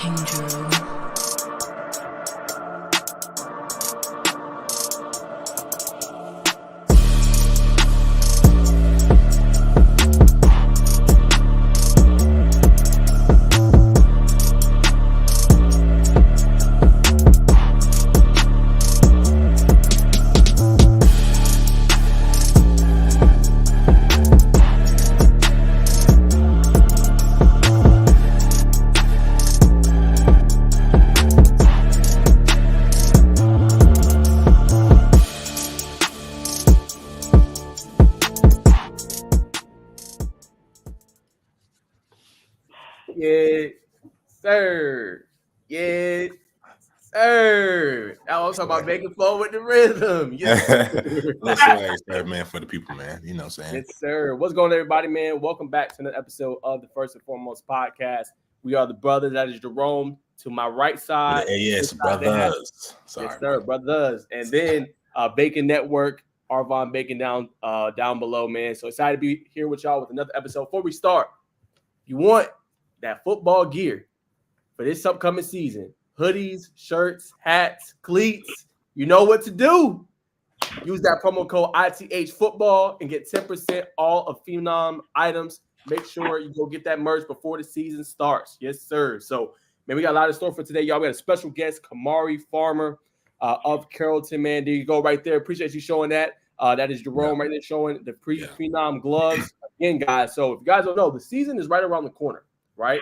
King Jerome. Yes, sir. Yes, sir. I was talking about making flow with the rhythm. Yes, sir. Let's say, man, for the people, man. You know what I'm saying? Yes, sir. What's going on, everybody, man? Welcome back to another episode of the First and Foremost podcast. We are the brothers. That is Jerome to my right side. Yes, brothers. Sorry, yes, sir, brothers. And then Bacon Network, Arvon Bacon down below, man. So excited to be here with y'all with another episode. Before we start, if you want that football gear for this upcoming season, hoodies, shirts, hats, cleats, you know what to do. Use that promo code ITH football and get 10% all of Phenom items. Make sure you go get that merch before the season starts. Yes, sir. So, man, we got a lot of store for today, y'all. We got a special guest, Kimauri Farmer of Carrollton, man. There you go right there. Appreciate you showing that. That is Jerome right there showing the Phenom gloves. Again, guys, so if you guys don't know, the season is right around the corner, right?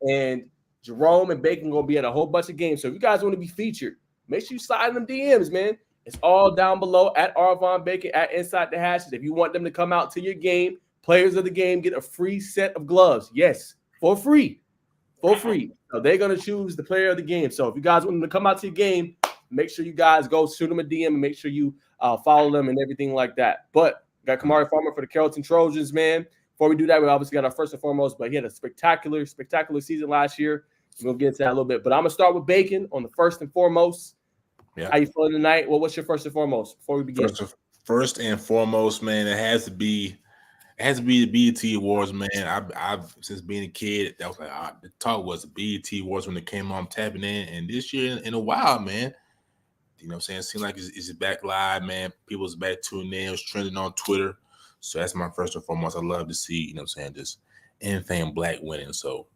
And Jerome and Bacon going to be at a whole bunch of games. So if you guys want to be featured, make sure you slide in them DMs, man. It's all down below at Arvon Bacon, at Inside the Hashes. If you want them to come out to your game, players of the game get a free set of gloves. Yes, for free. For free. So they're going to choose the player of the game. So if you guys want them to come out to your game, make sure you guys go shoot them a DM and make sure you follow them and everything like that. But got Kimauri Farmer for the Carrollton Trojans, man. Before we do that, we obviously got our first and foremost, but he had a spectacular season last year. We'll get into that a little bit. But I'm going to start with Bacon on the first and foremost. Yeah. How you feeling tonight? Well, what's your first and foremost before we begin? First and foremost, man, it has to be the BET Awards, man. I've since being a kid, that was like the talk was the BET Awards when it came on. I'm tapping in, and this year in a while, man, you know what I'm saying? It seems like it's back live, man. People's back tuning in. It's trending on Twitter. So that's my first and foremost. I love to see, you know what I'm saying, just anything black winning. So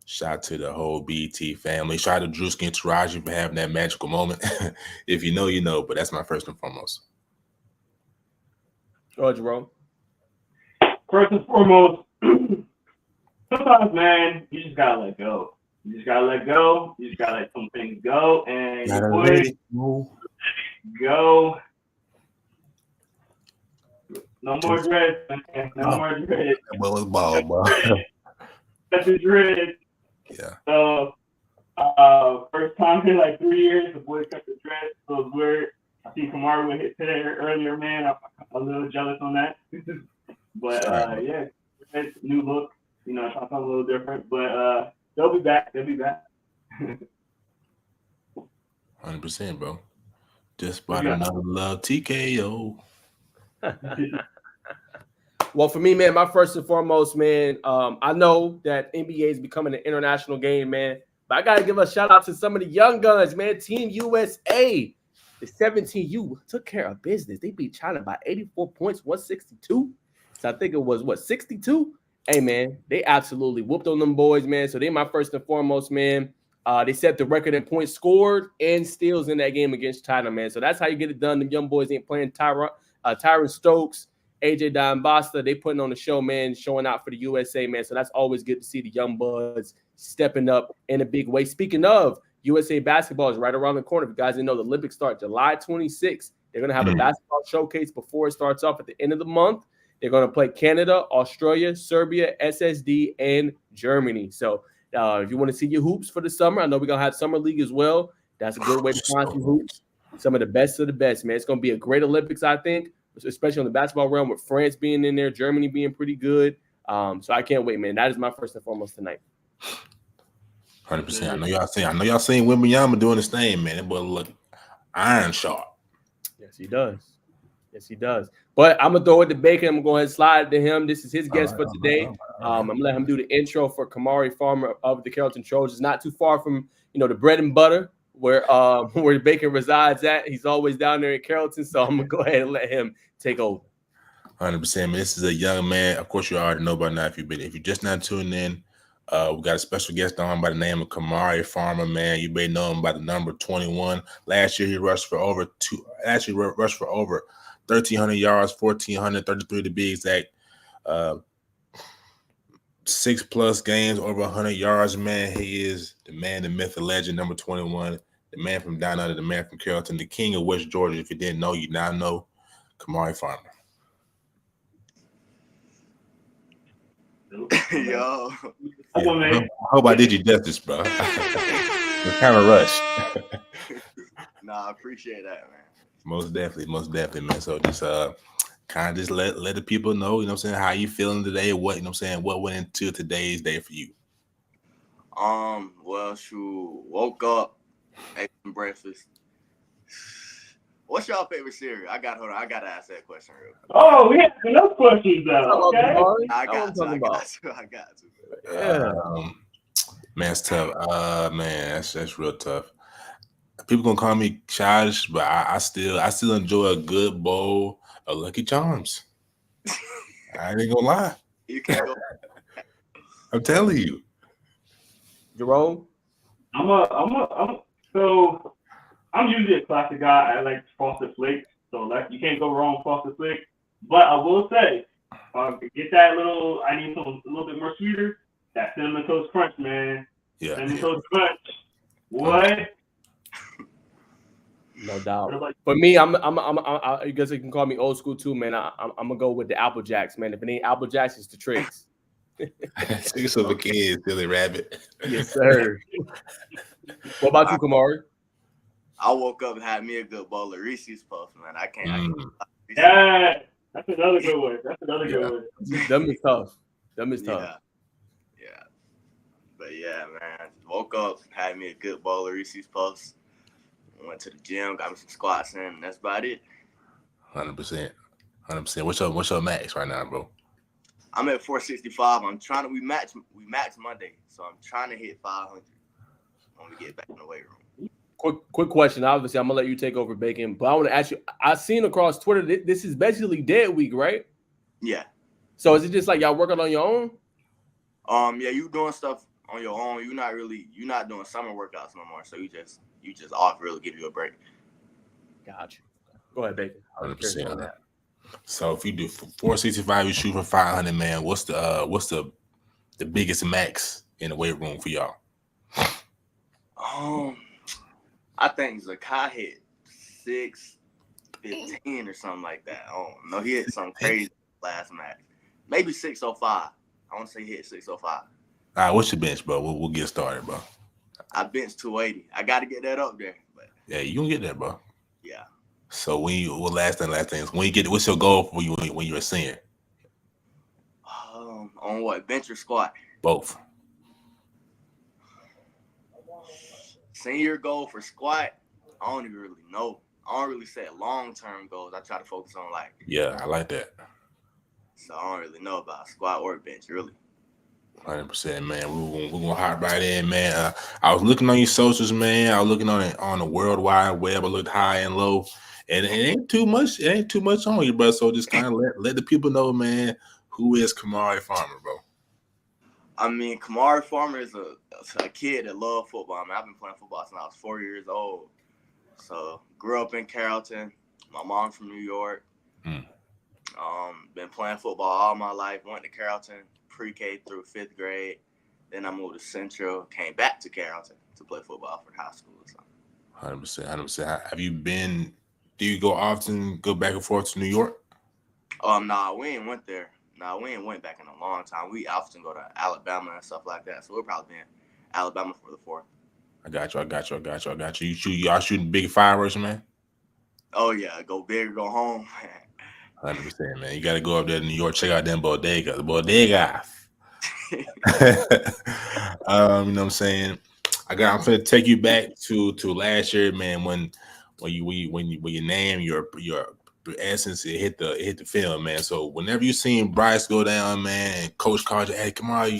shout out to the whole BET family. Shout out to Drewski and Taraji for having that magical moment. If you know, you know. But that's my first and foremost. Go ahead, Jerome. First and foremost, sometimes, man, you just gotta let go. You just gotta let go. You just gotta let some things go, and your boys go. No more dreads, man. No more dreads. Well, it's ball, bro. That's the dreads. Yeah. So, first time in like 3 years, the boys cut the dreads. So it's weird. I see Kimauri with hit today earlier, man. I'm a little jealous on that. But yeah, new look. You know, something a little different. But they'll be back. 100%, bro. Just bought another love TKO. Well, for me, man, my first and foremost, man, I know that NBA is becoming an international game, man. But I got to give a shout out to some of the young guns, man. Team USA, the 17U took care of business. They beat China by 84 points, 162. So I think it was, 62? Hey, man, they absolutely whooped on them boys, man. So they my first and foremost, man. They set the record in points scored and steals in that game against China, man. So that's how you get it done. The young boys ain't playing Tyron Stokes, AJ Basta. They putting on the show, man, showing out for the USA, man. So that's always good to see the young buds stepping up in a big way. Speaking of, USA basketball is right around the corner. If you guys didn't know, the Olympics start July 26th. They're going to have a basketball showcase before it starts off at the end of the month. They're going to play Canada, Australia, Serbia, SSD, and Germany. So if you want to see your hoops for the summer, I know we're going to have Summer League as well. That's a good way to find some hoops. Some of the best, man. It's going to be a great Olympics, I think, especially on the basketball realm with France being in there, Germany being pretty good. So I can't wait, man. That is my first and foremost tonight. 100%. I know y'all seen Wembanyama doing his thing, man. That boy look iron sharp. Yes, he does. Yes, he does. But I'm gonna throw it to Bacon. I'm gonna go ahead and slide it to him. This is his guest for today. I'm gonna let him do the intro for Kimauri, Farmer of the Carrollton Trojans. Not too far from the bread and butter where Bacon resides at. He's always down there in Carrollton, so I'm gonna go ahead and let him take over. 100%. Man, this is a young man. Of course, you already know by now if you're just not tuning in. We got a special guest on by the name of Kimauri Farmer, man. You may know him by the number 21. Last year he rushed for over 1,300 yards, 1,433 to be exact. 6+ games, over 100 yards, man. He is the man, the myth, the legend, number 21. The man from down under, the man from Carrollton, the king of West Georgia. If you didn't know, you now know. Kimauri Farmer. Yo. I hope I did you justice, bro. It's kind of rushed. Nah, I appreciate that, man. Most definitely, man. So just kind of just let the people know, you know what I'm saying, how you feeling today, what, you know what I'm saying, what went into today's day for you. Well, shoot, woke up, ate some breakfast. What's y'all favorite cereal? I gotta ask that question real quick. Oh, we have enough questions though. Okay. I got to. Yeah. Man, it's tough. Man, that's real tough. People gonna call me childish, but I still enjoy a good bowl of Lucky Charms. I ain't gonna lie. You can't go. I'm telling you. Jerome? I'm usually a classic guy. I like Frosted Flakes, so like you can't go wrong with Frosted Flakes. But I will say, get that I need something a little bit more sweeter. That Cinnamon Toast Crunch, man. Yeah. Cinnamon Toast Crunch. What? No doubt. For me, I guess you can call me old school too, man. I'm gonna go with the Apple Jacks, man. If it ain't Apple Jacks, it's the Tricks. Tricks of a kid, silly rabbit. Yes, sir. What about you, Kimauri? I woke up and had me a good bowl of Reese's Puffs, man. I can't. Yeah, that's another good one. Them is tough. Yeah. But yeah, man. Woke up, had me a good bowl of Reese's Puffs. Went to the gym, got me some squats in, and that's about it. 100%. What's your max right now, bro? I'm at 465. We match Monday, so I'm trying to hit 500 when we get back in the weight room. Quick question. Obviously, I'm gonna let you take over, Bacon. But I want to ask you. I seen across Twitter this is basically dead week, right? Yeah. So is it just like y'all working on your own? Yeah, you doing stuff on your own. You're not doing summer workouts no more. So you just off, really give you a break. Gotcha. Go ahead, Bacon. 100%. So if you do 465, you shoot for 500, man. What's the biggest max in the weight room for y'all? I think Zakai hit 615 or something like that. I don't know. He hit something crazy last match. Maybe 605. I want to say he hit 605. All right, what's your bench, bro? We'll get started, bro. I benched 280. I got to get that up there. But yeah, you gonna get there, bro. Yeah. So last thing is what's your goal for you when you're a senior? On what, bench or squat? Both. Senior goal for squat, I don't even really know. I don't really set long-term goals. I try to focus on Yeah, I like that. So I don't really know about squat or bench, really. 100%, man. We're gonna hop right in, man. I was looking on your socials, man. I was looking on the World Wide Web. I looked high and low, and it ain't too much. It ain't too much on you, bro. So just kind of let the people know, man, who is Kimauri Farmer, bro. I mean, Kimauri Farmer is a kid that loves football. Man, I've been playing football since I was 4 years old. So grew up in Carrollton. My mom's from New York. Been playing football all my life. Went to Carrollton pre-K through 5th grade. Then I moved to Central. Came back to Carrollton to play football for high school. So. 100%. Have you been? Do you go back and forth to New York? Nah, we ain't went there. Nah, we ain't went back in a long time. We often go to Alabama and stuff like that. So we'll probably be in Alabama for the 4th. I got you. Y'all shooting big fireworks, man? Oh, yeah. Go big or go home. 100%, man. You got to go up there to New York, check out them bodegas. You know what I'm saying? I'm going to take you back to last year, man, when you name your essence, it hit the film, man. So whenever you seen Bryce go down, man, and Coach called you, hey, come on,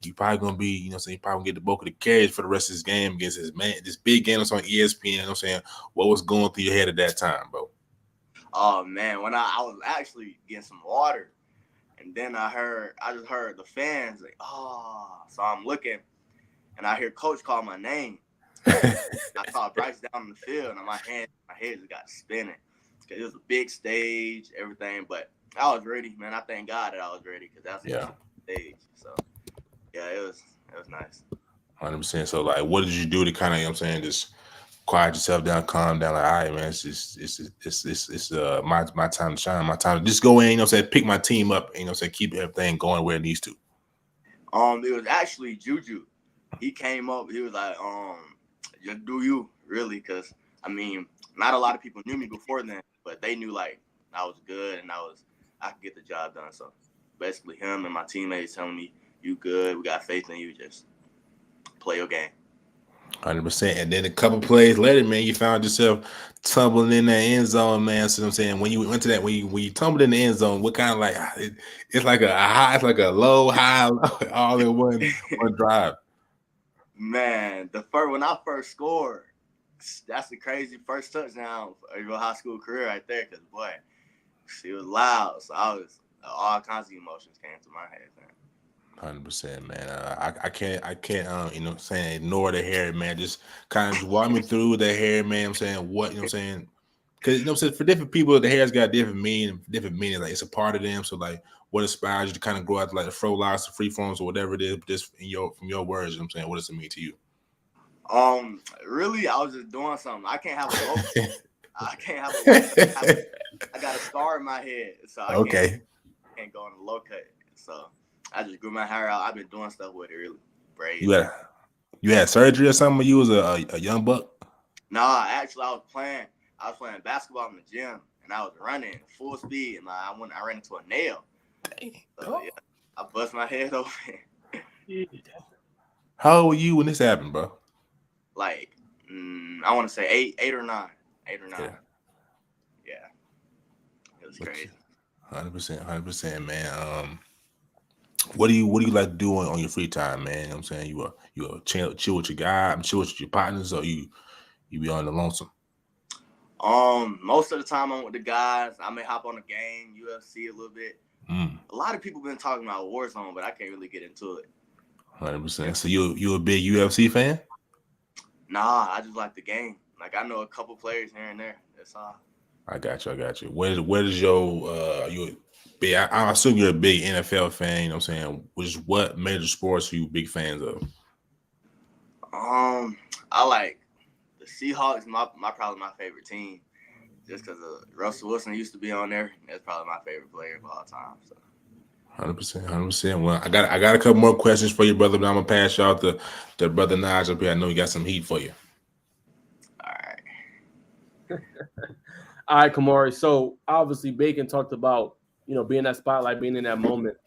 you probably gonna be, you know, saying, you probably gonna get the bulk of the carries for the rest of this game against this big game that's on ESPN. You know what I'm saying? What was going through your head at that time, bro? Oh man, when I was actually getting some water, and then I just heard the fans like, oh, so I'm looking, and I hear Coach call my name. I saw Bryce down in the field, and my head just got spinning. It was a big stage, everything, but I was ready, man. I thank God that I was ready because that's a stage. So yeah, it was nice. 100%. So like, what did you do to kind of, you know what I'm saying, just quiet yourself down, calm down, like, all right, man, it's my time to shine, my time to just go in, you know what I'm saying, pick my team up, you know what I'm saying, keep everything going where it needs to. It was actually Juju. He came up, he was like, just do you, really, because I mean, not a lot of people knew me before then, but they knew like I was good and I could get the job done. So basically him and my teammates telling me, you good, we got faith in you, just play your game. 100%. And then a couple plays later, man, you found yourself tumbling in that end zone, man. So I'm saying, when you went to that, when you tumbled in the end zone, what kind of like, it's like a high, it's like a low, high, all in one drive. Man, when I first scored, that's the crazy first touchdown of your high school career right there. Because boy, it was loud. So all kinds of emotions came to my head, man. 100%, man. I can't, you know what I'm saying, ignore the hair, man. Just kind of just walk me through the hair, man. I'm saying, what, you know what I'm saying? Because, you know what I'm saying, for different people, the hair's got different meaning. Like, it's a part of them. So, like, what inspires you to kind of go out to, like, the fro locks, the free forms, or whatever it is, just from your words, you know what I'm saying? What does it mean to you? Really, I was just doing something. I can't have a low cut. I got a scar in my head, so I can't go on a low cut. So I just grew my hair out. I've been doing stuff with it, really. Braids. You had surgery or something when you was a young buck? Nah, actually, I was playing basketball in the gym, and I was running full speed, and I ran into a nail. So, yeah, I bust my head open. How old were you when this happened, bro? Like, I want to say 8 or 9. 8 or 9. Yeah. It was crazy. 100%, man. What do you like to do on your free time, man? You know what I'm saying, you chill with your guy, chill with your partners, or you be on the lonesome? Most of the time I'm with the guys. I may hop on a game, UFC a little bit. A lot of people been talking about Warzone, but I can't really get into it. 100%. So you a big UFC fan? Nah, I just like the game. Like, I know a couple players here and there. That's all. I got you. Where does your you big? I assume you're a big NFL fan. You know what I'm saying? What major sports are you big fans of? I like the Seahawks. Probably my favorite team, just because Russell Wilson used to be on there. That's probably my favorite player of all time. So. 100%. Well, I got a couple more questions for you, brother, but I'm gonna pass y'all to brother Najeh up here. I know he got some heat for you. All right. All right, Kimauri. So obviously Bacon talked about, you know, being in that spotlight, being in that moment.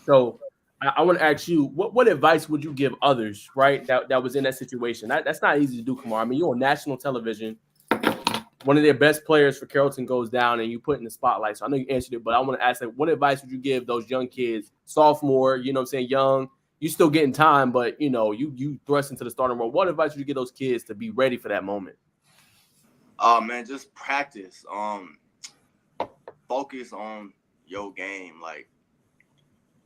So I want to ask you, what advice would you give others, right, that was in that situation? That's not easy to do, Kimauri. I mean, you're on national television. One of their best players for Carrollton goes down, and you put in the spotlight. So I know you answered it, but I want to ask, like, what advice would you give those young kids, sophomore, you know what I'm saying, young, you still getting time, but, you know, you thrust into the starting role. What advice would you give those kids to be ready for that moment? Oh, man, just practice. Focus on your game. Like,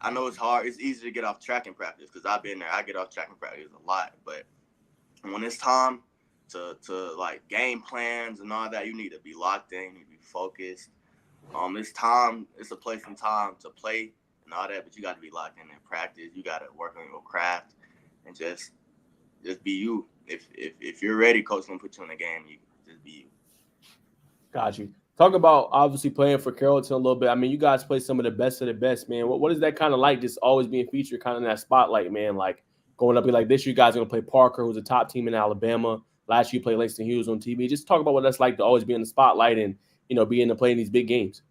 I know it's hard. It's easy to get off track in practice because I've been there. I get off track in practice a lot. But when it's time to like game plans and all that, you need to be locked in. You need to be focused. It's a place and time to play and all that, but you got to be locked in practice. You got to work on your craft and just be you. If you're ready, coach gonna put you in the game. You just be you. Got you. Talk about obviously playing for Carrollton a little bit. I mean, you guys play some of the best, man. What is that kind of like, just always being featured kind of in that spotlight, man? Like going up, like this year, you guys are going to play Parker, who's a top team in Alabama. Last year, you played Langston Hughes on TV. Just talk about what that's like to always be in the spotlight and, you know, being to play in these big games.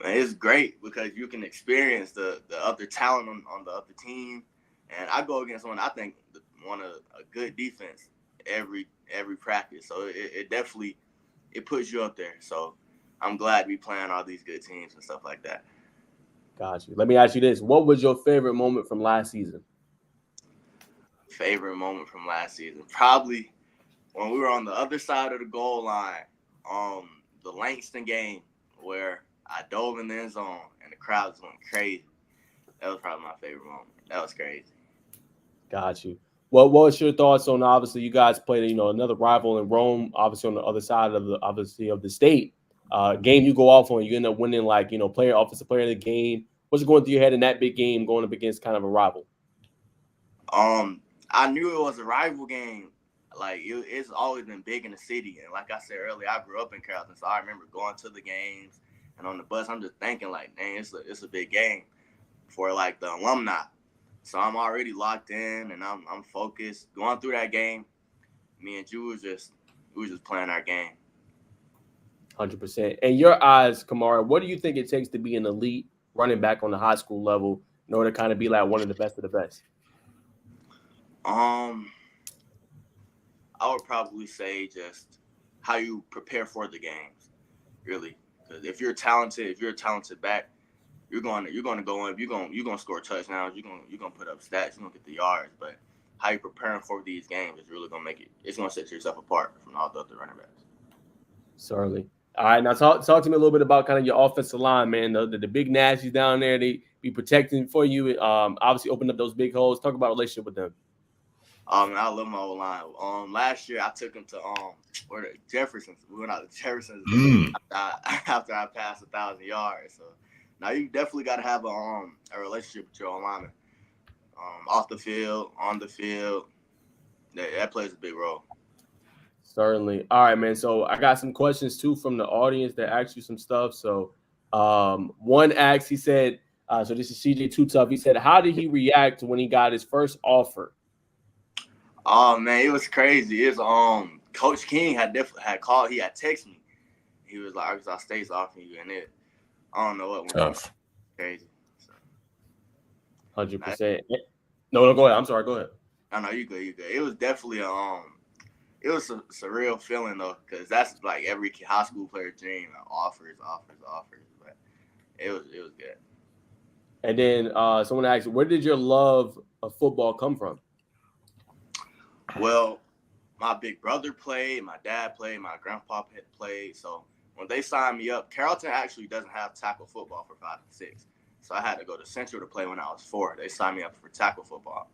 Man, it's great because you can experience the other talent on the other team. And I go against I think a good defense every practice. So it definitely it puts you up there. So I'm glad to be playing all these good teams and stuff like that. Got you. Let me ask you this. What was your favorite moment from last season? Favorite moment from last season? Probably when we were on the other side of the goal line, the Langston game where I dove in the end zone and the crowd was going crazy. That was probably my favorite moment. That was crazy. Got you. What was your thoughts on, obviously you guys played, another rival in Rome, obviously on the other side of the state. Game you go off on, you end up winning offensive player of the game. What's going through your head in that big game going up against kind of a rival? I knew it was a rival game. Like it's always been big in the city, and like I said earlier, I grew up in Carrollton, so I remember going to the games and on the bus. I'm just thinking like, dang, it's a big game for like the alumni. So I'm already locked in and I'm focused. Going through that game, me and Drew we were just playing our game. 100%. In your eyes, Kimauri, what do you think it takes to be an elite running back on the high school level in order to kind of be like one of the best of the best? I would probably say just how you prepare for the games, really. Because if you're a talented back, you're going to go in. You're going to score touchdowns. You're going to put up stats. You're going to get the yards. But how you preparing for these games is really going to make it. It's going to set yourself apart from all the other running backs. Certainly. All right, now talk to me a little bit about kind of your offensive line, man. The big Nasties down there, they be protecting for you. Obviously open up those big holes. Talk about relationship with them. I love my old line. Last year I took him to where the Jeffersons. We went out to Jeffersons after I passed 1,000 yards. So now you definitely got to have a relationship with your old lineman. Off the field, on the field, that plays a big role. Certainly. All right, man. So I got some questions too from the audience that asked you some stuff. So one asked, he said, so this is CJ Too Tough. He said, how did he react when he got his first offer? Oh man, it was crazy. It's Coach King had called. He had texted me. He was like, "Arkansas State's offering you," and I don't know what went Tough. Crazy. 100%. No, go ahead. I'm sorry. Go ahead. No, you good. It was definitely it was a surreal feeling though, because that's like every high school player dream. Offers. But it was good. And then someone asked, where did your love of football come from? Well, my big brother played, my dad played, my grandpa played. So when they signed me up, Carrollton actually doesn't have tackle football for 5 and 6. So I had to go to Central to play when I was 4. They signed me up for tackle football.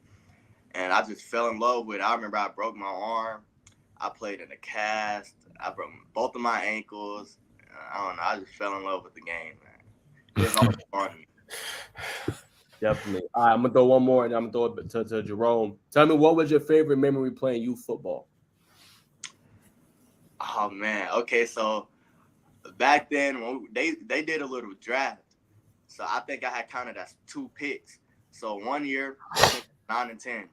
And I just fell in love with it. I remember I broke my arm. I played in a cast. I broke both of my ankles. I don't know. I just fell in love with the game, man. It's always fun to me. Definitely. All right, I'm going to throw one more, and I'm going to throw it to Jerome. Tell me, what was your favorite memory playing youth football? Oh, man. Okay, so back then, when they did a little draft. So I think I had counted as 2 picks. So one year, 9 and 10.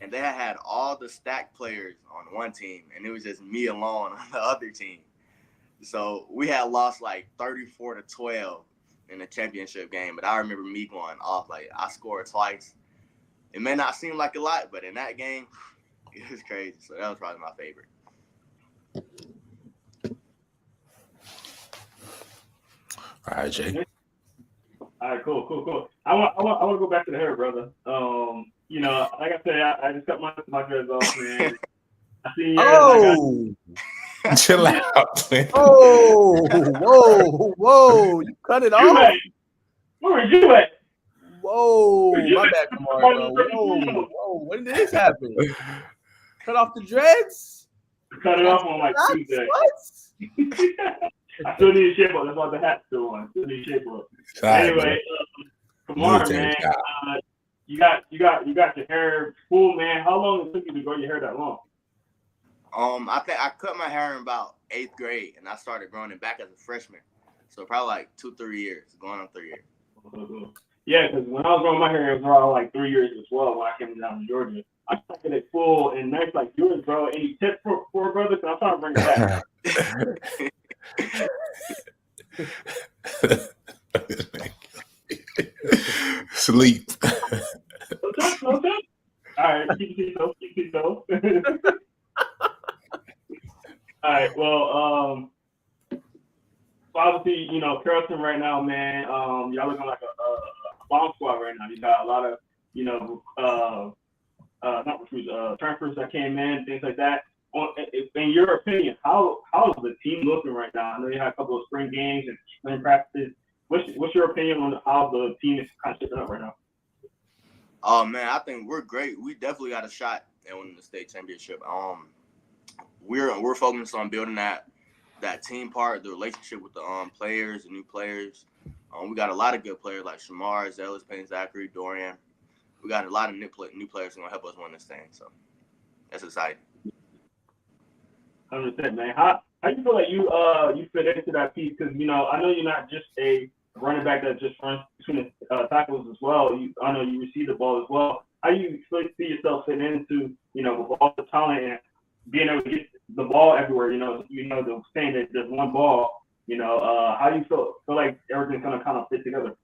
And they had all the stacked players on one team, and it was just me alone on the other team. So we had lost like 34-12 in the championship game, but I remember me going off. Like, I scored twice. It may not seem like a lot, but in that game, it was crazy. So that was probably my favorite. All right, Jay. All right, cool. I want to go back to the hair, brother. Like I said, I just cut my dreads off, man. I seen you. Chill out, man. Whoa! You cut it off? Where were you at? Whoa! My bad, Kimauri. Whoa! When did this happen? Cut off the dreads? Cut it off on like Tuesday. What? I still need to shape up. That's why the hat's still on. Still need to shape up. Anyway, Kimauri, man, you got your hair full, man. How long it took you to grow your hair that long? I think I cut my hair in about 8th grade, and I started growing it back as a freshman. So probably like 2-3 years, going on 3 years. Yeah, because when I was growing my hair, it was around like 3 years as well when I came down to Georgia. I cut it full and nice like yours, bro. Any tips for brother? Because I'm trying to bring it back. Sleep. No touch. All right, keep those. All right. Well, so obviously, Carrollton right now, man. Y'all looking like a bomb squad right now. You got a lot of, not recruits, transfers that came in, things like that. In your opinion, how is the team looking right now? I know you had a couple of spring games and spring practices. What's your opinion on how the team is kind of shaping up right now? Oh man, I think we're great. We definitely got a shot at winning the state championship. We're focused on building that team part, the relationship with the players, the new players. We got a lot of good players like Shamar, Zealous, Payne, Zachary, Dorian. We got a lot of new players who gonna help us win this thing. So that's exciting. 100%, man. How you feel like you fit into that piece? Because I know you're not just a running back that just runs between the tackles as well. I know you receive the ball as well. How you see yourself fitting into with all the talent and being able to get the ball everywhere? The saying that there's one ball. How do you feel like everything's gonna kind of fit together?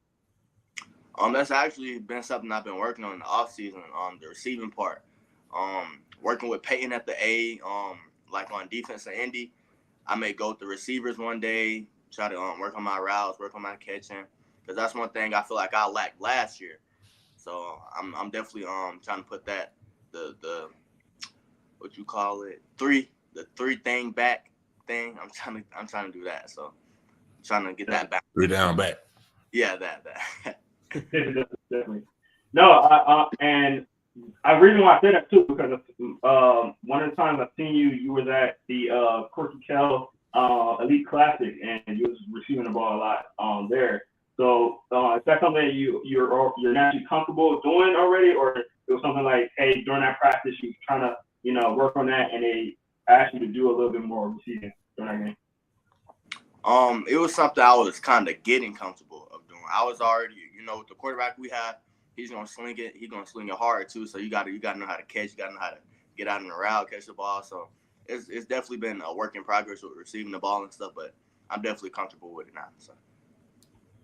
That's actually been something I've been working on in the off season. The receiving part. Working with Peyton at the A. Like on defense and Indy, I may go with the receivers one day, try to work on my routes, work on my catching, because that's one thing I feel like I lacked last year. So I'm definitely trying to put that the what you call it the three thing back thing. I'm trying to do that. So I'm trying to get that back. 3 down back. Yeah, that. Definitely. No, and the reason why I said that too because one of the times I've seen you was at the Corky Kell Elite Classic and you was receiving the ball a lot there. So is that something that you're naturally comfortable doing already, or it was something like, hey, during that practice you trying to work on that and they asked you to do a little bit more receiving during that game? It was something I was kind of getting comfortable of doing. I was already, with the quarterback we have, he's gonna sling it. He's gonna sling it hard too. So you gotta know how to catch. You gotta know how to get out in the route, catch the ball. So it's definitely been a work in progress with receiving the ball and stuff. But I'm definitely comfortable with it now. So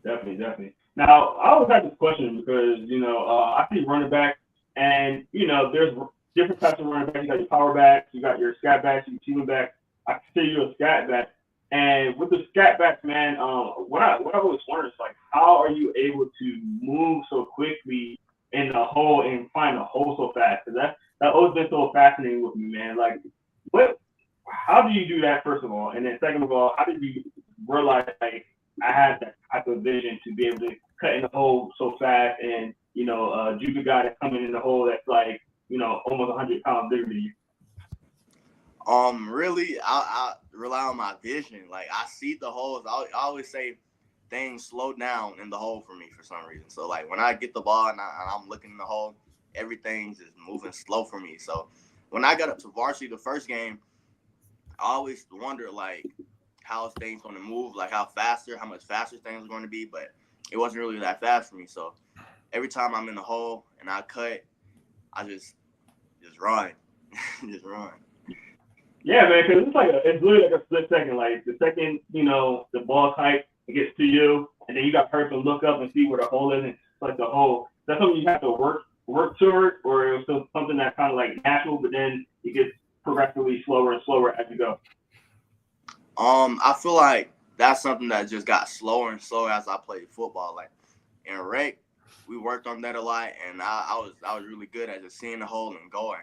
definitely. Now I always have this question because I see running back, and there's different types of running backs. You got your power backs, you got your scat backs, your receiving backs. I consider you a scat back. And with the scat backs, man, what I've always wondered is like, how are you able to move so quickly in the hole and find the hole so fast? Because that always been so fascinating with me, man. Like, how do you do that, first of all? And then second of all, how did you realize like I had that type of vision to be able to cut in the hole so fast and juke a guy that's coming in the hole that's like almost 100 pounds bigger than you? Really, I rely on my vision. Like, I see the holes. I always say things slow down in the hole for me for some reason. So, like, when I get the ball and I'm looking in the hole, everything's just moving slow for me. So, when I got up to varsity the first game, I always wondered, like, how things going to move, like, how much faster things are going to be. But it wasn't really that fast for me. So, every time I'm in the hole and I cut, I just run. Just run. Yeah, man, because it's literally like a split second. Like the second, the ball type gets to you, and then you got person look up and see where the hole is, and it's like the hole. That's something you have to work toward, or it was still something that's kind of like natural, but then it gets progressively slower and slower as you go. I feel like that's something that just got slower and slower as I played football. Like in rec, we worked on that a lot, and I was really good at just seeing the hole and going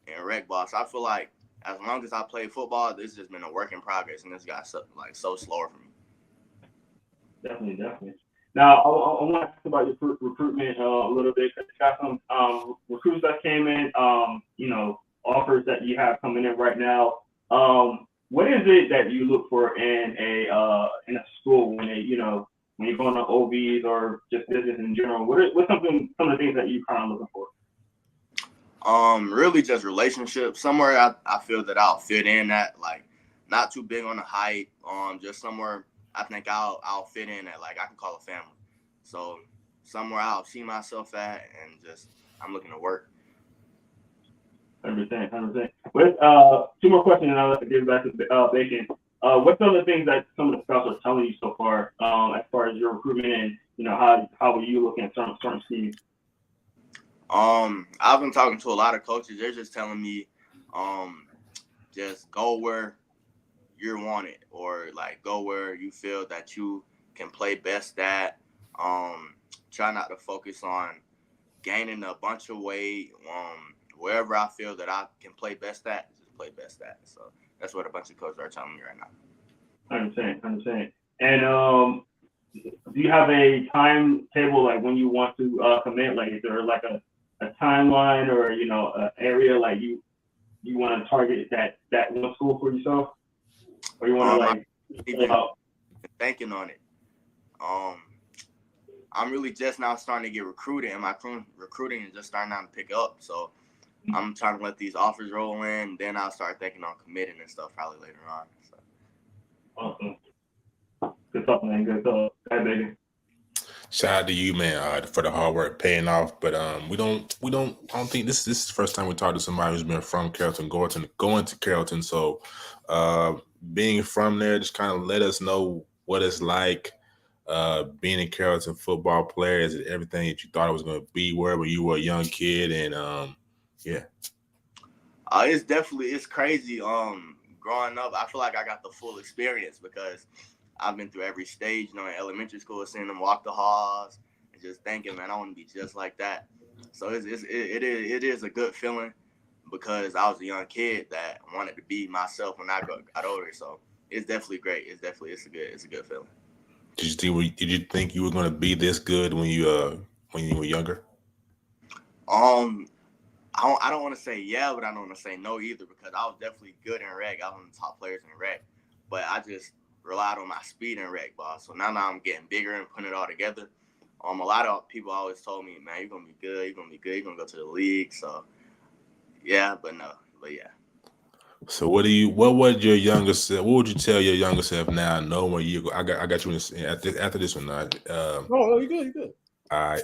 in rec ball. So I feel like as long as I played football, this has just been a work in progress, and this got so slower for me. Definitely. Now, I want to ask about your recruitment a little bit. You got some recruits that came in, offers that you have coming in right now. What is it that you look for in a school when you're going to OVs or just business in general? What's some of the things that you kind of looking for? Really just relationships. Somewhere I feel that I'll fit in at, like, not too big on the height. Just somewhere I think I'll fit in at, like, I can call a family. So somewhere I'll see myself at, and just I'm looking to work. 100%. With 2 more questions, and I'll give it back to Bacon. What's some of the things that some of the scouts are telling you so far, as far as your recruitment and how are you looking at certain schemes? I've been talking to a lot of coaches. They're just telling me, just go where you're wanted, or like go where you feel that you can play best at. Try not to focus on gaining a bunch of weight. Wherever I feel that I can play best at, just play best at. So that's what a bunch of coaches are telling me right now. Understand. And do you have a timetable, like when you want to commit? Like, is there like a timeline, or an area like you want to target that one school for yourself, or you want to like even thinking on it. I'm really just now starting to get recruited, and my recruiting is just starting now to pick up. So I'm trying to let these offers roll in, then I'll start thinking on committing and stuff probably later on. So. Awesome. Good talk, man. Good talk. Hey, baby. Shout out to you, man, for the hard work paying off. But I don't think this is the first time we talked to somebody who's been from Carrollton, going to Carrollton. So being from there, just kind of let us know what it's like being a Carrollton football player. Is it everything that you thought it was going to be when you were a young kid? And yeah. It's crazy. Growing up, I feel like I got the full experience because I've been through every stage, in elementary school, seeing them walk the halls and just thinking, man, I want to be just like that. So it is a good feeling because I was a young kid that wanted to be myself when I got older. So it's definitely great. It's a good feeling. Did you think you were going to be this good when you were younger? I don't want to say yeah, but I don't want to say no either because I was definitely good in rec. I was one of the top players in rec, but I just relied on my speed in rec ball. So now I'm getting bigger and putting it all together. A lot of people always told me, man, you're gonna be good. You're gonna go to the league. So yeah, but yeah. So what would your younger self? What would you tell your younger self now? Knowing you go, I got you after this one. No, you good. All right.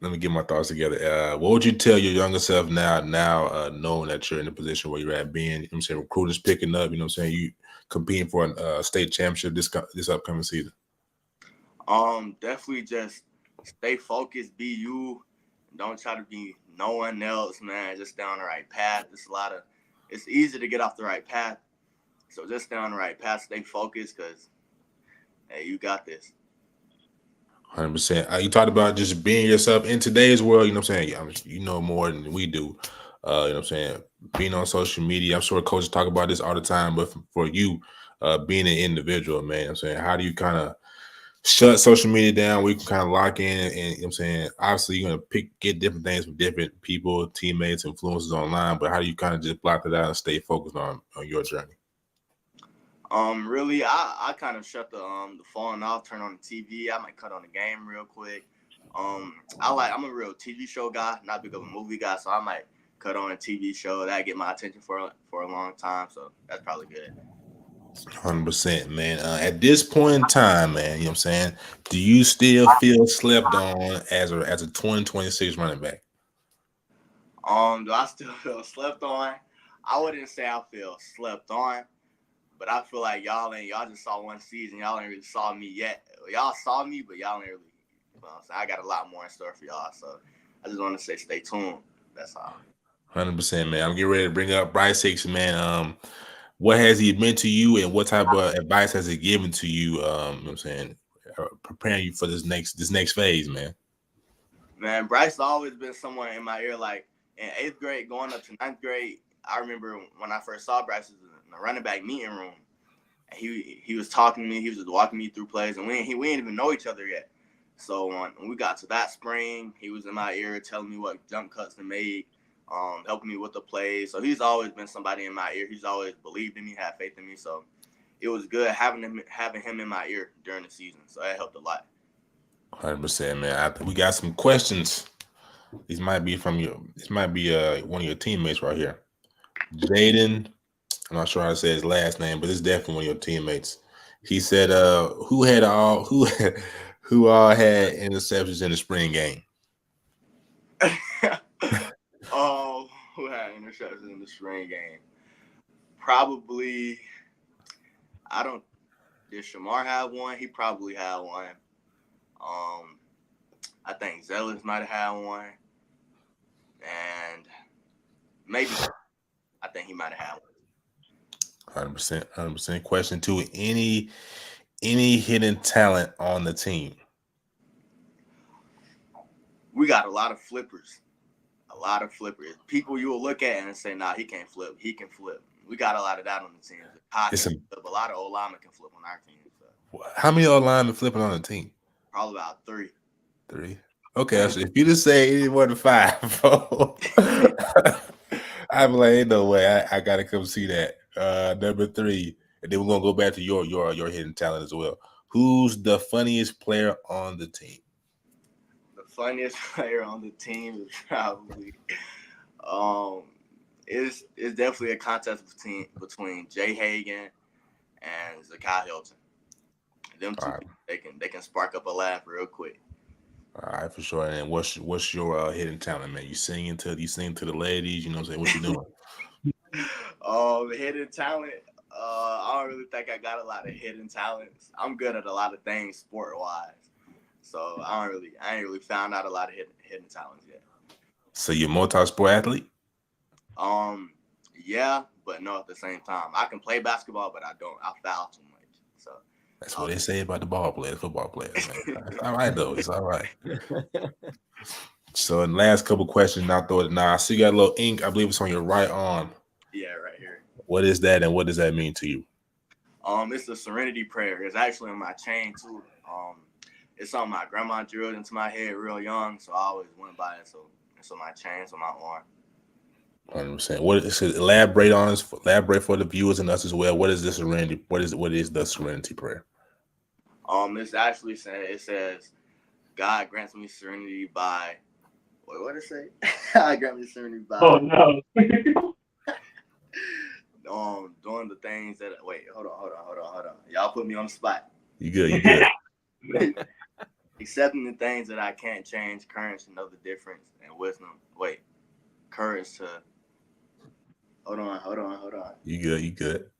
Let me get my thoughts together. What would you tell your younger self now knowing that you're in the position where you're at, being, I'm saying, recruiters picking up, you competing for a state championship this upcoming season? Definitely just stay focused, be you. Don't try to be no one else, man. Just stay on the right path. It's easy to get off the right path. So just stay on the right path, stay focused, because, hey, you got this. 100%. You talked about just being yourself in today's world. You know more than we do. Being on social media. I'm sure coaches talk about this all the time, but for you, being an individual, man, how do you kind of shut social media down? We can kind of lock in, and obviously you're gonna get different things from different people, teammates, influences online. But how do you kind of just block that out and stay focused on your journey? Really, I kind of shut the phone off, turn on the TV. I might cut on the game real quick. I'm a real TV show guy, not big of a movie guy, so I might cut on a TV show that get my attention for a long time. So that's probably good. 100%, man. At this point in time, man, do you still feel slept on as a 2026 running back? Do I still feel slept on? I wouldn't say I feel slept on, but I feel like y'all just saw one season. Y'all ain't really saw me yet. Y'all saw me, but y'all ain't really. I got a lot more in store for y'all. So I just want to say stay tuned. That's all. 100%, man. I'm getting ready to bring up Bryce Hicks, man. What has he meant to you, and what type of advice has he given to you? Preparing you for this next phase, man. Man, Bryce has always been someone in my ear. Like in 8th grade, going up to 9th grade, I remember when I first saw Bryce was in the running back meeting room. And he was talking to me. He was just walking me through plays, and we didn't even know each other yet. So when we got to that spring, he was in my ear telling me what jump cuts to make, helping me with the plays. So he's always been somebody in my ear. He's always believed in me, had faith in me. So it was good having him in my ear during the season. So that helped a lot. 100%, man. We got some questions. These might be from you. This might be one of your teammates right here, Jaden. I'm not sure how to say his last name, but it's definitely one of your teammates. He said, who all had interceptions in the spring game? Oh, who had interceptions in the spring game? Probably, did Shamar have one? He probably had one. I think Zealous might have had one. And maybe, I think he might have had one. 100%, 100%. Question 2: any hidden talent on the team? We got a lot of flippers. A lot of flippers. People you will look at and say, "Nah, he can't flip. He can flip." We got a lot of that on the team. A lot of old linemen can flip on our team. So. How many old linemen flipping on the team? Probably about 3. 3. Okay, so if you just say any more than 5, I'm like, ain't no way. I gotta come see that. Number 3, and then we're gonna go back to your hidden talent as well. Who's the funniest player on the team? The funniest player on the team is probably it's definitely a contest between Jay Hagan and Zakai Hilton. Them two, they can spark up a laugh real quick. All right, for sure. And what's your hidden talent, man? You sing to the ladies, you know what I'm saying? What you doing? Hidden talent. I don't really think I got a lot of hidden talents. I'm good at a lot of things sport wise. So I ain't really found out a lot of hidden talents yet. So you're a multi-sport athlete? Yeah, but no at the same time. I can play basketball, but I foul too much. So that's what they say about the football players, man. It's all right though. It's all right. So in the last couple questions, now throw it. Now I see you got a little ink. I believe it's on your right arm. Yeah, right here. What is that, and what does that mean to you? It's the Serenity Prayer. It's actually on my chain too. It's something my grandma drilled into my head real young, so I always went by it. So it's on my chain, it's on my arm. 100%. Elaborate for the viewers and us as well. What is this serenity? What is the Serenity Prayer? It's actually it says, God grants me serenity by. What did it say? God grant me serenity by. Oh no. Doing the things that. Wait, hold on. Y'all put me on the spot. You good. Accepting the things that I can't change, courage to know the difference, and wisdom. Wait, courage to. Hold on. You good.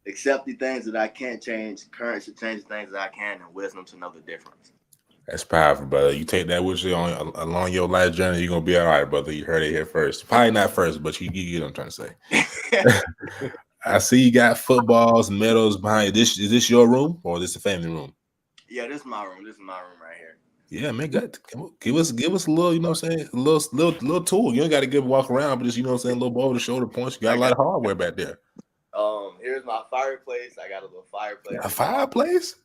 Accept the things that I can't change, courage to change the things that I can, and wisdom to know the difference. That's powerful, brother. You take that with you along your life journey, you're gonna be all right, brother. You heard it here first. Probably not first, but you get what I'm trying to say. I see you got footballs, medals behind you. Is this your room or is this a family room? Yeah, this is my room. This is my room right here. Yeah, man, good. Give us a little, you know what I'm saying, a little tool. You don't got to give a walk around, but just, you know what I'm saying, a little over the shoulder points. You got a lot of hardware back there. Here's my fireplace. I got a little fireplace. A fireplace?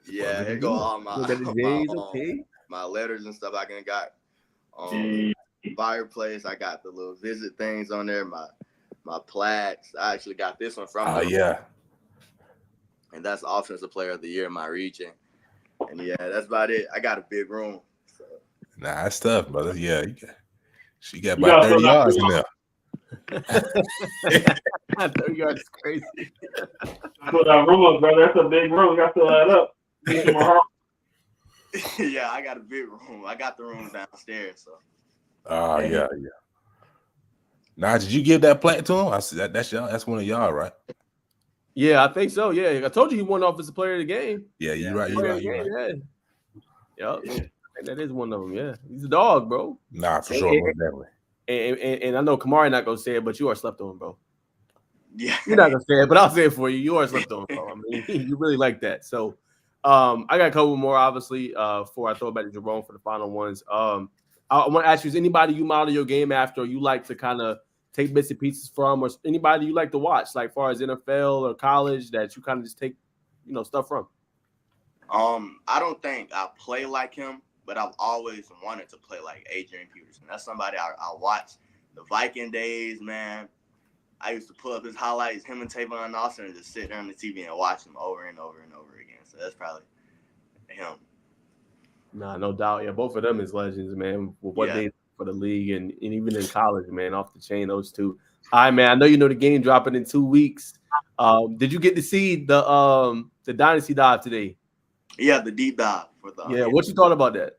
Yeah, here go all my letters and stuff I can got. Fireplace. I got the little visit things on there. My plaques. I actually got this one from. Oh yeah. And that's Offensive Player of the Year in my region. And yeah, that's about it. I got a big room. So. Nah, that's tough, brother. Yeah, she got about 30 yards in there. 30 yards is crazy. Put that room up, brother. That's a big room. You got to fill that up. Yeah, I got a big room. I got the room downstairs. So. Oh yeah. Now, did you give that plaque to him? I see that's y'all. That's one of y'all, right? Yeah, I think so. Yeah, I told you he won Offensive Player of the Game. Yeah, you're right. You're right. Yeah. That is one of them. Yeah, he's a dog, bro. Nah, for sure, definitely. And I know Kimauri not gonna say it, but you are slept on, bro. Yeah, you're not gonna say it, but I'll say it for you. You are slept on, bro. I mean, you really like that. So, I got a couple more, obviously. Before I throw it back to Jerome for the final ones. I want to ask you: is anybody you model your game after, or you like to kind of take bits and pieces from, or anybody you like to watch, like far as NFL or college, that you kind of just take, stuff from? I don't think I play like him, but I've always wanted to play like Adrian Peterson. That's somebody I watch the Viking days, man. I used to pull up his highlights, him and Tavon Austin, and just sit there on the TV and watch him over and over and over again. So that's probably him. Nah, no doubt. Yeah, both of them is legends, man. What they for the league and even in college, man, off the chain, those two. All right, man. I know you know the game dropping in 2 weeks. Did you get to see the Dynasty Dive today? Yeah, the deep dive for the. Yeah, what you thought about that?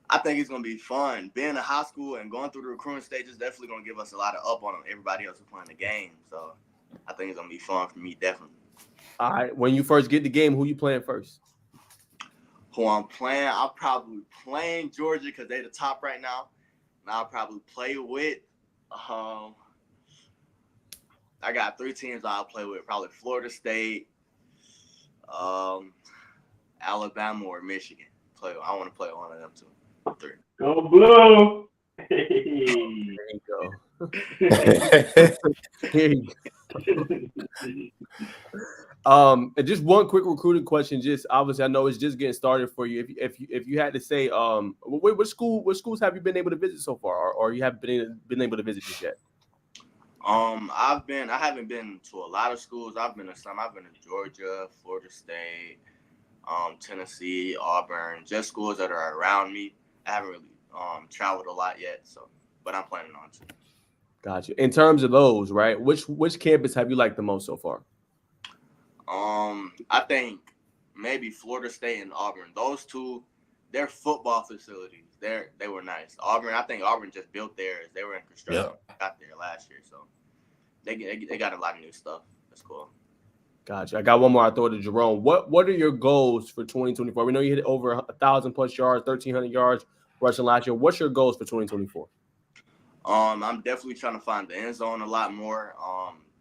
I think it's gonna be fun. Being in high school and going through the recruiting stage is definitely gonna give us a lot of up on everybody else who's playing the game. So I think it's gonna be fun for me, definitely. All right. When you first get the game, who you playing first? Who I'm playing? I'm probably playing Georgia because they're the top right now. And I'll probably play with I got 3 teams I'll play with. Probably Florida State, Alabama, or Michigan. I want to play one of them 3. Go Blue. There you go. Here you go. And just one quick recruiting question. Just obviously, I know it's just getting started for you. If you had to say, what schools have you been able to visit so far, or you haven't been able to visit just yet? I haven't been to a lot of schools. I've been to some. I've been to Georgia, Florida State, Tennessee, Auburn, just schools that are around me. I haven't really traveled a lot yet, but I'm planning on to. Gotcha. In terms of those, right? Which campus have you liked the most so far? I think maybe Florida State and Auburn. Those 2, their football facilities, they were nice. I think Auburn just built theirs. They were in construction. Yep. Got there last year, so they got a lot of new stuff. That's cool. Gotcha. I got one more. I throw it to Jerome. What are your goals for 2024? We know you hit over 1,000+ yards, 1,300 yards rushing last year. What's your goals for 2024? I'm definitely trying to find the end zone a lot more.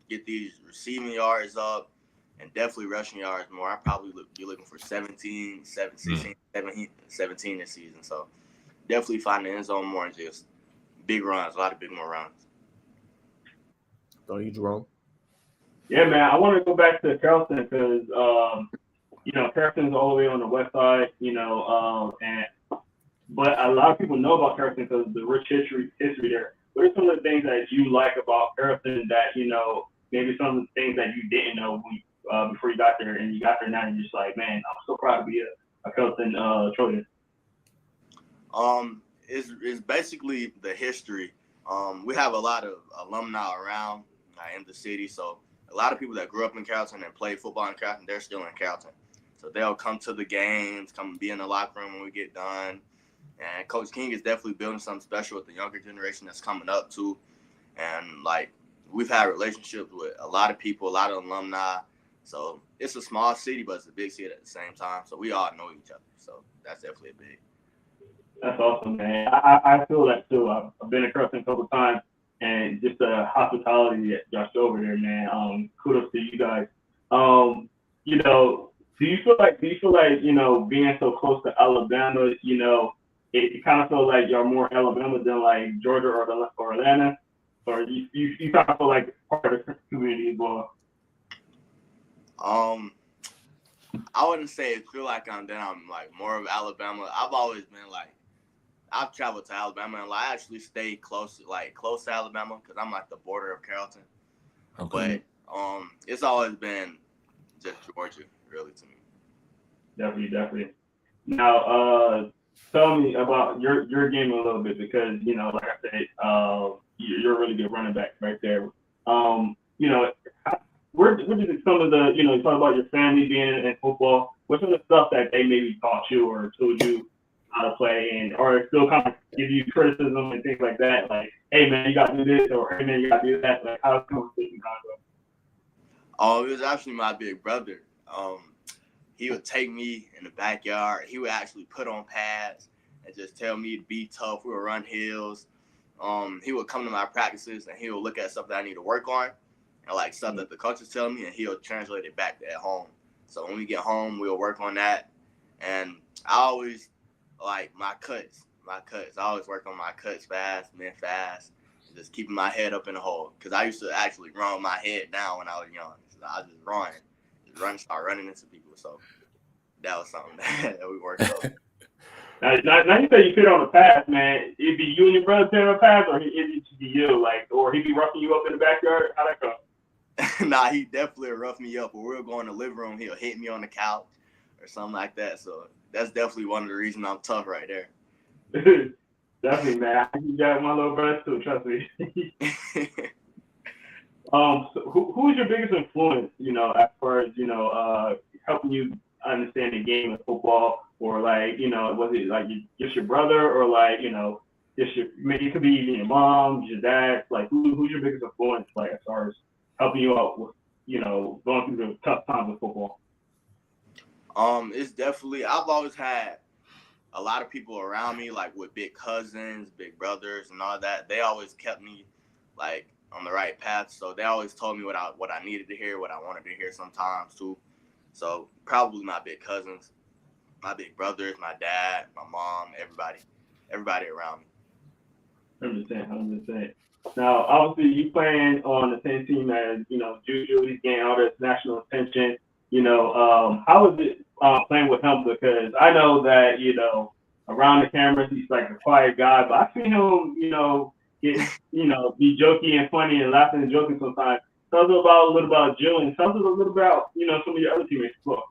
Get these receiving yards up, and definitely rushing yards more. I probably be looking for 16, 17 this season. So definitely find the end zone more and just big runs, a lot of big more runs. Throw you, Jerome. Yeah, man. I want to go back to Carrollton because Carrollton's all the way on the west side. But a lot of people know about Carrollton because of the rich history there. What are some of the things that you like about Carrollton that, maybe some of the things that you didn't know before you got there, and you got there now and you're just like, man, I'm so proud to be a Carrollton Trojan? It's basically the history. We have a lot of alumni around in the city, so a lot of people that grew up in Carrollton and played football in Carrollton, they're still in Carrollton. So they'll come to the games, come be in the locker room when we get done. And Coach King is definitely building something special with the younger generation that's coming up too. And we've had relationships with a lot of people, a lot of alumni. So it's a small city, but it's a big city at the same time. So we all know each other. So that's definitely a big. That's awesome, man. I feel that too. I've been to Carrollton a couple of times, and just the hospitality that y'all show over there, man. Kudos to you guys. Do you feel like being so close to Alabama, it kind of feels like you're more Alabama than like Georgia or Atlanta, or you kind of feel like part of the community as well? I wouldn't say it feel like I'm like more of Alabama. I've always been I've traveled to Alabama and I actually stay close to Alabama because I'm like the border of Carrollton. Okay. But it's always been just Georgia, really, to me. Definitely. Now, tell me about your game a little bit because like I said, you're a really good running back right there. Where did some of the you talk about your family being in football? What's some of the stuff that they maybe taught you or told you how to play, and or still kind of give you criticism and things like that? Like, hey man, you got to do this, or hey man, you got to do that. Like, how's the conversation going? It was actually my big brother. He would take me in the backyard. He would actually put on pads and just tell me to be tough. We would run hills. He would come to my practices and he would look at stuff that I need to work on and stuff that the coach is telling me, and he'll translate it back at home. So when we get home, we'll work on that. And I always my cuts. I always work on my cuts fast, fast, and just keeping my head up in the hole. Because I used to actually run my head down when I was young. So I just start running into people. So that was something that we worked on. Now you say you fit on the pass, man. It'd be you and your brother pitting on the pass, or it'd be you, or he'd be roughing you up in the backyard? How'd that go? Nah, he definitely roughed me up. Or we'll go in the living room, he'll hit me on the couch or something like that. So that's definitely one of the reasons I'm tough right there. Definitely, man. You got my little brother too, trust me. So who's your biggest influence, as far as, helping you understand the game of football, or was it just your brother, or maybe it could be even your mom, your dad, who's your biggest influence, as far as helping you out with, going through the tough times of football? It's definitely, I've always had a lot of people around me, with big cousins, big brothers and all that. They always kept me on the right path. So they always told me what I needed to hear, what I wanted to hear sometimes too. So probably my big cousins, my big brothers, my dad, my mom, everybody around me. 100%. Now, obviously, you playing on the same team as, Juju. He's getting all this national attention. How is it playing with him? Because I know that, around the cameras, he's like a quiet guy, but I've seen him, get, be jokey and funny and laughing and joking sometimes. Tell us a little about Jill, and tell us a little about, some of your other teammates as well.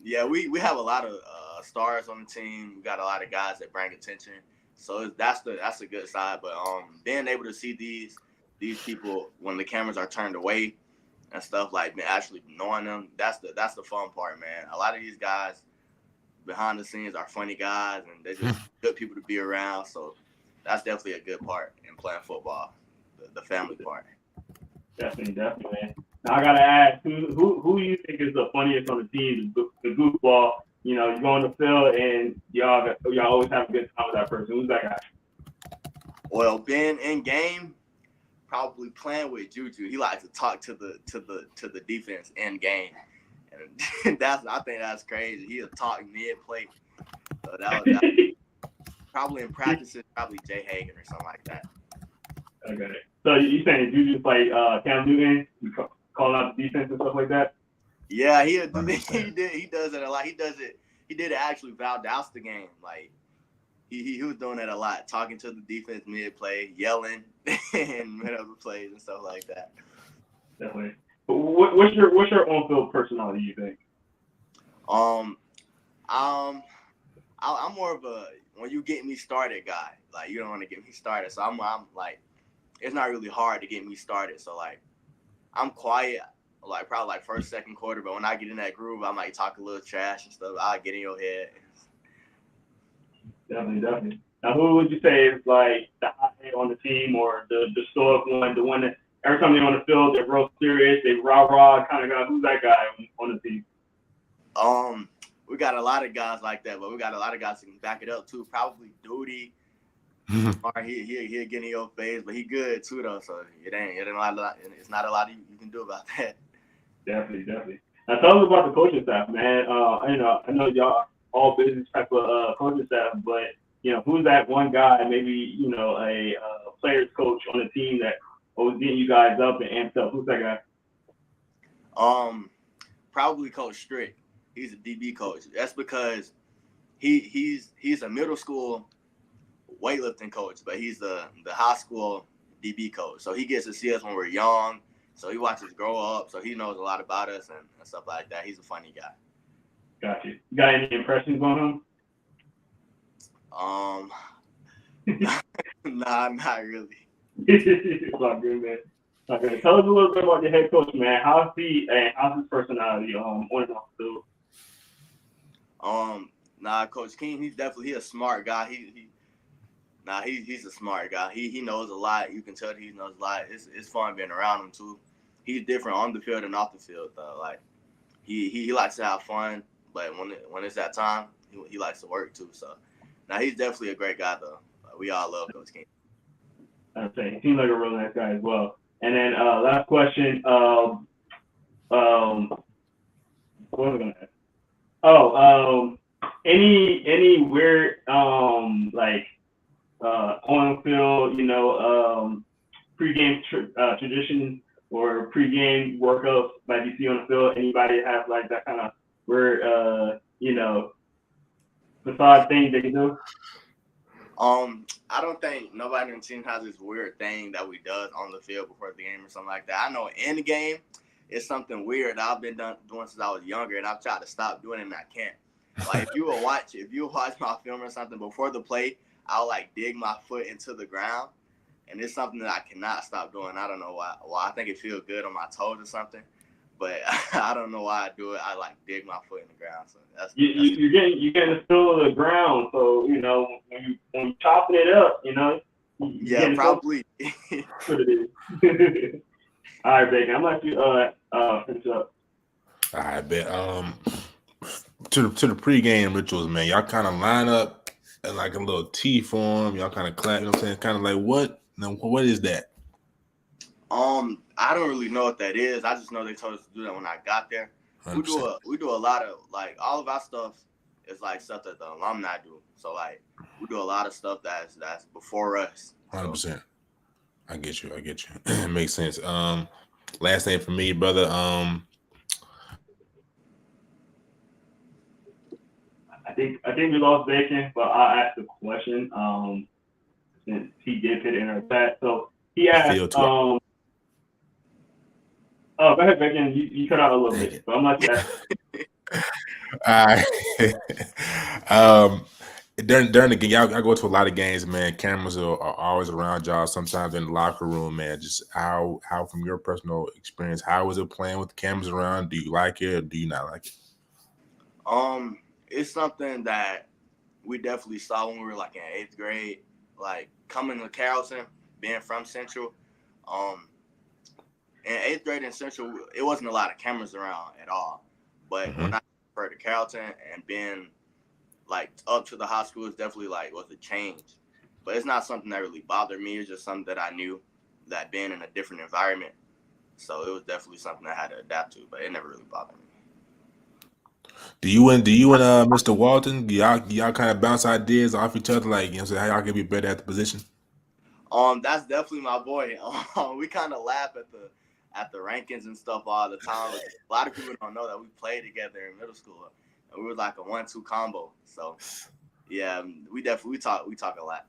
Yeah, we have a lot of stars on the team. We got a lot of guys that bring attention. So that's a good side. But being able to see these people when the cameras are turned away and stuff, like actually knowing them, that's the fun part, man. A lot of these guys behind the scenes are funny guys, and they're just good people to be around. So that's definitely a good part in playing football, the family part. Definitely, man. Now I gotta ask, who you think is the funniest on the team? The goofball. You go on the field and y'all always have a good time with that person. Who's that guy? Well, being in game, probably playing with Juju. He likes to talk to the defense in game, and I think that's crazy. He'll talk mid play. So that probably in practices, probably Jay Hagan or something like that. Okay. So you saying Juju's like Cam Newton, calling out the defense and stuff like that? Yeah, he does it a lot. He did it actually Valdosta game. Like he was doing that a lot, talking to the defense mid play, yelling and mid over plays and stuff like that. Definitely. But what's your on field personality, you think? I'm more of a when you get me started guy. Like you don't want to get me started, so I'm like it's not really hard to get me started. So like I'm quiet. Like probably like first, second quarter, but when I get in that groove, I might talk a little trash and stuff. I'll get in your head. Definitely. Now, who would you say is like the hot head on the team, or the stoic one, the one that every time they're on the field, they're real serious, they rah kind of guy? Who's that guy on the team? We got a lot of guys like that, but we got a lot of guys that can back it up too. Probably Duty. Or he'll get in your face, but he good too though. So it ain't a lot. It's not a lot you can do about that. Definitely. Now tell us about the coaching staff, man. I know y'all all business type of coaching staff, but who's that one guy, maybe a players coach on the team that was getting you guys up and amped up? Who's that guy? Probably Coach Strick. He's a DB coach. That's because he's a middle school weightlifting coach, but he's the high school DB coach. So he gets to see us when we're young. So he watches us grow up. So he knows a lot about us and stuff like that. He's a funny guy. Got you. You got any impressions on him? Nah, not really. It's all good, man. Okay, tell us a little bit about your head coach, man. How's he and how's his personality on and off the field? Coach King, he's a smart guy. He's a smart guy. He knows a lot. You can tell he knows a lot. It's fun being around him too. He's different on the field and off the field though. Like he likes to have fun, but when it's that time, he likes to work too. So now he's definitely a great guy though. We all love Coach King. Okay, he seems like a real nice guy as well. And then last question. What was I gonna ask? Any weird like on field, pregame traditions or pregame workouts like you see on the field? Anybody have like that kind of weird facade thing they can do? I don't think nobody in the team has this weird thing that we does on the field before the game or something like that. I know in the game it's something weird that I've been doing since I was younger, and I've tried to stop doing it and I can't. Like if you watch my film or something before the play, I'll like dig my foot into the ground, and it's something that I cannot stop doing. I don't know why. Well, I think it feels good on my toes or something, but I don't know why I do it. I like dig my foot in the ground. So you're getting the feel of the ground. So when you chopping it up, Yeah, probably. What it is. All right, Bacon. I'm gonna let you finish up. All right, bet. To the pregame rituals, man. Y'all kind of line up in like a little T form. Y'all kind of clap. You know what I'm saying? Kind of like what Now, what is that? I don't really know what that is. I just know they told us to do that when I got there. 100%. We do a lot of like all of our stuff is like stuff that the alumni do. So like we do a lot of stuff that's before us. 100%. I get you. It makes sense. Last thing for me, brother. I think we lost Bacon, but I'll ask the question. Since he did fit in our chat, so he asked. Oh, go ahead, Bacon. You cut out a little bit, but I'm not that. All right. During the game, I go to a lot of games, man. Cameras are always around y'all. Sometimes in the locker room, man. Just how from your personal experience, how was it playing with the cameras around? Do you like it or do you not like it? It's something that we definitely saw when we were like in 8th grade. Like coming to Carrollton, being from Central. In 8th grade in Central, it wasn't a lot of cameras around at all. But when I referred to Carrollton and being like up to the high school, it's definitely like was a change. But it's not something that really bothered me. It's just something that I knew that being in a different environment. So it was definitely something I had to adapt to, but it never really bothered me. Do you and Mr. Walton, do y'all kind of bounce ideas off each other, like, you know, how y'all can be better at the position? That's definitely my boy. We kind of laugh at the rankings and stuff all the time. A lot of people don't know that we played together in middle school, and we were like a 1-2 combo. So yeah, we talk a lot.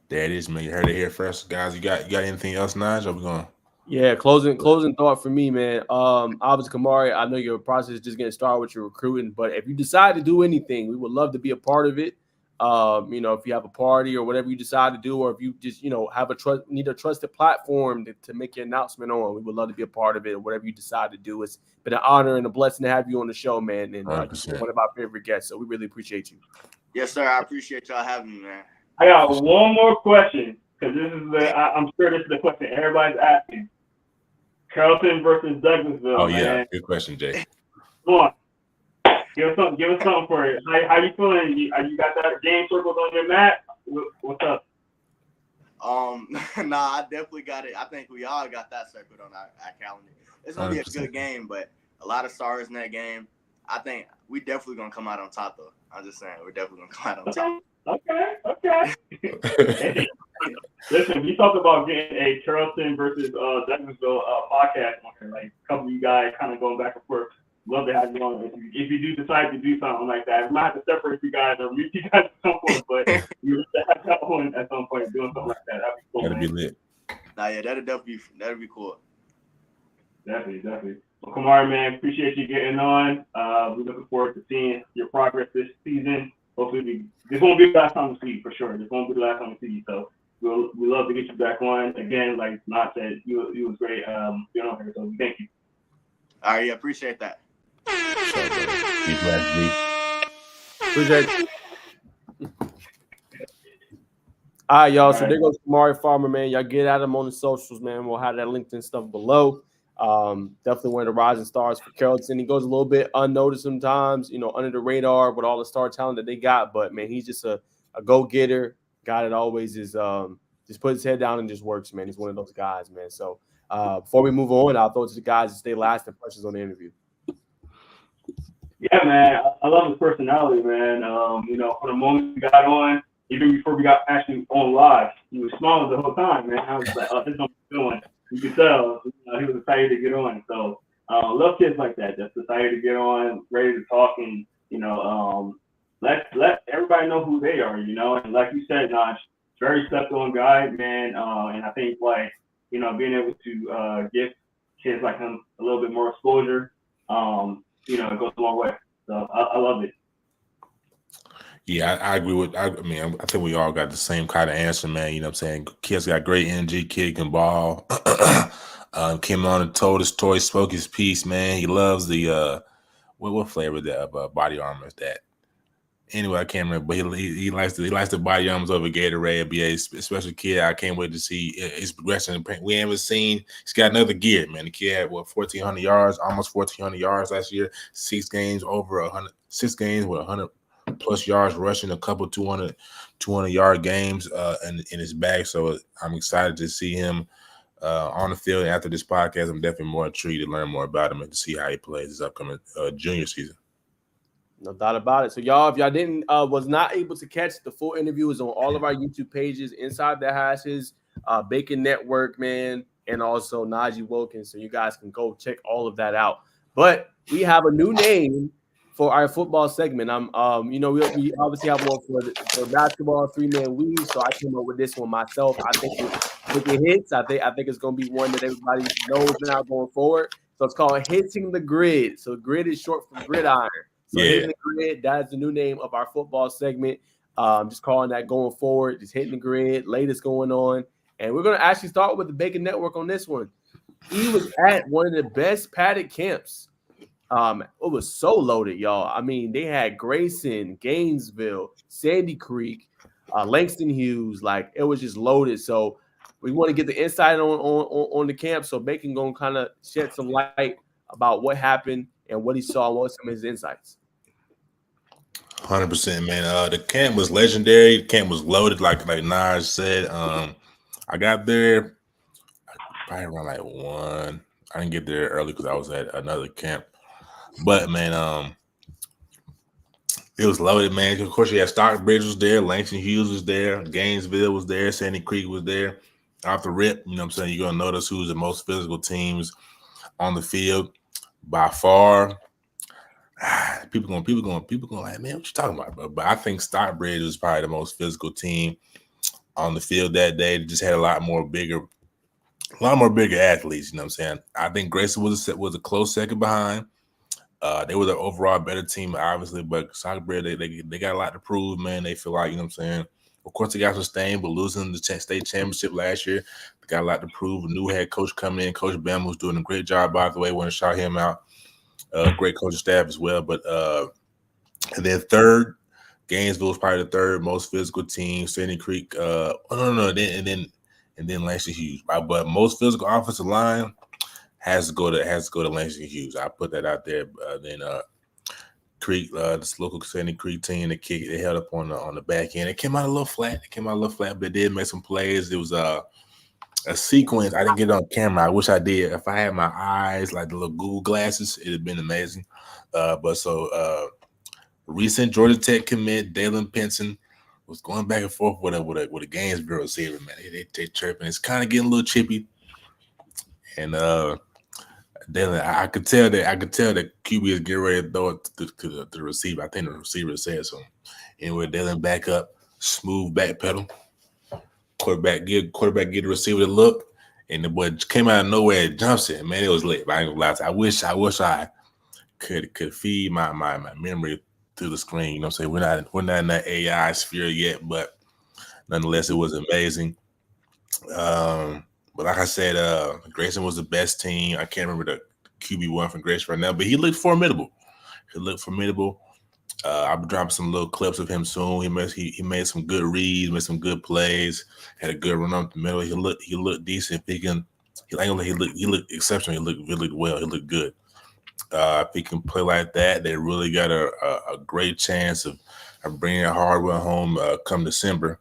There it is, man. You heard it here first, guys. You got anything else, Najeh? Or we going? Yeah, closing thought for me, man. Obviously, Kimauri, I know your process is just getting started with your recruiting, but if you decide to do anything, we would love to be a part of it. You know, if you have a party or whatever you decide to do, or if you just, you know, need a trusted platform to make your announcement on, we would love to be a part of it. Or whatever you decide to do, it's been an honor and a blessing to have you on the show, man. And one of our favorite guests, so we really appreciate you. Yes, sir. I appreciate y'all having me, man. I got one more question because this is I'm sure this is the question everybody's asking. Carrollton versus Douglasville. Oh yeah, man. Good question, Jay. Come on, give us something for it. How you feeling? You got that game circled on your mat? What's up? Nah, I definitely got it. I think we all got that circled on our calendar. It's gonna be a good game, but a lot of stars in that game. I think we definitely gonna come out on top, though. I'm just saying, we're definitely gonna come out on top. Okay. Listen, we talked about getting a Carrollton versus Douglasville podcast on here, like a couple of you guys kind of going back and forth. Love to have you on. If you do decide to do something like that, we might have to separate you guys or meet you guys at some point, but we will have that one at some point doing something like that. That'd be cool. That'd be lit. Nah, yeah, that'd be cool. Definitely. Well, Kimauri, man, appreciate you getting on. We're looking forward to seeing your progress this season. Hopefully, this won't be the last time we see you for sure. This won't be the last time we see you. So we love to get you back on again. Like Naj said, you was great being on here. So thank you. All right, yeah, appreciate that. Appreciate it. All right, y'all. So there goes Kimauri Farmer, man. Y'all get at him on the socials, man. We'll have that LinkedIn stuff below. Definitely one of the rising stars for Carrollton. He goes a little bit unnoticed sometimes, you know, under the radar with all the star talent that they got. But man, he's just a go-getter guy that always is just put his head down and just works, man. He's one of those guys, man. So before we move on, I'll throw it to the guys to stay last impressions on the interview. Yeah, man. I love his personality, man. You know, from the moment we got on, even before we got actually on live, he was smiling the whole time, man. I was like, oh, this is what I'm doing. You could tell he was excited to get on. So love kids like that, just excited to get on, ready to talk, and you know, let everybody know who they are. You know, and like you said, Naj, very stepped on guy, man. And I think like you know, being able to give kids like him a little bit more exposure, you know, it goes a long way. So I love it. Yeah, I agree with. I think we all got the same kind of answer, man. You know what I'm saying? Kid's got great energy. Kid can ball. Came on and told his story, spoke his piece, man. He loves the what flavor that body armor is that? Anyway, I can't remember, but he likes the body armors over Gatorade. Be a special kid. I can't wait to see his progression. We haven't seen. He's got another gear, man. The kid had 1,400 yards, almost 1,400 yards last year. 6 games over 100. 6 games with 100 plus yards rushing, a couple 200-yard games in his bag. So I'm excited to see him on the field. After this podcast, I'm definitely more intrigued to learn more about him and to see how he plays this upcoming junior season. No doubt about it. So y'all, if y'all didn't was not able to catch the full interview, is on all of our YouTube pages, Inside the Hashes, Bacon Network, man, and also Najee Wilkins. So you guys can go check all of that out. But we have a new name for our football segment. We obviously have one for basketball, 3-man weave. So I came up with this one myself. I think it hits. I think it's gonna be one that everybody knows now going forward. So it's called Hitting the Grid. So grid is short for gridiron. So Hitting the Grid, that's the new name of our football segment. Just calling that going forward, just hitting the grid, latest going on. And we're going to actually start with the Bacon Network on this one. He was at one of the best padded camps. It was so loaded, y'all. I mean, they had Grayson, Gainesville, Sandy Creek, Langston Hughes. Like, it was just loaded. So we want to get the insight on the camp. So Bacon going to kind of shed some light about what happened and what he saw, what some of his insights. 100%, man. The camp was legendary. The camp was loaded, like Najeh said. I got there probably around like 1. I didn't get there early because I was at another camp. But man, it was loaded, man. Of course, you had Stockbridge was there, Langston Hughes was there, Gainesville was there, Sandy Creek was there. Off the rip, you know what I'm saying? You're gonna notice who's the most physical teams on the field by far. People going like, man, what you talking about, bro? But I think Stockbridge was probably the most physical team on the field that day. They just had a lot more bigger athletes. You know what I'm saying? I think Grayson was a close second behind. They were the overall better team, obviously, but Stockbridge they got a lot to prove, man. They feel like, you know what I'm saying. Of course, they got sustained, but losing the state championship last year, they got a lot to prove. A new head coach coming in, Coach Bam, who's doing a great job, by the way. Want to shout him out. Great coaching staff as well. But and then third, Gainesville was probably the third most physical team. Sandy Creek, and then Langston Hughes. But most physical offensive line has to go to Langston Hughes. I put that out there. Then Creek, this local Sandy Creek team, they held up on the back end. It came out a little flat. But they did make some plays. It was a sequence. I didn't get it on camera. I wish I did. If I had my eyes like the little Google glasses, it'd have been amazing. Recent Georgia Tech commit Dalen Pinson was going back and forth with a Gainesville receiver, man. They chirping. It's kind of getting a little chippy. And Dalen, I could tell that QB is getting ready to throw it to the receiver. I think the receiver said so. Anyway, Dalen back up, smooth back pedal. Quarterback get the receiver to look, and the boy came out of nowhere and jumps it. Man, it was lit. I ain't gonna lie to you. I wish I could feed my memory through the screen. You know what I'm saying? We're not in that AI sphere yet, but nonetheless, it was amazing. But like I said, Grayson was the best team. I can't remember the QB1 from Grayson right now, but he looked formidable. I'll be dropping some little clips of him soon. He made some good reads, made some good plays, had a good run up the middle. He looked decent. He looked exceptional. He looked really well. He looked good. If he can play like that, they really got a great chance of bringing Hardwell home come December.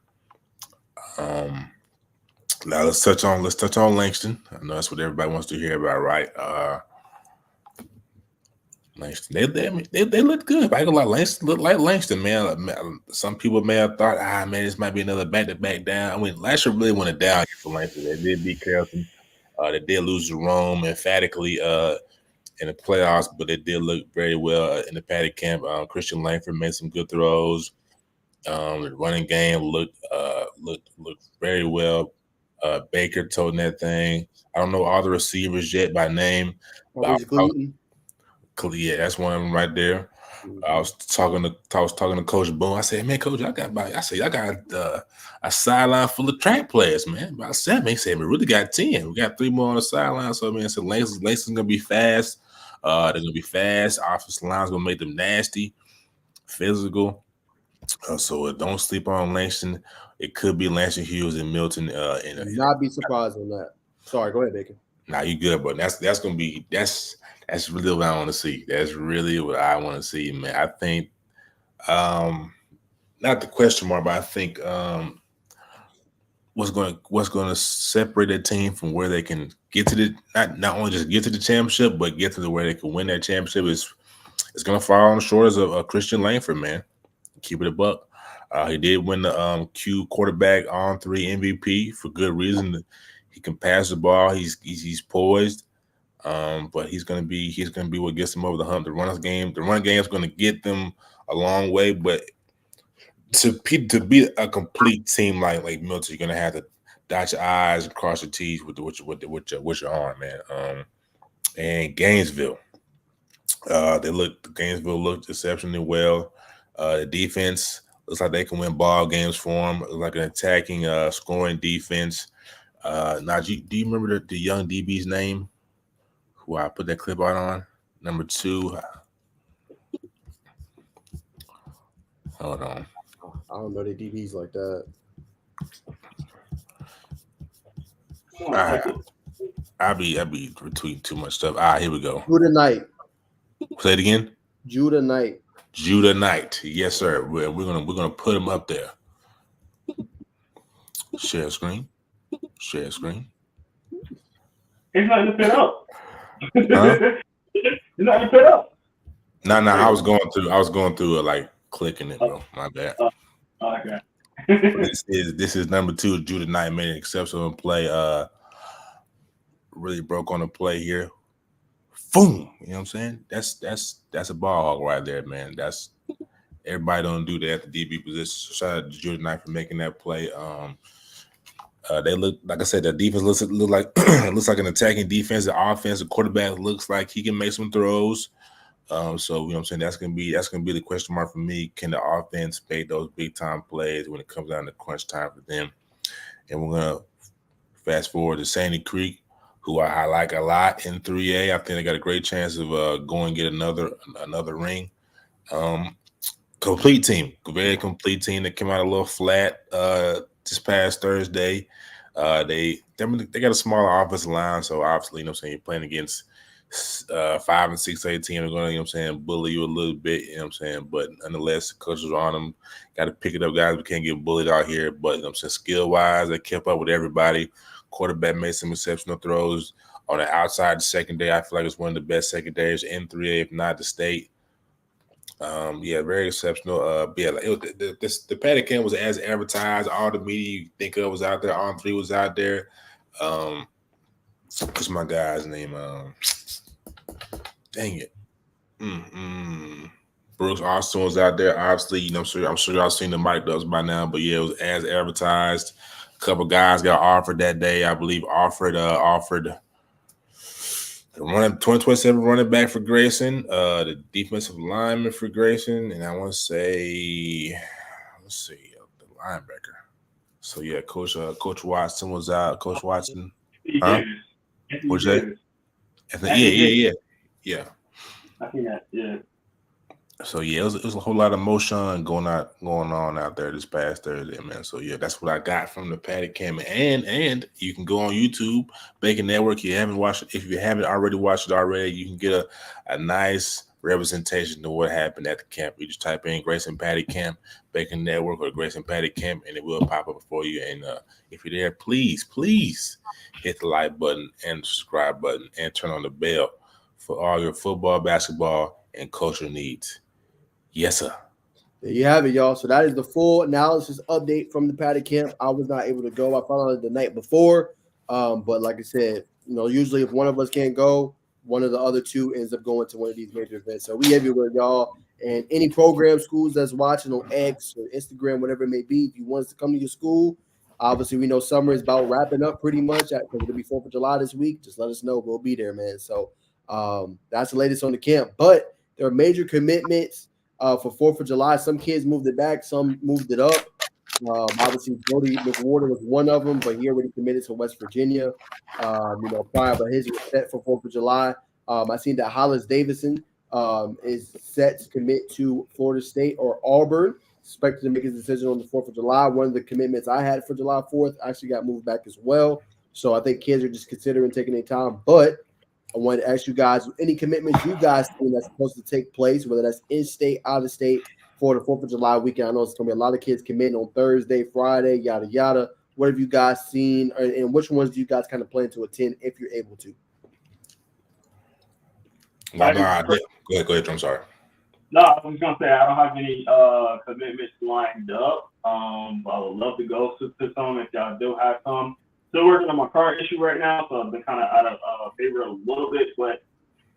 Now let's touch on Langston. I know that's what everybody wants to hear about, right? Langston, they look good. I ain't gonna lie, Langston looked like Langston, man. Some people may have thought, man, this might be another back-to-back down. I mean, last year really went it down for Langston. They did beat Carrollton. They did lose Jerome emphatically in the playoffs, but they did look very well in the padded camp. Christian Langford made some good throws. The running game looked very well. Baker toting that thing. I don't know all the receivers yet by name. Yeah, that's one of them right there. I was talking to Coach Boone. I said, "Man, Coach, I got a sideline full of track players, man. About 7." He said, "We really got 10. We got 3 more on the sideline." So, man, so Langston's gonna be fast. They're gonna be fast. Offensive line's gonna make them nasty, physical. So don't sleep on Langston. It could be Langston Hughes and Milton. Not be surprised on that. Sorry, go ahead, Bacon. Nah, you good, but that's really what I want to see. That's really what I want to see, man. I think Not the question mark, but I think what's going to separate that team from where they can get to the not only just get to the championship, but get to the where they can win that championship is going to fall on the shoulders of Christian Langford, man. Keep it a buck. He did win the Q quarterback on 3 MVP for good reason. He can pass the ball. He's poised. But he's gonna be what gets them over the hump. The run game is gonna get them a long way. But to be a complete team like Milton, you're gonna have to dot your I's and cross your T's with your arm, man. And Gainesville, Gainesville looked exceptionally well. The defense looks like they can win ball games for them. Like an attacking, scoring defense. Najeh, do you remember the young DB's name? Who I put that clip out on? Number 2. Hold on. I don't know the DBs like that. I'll be retweeting too much stuff. All right, here we go. Judah Knight. Say it again. Judah Knight. Judah Knight. Yes, sir. We're gonna put him up there. Share screen. Share screen. It's not to put up. Huh? It's not to put up. No, I was going through like clicking it, bro. My bad. Okay. This is number 2. Judah Knight made an exceptional play. Really broke on the play here. Boom. You know what I'm saying? That's a ball hog right there, man. That's everybody don't do that at the DB position. Shout out to Judah Knight for making that play. They look, like I said, the defense looks like looks like an attacking defense. The offense, the quarterback looks like he can make some throws. So you know what I'm saying, that's gonna be the question mark for me. Can the offense make those big time plays when it comes down to crunch time for them? And we're gonna fast forward to Sandy Creek, who I like a lot in 3A. I think they got a great chance of going and get another ring. Complete team, very complete team that came out a little flat this past Thursday. They got a smaller offensive line, so obviously, you know what I'm saying, you're playing against 5 and 6A team are going to, you know what I'm saying, bully you a little bit, you know what I'm saying, but nonetheless, the coaches are on them. Got to pick it up, guys. We can't get bullied out here, but you know what I'm saying, skill-wise, they kept up with everybody. Quarterback made some exceptional throws on the outside secondary. I feel like it's one of the best secondaries in 3A, if not the state. Yeah, very exceptional. Yeah, the Patty Camp was as advertised. All the media you think of was out there. On 3 was out there. What's my guy's name? Dang it. Brooks Austin was out there. Obviously, you know, I'm sure y'all seen the mic dubs by now. But yeah, it was as advertised. A couple guys got offered that day. I believe offered the 2027 running back for Grayson, the defensive lineman for Grayson, and I want to say, the linebacker. So yeah, Coach Watson was out. Coach Watson, huh? What'd you say? Yeah. I think that, yeah. So yeah, it was a whole lot of motion going on out there this past Thursday, man. So yeah, that's what I got from the Patty Cam, and you can go on YouTube, Bacon Network. If you haven't already watched it already, you can get a nice representation of what happened at the camp. You just type in Grayson Patty Camp, Bacon Network, or Grayson Patty Camp, and it will pop up for you. And if you're there, please hit the like button and the subscribe button and turn on the bell for all your football, basketball, and culture needs. Yes, sir. There you have it, y'all. So that is the full analysis update from the Patty Camp. I was not able to go. I found out the night before. But like I said, you know, usually if one of us can't go, one of the other two ends up going to one of these major events. So we everywhere, y'all. And any program schools that's watching on X or Instagram, whatever it may be, if you want us to come to your school, obviously we know summer is about wrapping up pretty much. Because it'll be 4th of July this week. Just let us know. We'll be there, man. So that's the latest on the camp. But there are major commitments for 4th of July. Some kids moved it back, some moved it up. Obviously, Brody McWhorter was one of them, but he already committed to West Virginia. Prior, but his was set for 4th of July. I seen that Hollis Davidson is set to commit to Florida State or Auburn. Expected to make his decision on the 4th of July. One of the commitments I had for July 4th actually got moved back as well. So I think kids are just considering taking their time, but I wanted to ask you guys any commitments you guys think that's supposed to take place, whether that's in state, out of state. for the 4th of July weekend? I know it's going to be a lot of kids committing on Thursday, Friday, yada, yada. What have you guys seen, and which ones do you guys kind of plan to attend if you're able to? Go ahead, I'm sorry. No, I was going to say I don't have any commitments lined up. But I would love to go to some if y'all do have some. Still working on my car issue right now, so I've been kind of out of favor a little bit. But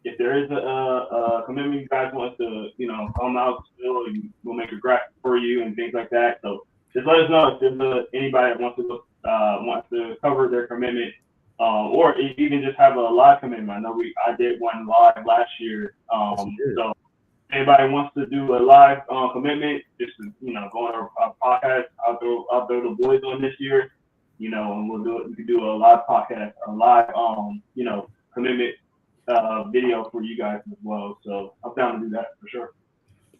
if there is a commitment you guys want us to, come out still, we'll make a graphic for you and things like that. So just let us know if there's anybody that wants to cover their commitment, or even just have a live commitment. I know I did one live last year. So anybody wants to do a live commitment, just to, go on our podcast, I'll throw the boys on this year, and we can do a live podcast, a live, commitment video for you guys as well. So I'm down to do that for sure.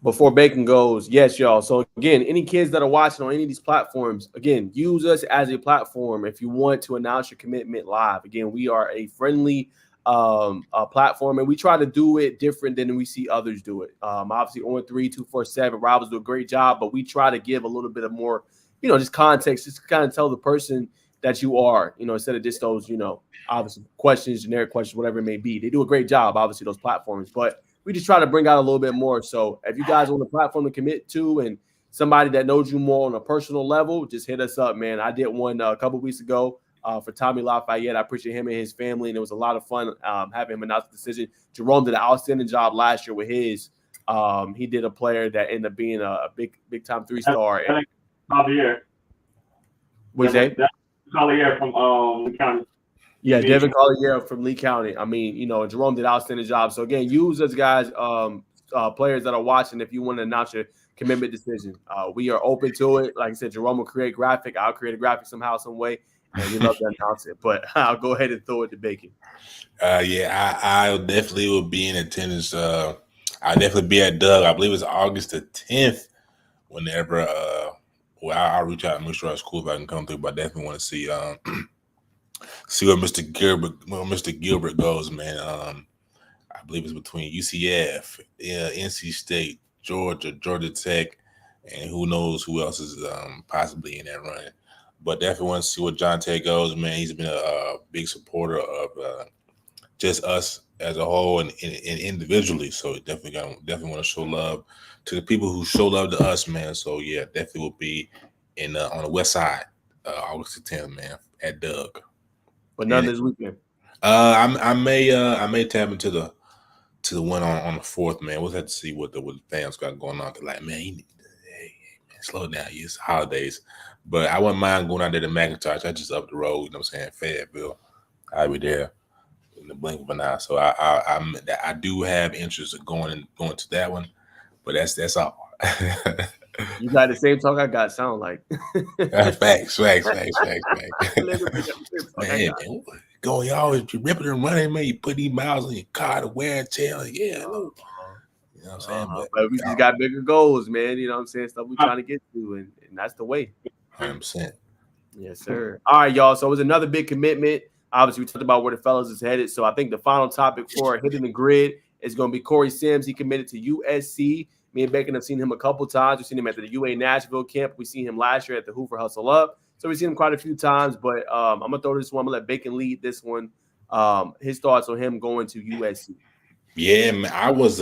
Before Bacon goes, yes, y'all. So again, any kids that are watching on any of these platforms, again, use us as a platform if you want to announce your commitment live. Again, we are a friendly platform, and we try to do it different than we see others do it. Obviously, on 3247, Rob do a great job, but we try to give a little bit of more, just context, just to kind of tell the person that you are, instead of just those, obviously questions, generic questions, whatever it may be. They do a great job, obviously, those platforms, but we just try to bring out a little bit more. So if you guys on the platform to commit to, and somebody that knows you more on a personal level, just hit us up, man. I did one a couple weeks ago for Tommy Lafayette. I appreciate him and his family, and it was a lot of fun having him announce the decision. Jerome did an outstanding job last year with his. He did a player that ended up being a big time 3-star. Javier. What'd you say? Collier from Lee County. Yeah, Devin Collier from Lee County. I mean, Jerome did an outstanding job. So again, use us guys, players that are watching, if you want to announce your commitment decision. We are open to it. Like I said, Jerome will create graphic. I'll create a graphic somehow, some way. And we love to announce it. But I'll go ahead and throw it to Bacon. I definitely will be in attendance. I'll definitely be at Doug. I believe it's August the 10th. Whenever I'll reach out and make sure it's cool if I can come through. But I definitely want to see see where Mr. Gilbert goes, man. I believe it's between UCF, NC State, Georgia Tech, and who knows who else is possibly in that running. But definitely want to see where John Tay goes, man. He's been a big supporter of just us as a whole and individually. So definitely want to show love to the people who show love to us, man. So yeah, definitely will be on the west side, August the 10th, man, at Doug. But none this weekend. I may tap into the one on the 4th, man. We'll have to see what the fans got going on. Like, man, slow down. It's holidays. But I wouldn't mind going out there to McIntosh. I just up the road, you know what I'm saying, Fayetteville. I'll be there in the blink of an eye. So I do have interest in going to that one, but that's all. You got the same talk I got. Sound like facts. Man, go, you always ripping and running, man. You put these miles on your car to wear and tear. Yeah, look. You know what I'm saying? But we just got bigger goals, man. You know what I'm saying? Stuff we're trying to get to, and that's the way. 100%. Yes, sir. All right, y'all. So it was another big commitment. Obviously, we talked about where the fellas is headed. So I think the final topic for Hitting the Grid is going to be Corey Sims. He committed to USC. Me and Bacon have seen him a couple times. We've seen him at the UA Nashville camp. We seen him last year at the Hoover Hustle Up. So we've seen him quite a few times. But I'm going to throw this one. I'm going to let Bacon lead this one. His thoughts on him going to USC. Yeah, man, I was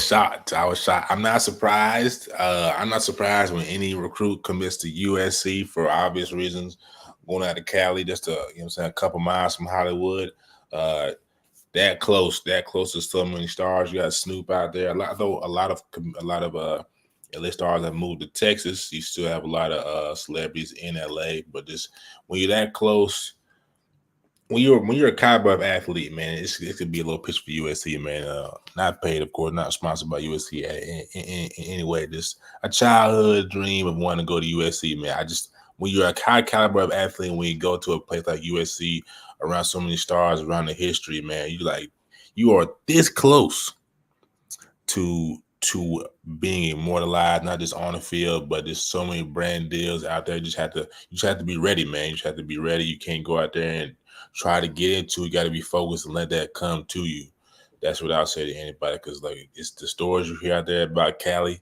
shocked. I'm not surprised. I'm not surprised when any recruit commits to USC for obvious reasons. Going out to Cali, just a couple miles from Hollywood. That close to so many stars. You got Snoop out there. A lot of LA stars have moved to Texas. You still have a lot of celebrities in LA, but just when you're that close. When you're a caliber of athlete, man, it could be a little pitch for USC, man. Not paid, of course, not sponsored by USC in any way. Just a childhood dream of wanting to go to USC, man. When you're a high caliber of athlete, when you go to a place like USC around so many stars around the history, man, you are this close to being immortalized, not just on the field, but there's so many brand deals out there. You just have to be ready, man. You just have to be ready. You can't go out there and try to get into it. You got to be focused and let that come to you. That's what I'll say to anybody, because like it's the stories you hear out there about Cali.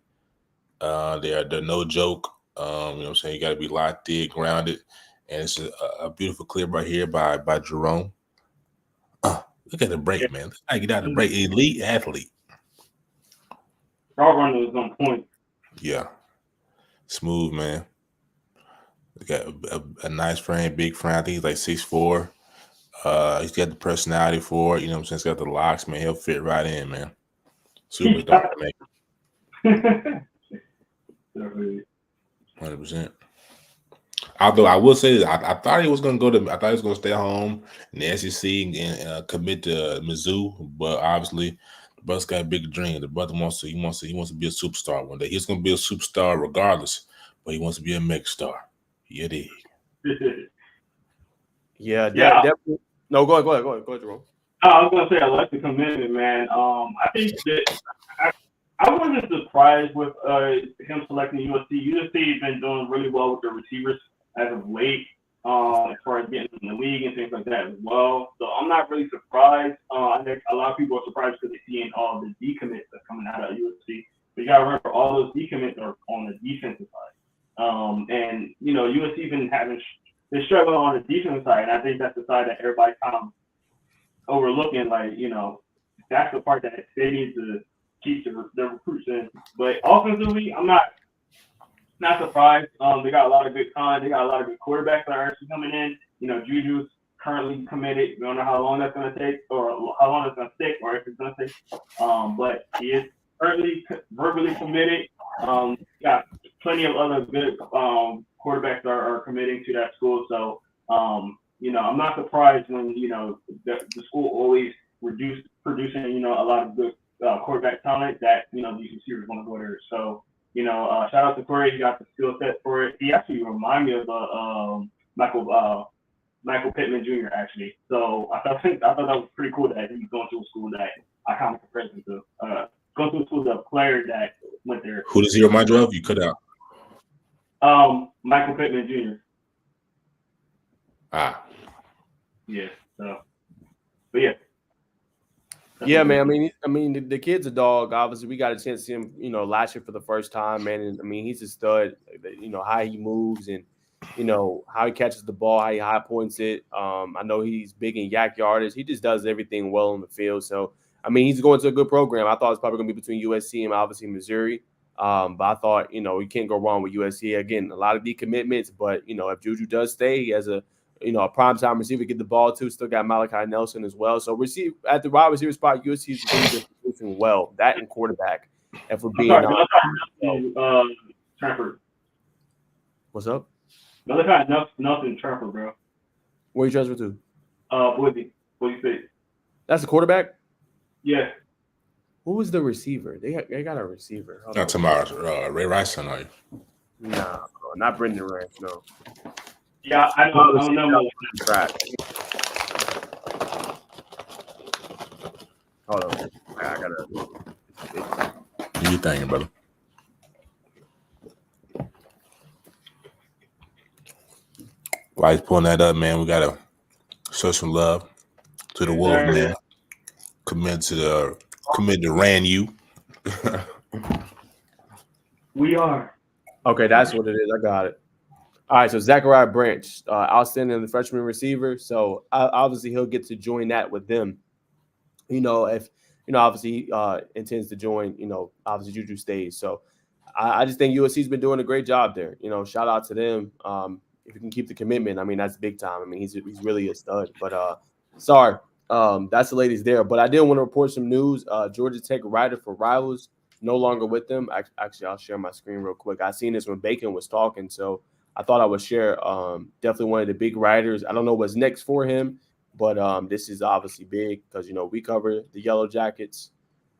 They're no joke. You know what I'm saying? You got to be locked in, grounded. And it's a beautiful clip right here by Jerome. Look at the break, man. Look how you get out the break. Elite athlete. Our runner was on point. Yeah. Smooth, man. Got a nice frame, big frame. I think he's like 6'4". He's got the personality for it. You know what I'm saying? He's got the locks, man. He'll fit right in, man. Superstar, man. 100%. Although I will say this, I thought he was going to I thought he was going to stay home in the SEC and commit to Mizzou, but obviously the brother's got a big dream. The brother wants to be a superstar one day. He's going to be a superstar regardless, but he wants to be a mega star. Yeah, dig. Yeah, definitely. No, go ahead, Jerome. I was gonna say I like the commitment, man. I think that I wasn't surprised with him selecting USC. USC has been doing really well with their receivers as of late, as far as getting in the league and things like that as well. So I'm not really surprised. I think a lot of people are surprised because they're seeing all the decommits that's coming out of USC. But you gotta remember, all those decommits are on the defensive side. And you know, USC been struggling on the defensive side, and I think that's the side that everybody kind of overlooking. Like, you know, that's the part that they need to keep their recruits in. But offensively, I'm not surprised. They got a lot of good talent. They got a lot of good quarterbacks that are actually coming in. You know, Juju's currently committed. We don't know how long that's going to take, or how long it's going to take, or if it's going to take. But he is currently verbally committed. Got plenty of other good quarterbacks are committing to that school. So, you know, I'm not surprised when, you know, the school always producing, you know, a lot of good quarterback talent that, you know, these receivers want to go there. So, you know, shout out to Corey. He got the skill set for it. He actually reminded me of Michael Pittman Jr. actually. So I thought that was pretty cool that he was going to a school that I kind of compared him to. Going to a school, the player that went there. Who does he remind you of? You cut out. Michael Pittman Jr. Yeah. So, but yeah. Yeah, man. I mean, the kid's a dog. Obviously, we got a chance to see him, you know, last year for the first time, man. And I mean, he's a stud. You know how he moves and, you know, how he catches the ball, how he high points it. I know he's big in yak yardage. He just does everything well on the field. So, I mean, he's going to a good program. I thought it was probably going to be between USC and obviously Missouri. But I thought, you know, you can't go wrong with USC. Again, a lot of decommitments, but, you know, if Juju does stay, he has a primetime receiver to get the ball to. Still got Malachi Nelson as well. So at the wide receiver spot, USC is really producing well. That and quarterback. And for being Trafford. What's up? Malachi Nelson Trafford, bro. Where you transfer to? Boise State. That's the quarterback? Yeah. Who was the receiver? They got a receiver. Not tomorrow. Ray Rice, son, are you? No, not Brendan Rance, no. Yeah, I don't know. Hold on. I gotta. Do you thinking, brother? While he's pulling that up, man, we gotta show some love to the Wolf, man. Commit to Ran U. We are. Okay, that's what it is. I got it. All right, so Zachariah Branch, outstanding the freshman receiver. So obviously he'll get to join that with them. You know, if obviously he intends to join. You know, obviously Juju stays. So I just think USC's been doing a great job there. You know, shout out to them. If you can keep the commitment, I mean that's big time. I mean he's really a stud. But sorry, that's the ladies there. But I did want to report some news. Georgia Tech writer for Rivals no longer with them. Actually, I'll share my screen real quick. I seen this when Bacon was talking, so I thought I would share. Definitely one of the big writers. I don't know what's next for him, but this is obviously big because, you know, we cover the Yellow Jackets.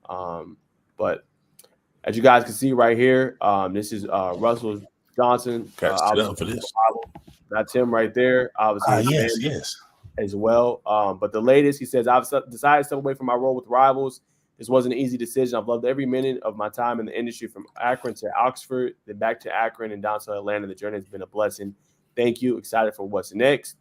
But as you guys can see right here, this is Russell Johnson. For this. That's him right there. Obviously, yes. As well. But the latest, he says, I've decided to step away from my role with Rivals. This wasn't an easy decision. I've loved every minute of my time in the industry, from Akron to Oxford, then back to Akron and down to Atlanta. The journey has been a blessing. Thank you. Excited for what's next.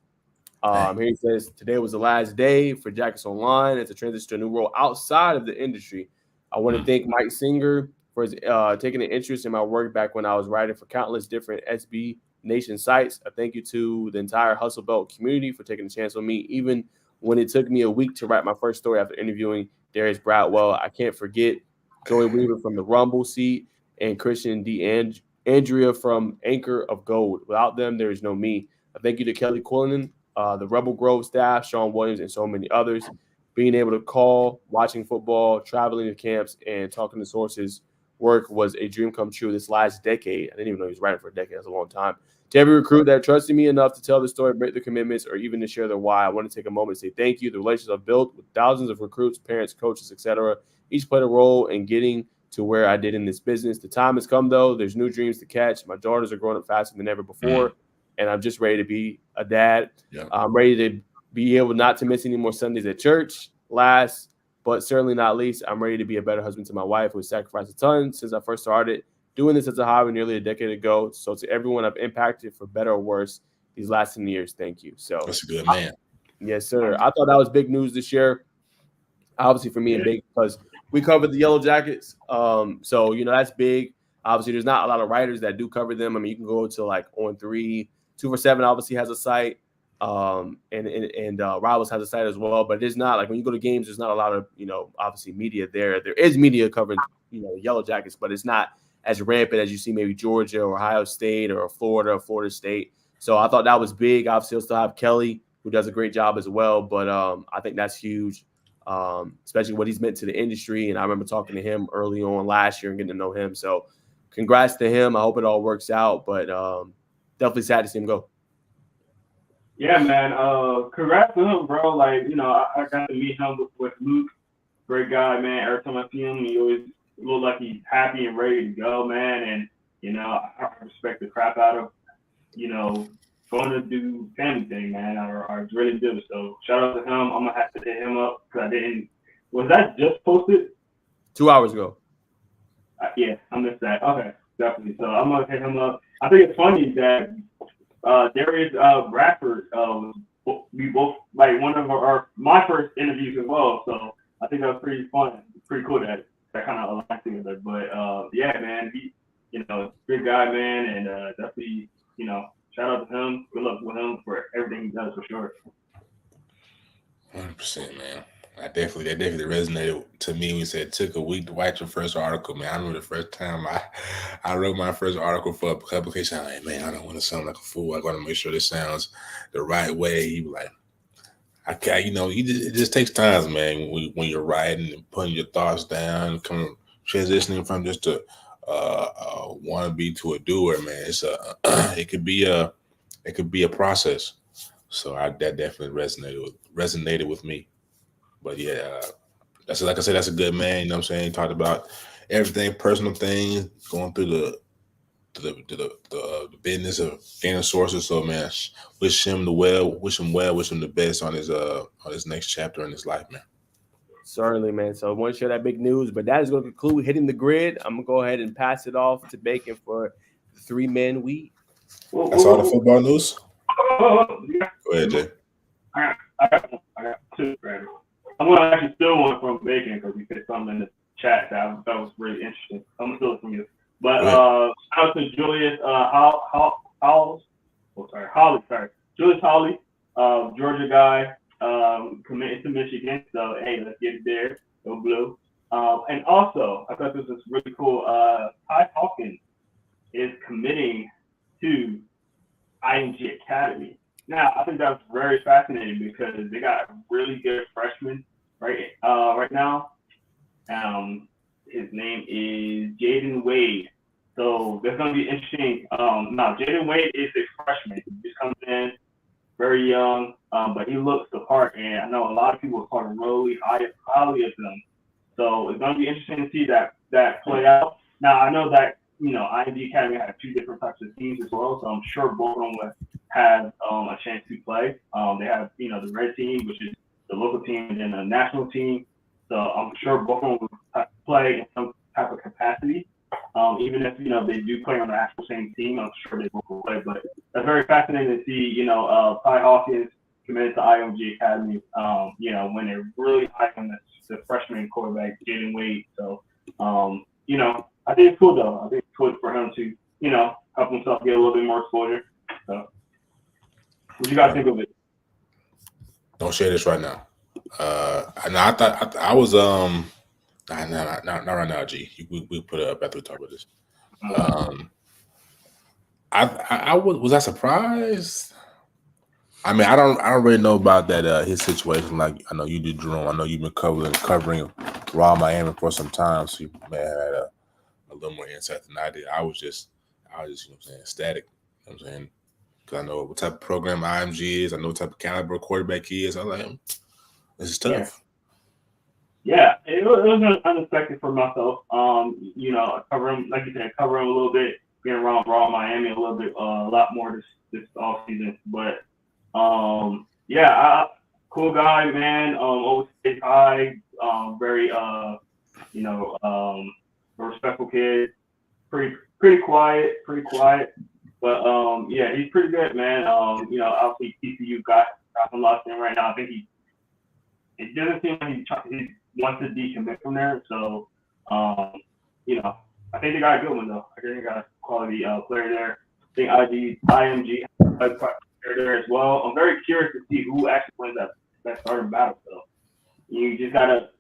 Here he says, today was the last day for Jackets Online. It's a transition to a new role outside of the industry. I want to thank Mike Singer for his, taking an interest in my work back when I was writing for countless different SB Nation sites. A thank you to the entire Hustle Belt community for taking a chance on me, even when it took me a week to write my first story after interviewing Darius Bradwell. I can't forget Joey Weaver from the Rumble seat and Christian Andrea from Anchor of Gold. Without them, there is no me. A thank you to Kelly Quillen, the Rebel Grove staff, Sean Williams, and so many others. Being able to call, watching football, traveling to camps, and talking to sources work was a dream come true this last decade. I didn't even know he was writing for a decade. That's a long time. To every recruit that trusted me enough to tell the story, break their commitments, or even to share their why, I want to take a moment to say thank you. The relationships I've built with thousands of recruits, parents, coaches, etc., each played a role in getting to where I did in this business. The time has come, though. There's new dreams to catch. My daughters are growing up faster than ever before, and I'm just ready to be a dad. Yeah. I'm ready to be able not to miss any more Sundays at church. Last, but certainly not least, I'm ready to be a better husband to my wife, who has sacrificed a ton since I first started doing this as a hobby nearly a decade ago. So to everyone I've impacted, for better or worse, these last 10 years, thank you. So that's a good man. Yes, sir. I thought that was big news this year. Obviously for me and big because we covered the Yellow Jackets. So, that's big. Obviously, there's not a lot of writers that do cover them. I mean, you can go to like On3, 247 obviously has a site. And Rivals has a site as well, but there's not, like, when you go to games, there's not a lot of, obviously media there. There is media covering, Yellow Jackets, but it's not as rampant as you see maybe Georgia or Ohio State or Florida State. So I thought that was big. Obviously, we'll still have Kelly, who does a great job as well, but I think that's huge, especially what he's meant to the industry. And I remember talking to him early on last year and getting to know him. So congrats to him. I hope it all works out, but definitely sad to see him go. Yeah, man. Congrats to him, bro. Like, I got to meet him with Luke. Great guy, man. Every time I see him, he always looks like he's happy and ready to go, man. And, I respect the crap out of, going to do family thing, man. I really do. So shout out to him. I'm going to have to hit him up because I didn't. Was that just posted? 2 hours ago. Yeah, I missed that. Okay, definitely. So I'm going to hit him up. I think it's funny that Darius Bradford, we both, like, one of my first interviews as well. So I think that was pretty fun, pretty cool that kind of aligned together. But yeah, man, he, big guy, man, and definitely, shout out to him. Good luck with him for everything he does, for sure. 100%, man. That definitely resonated to me when you said it took a week to write your first article, man. I remember the first time I wrote my first article for a publication. I'm like, man, I don't want to sound like a fool. I got to make sure this sounds the right way. He was like, okay, it just takes time, man, when you're writing and putting your thoughts down, transitioning from just a wannabe to a doer, man. It's it could be a process. So that definitely resonated with me. But yeah, that's, like I said, that's a good man. You know what I'm saying? He talked about everything, personal things, going through the business of gaining sources. So man, wish him well, wish him the best on his next chapter in his life, man. Certainly, man. So I want to share that big news, but that is going to conclude Hitting the Grid. I'm gonna go ahead and pass it off to Bacon for the 3-man week. That's all the football news. Yeah. Go ahead, Jay. I got two, right? I'm going to actually steal one from Bacon because he said something in the chat that was really interesting. I'm going to steal it from you. But shout out to Julius Julius Hawley, Georgia guy, committed to Michigan. So, hey, let's get it there. Go blue. And also, I thought this was really cool. Ty Hawkins is committing to IMG Academy. Now, I think that's very fascinating because they got a really good freshman right now. His name is Jaden Wade. So that's going to be interesting. Now, Jaden Wade is a freshman. He just comes in very young, but he looks the part. And I know a lot of people are talking really highly of him. So it's going to be interesting to see that play out. Now, I know that, IMG Academy have two different types of teams as well. So I'm sure both of them will have a chance to play. They have, the red team, which is the local team, and then the national team. So I'm sure both of them will play in some type of capacity. Even if, they do play on the actual same team, I'm sure they both will play. But that's very fascinating to see, Ty Hawkins committed to IMG Academy, when they're really high on the freshman quarterback, Jaden Wade. So, think it's cool though. I think it's cool for him to, help himself get a little bit more exposure. So, what you guys think of it? Don't share this right now. I thought I was not right now, G. We put it up after we talk about this. I was I surprised? I mean, I don't really know about that his situation. Like I know you did, Jerome. I know you've been covering Raw Miami for some time, so you may have had a little more insight than I did. I was just ecstatic. You know what I'm saying? Because I know what type of program IMG is. I know what type of caliber quarterback he is. I was like, this is tough. Yeah, it was unexpected for myself. Cover him, like you said, cover him a little bit, being around Raw Miami a little bit, a lot more this off season. But cool guy, man. Always stays high. Very a respectful kid. Pretty quiet. But he's pretty good, man. Obviously TCU got some lost in right now. I think it doesn't seem like he wants to decommit from there. So, I think they got a good one though. I think they got a quality player there. I think IMG has a player there as well. I'm very curious to see who actually wins that starting battle. So, you just got a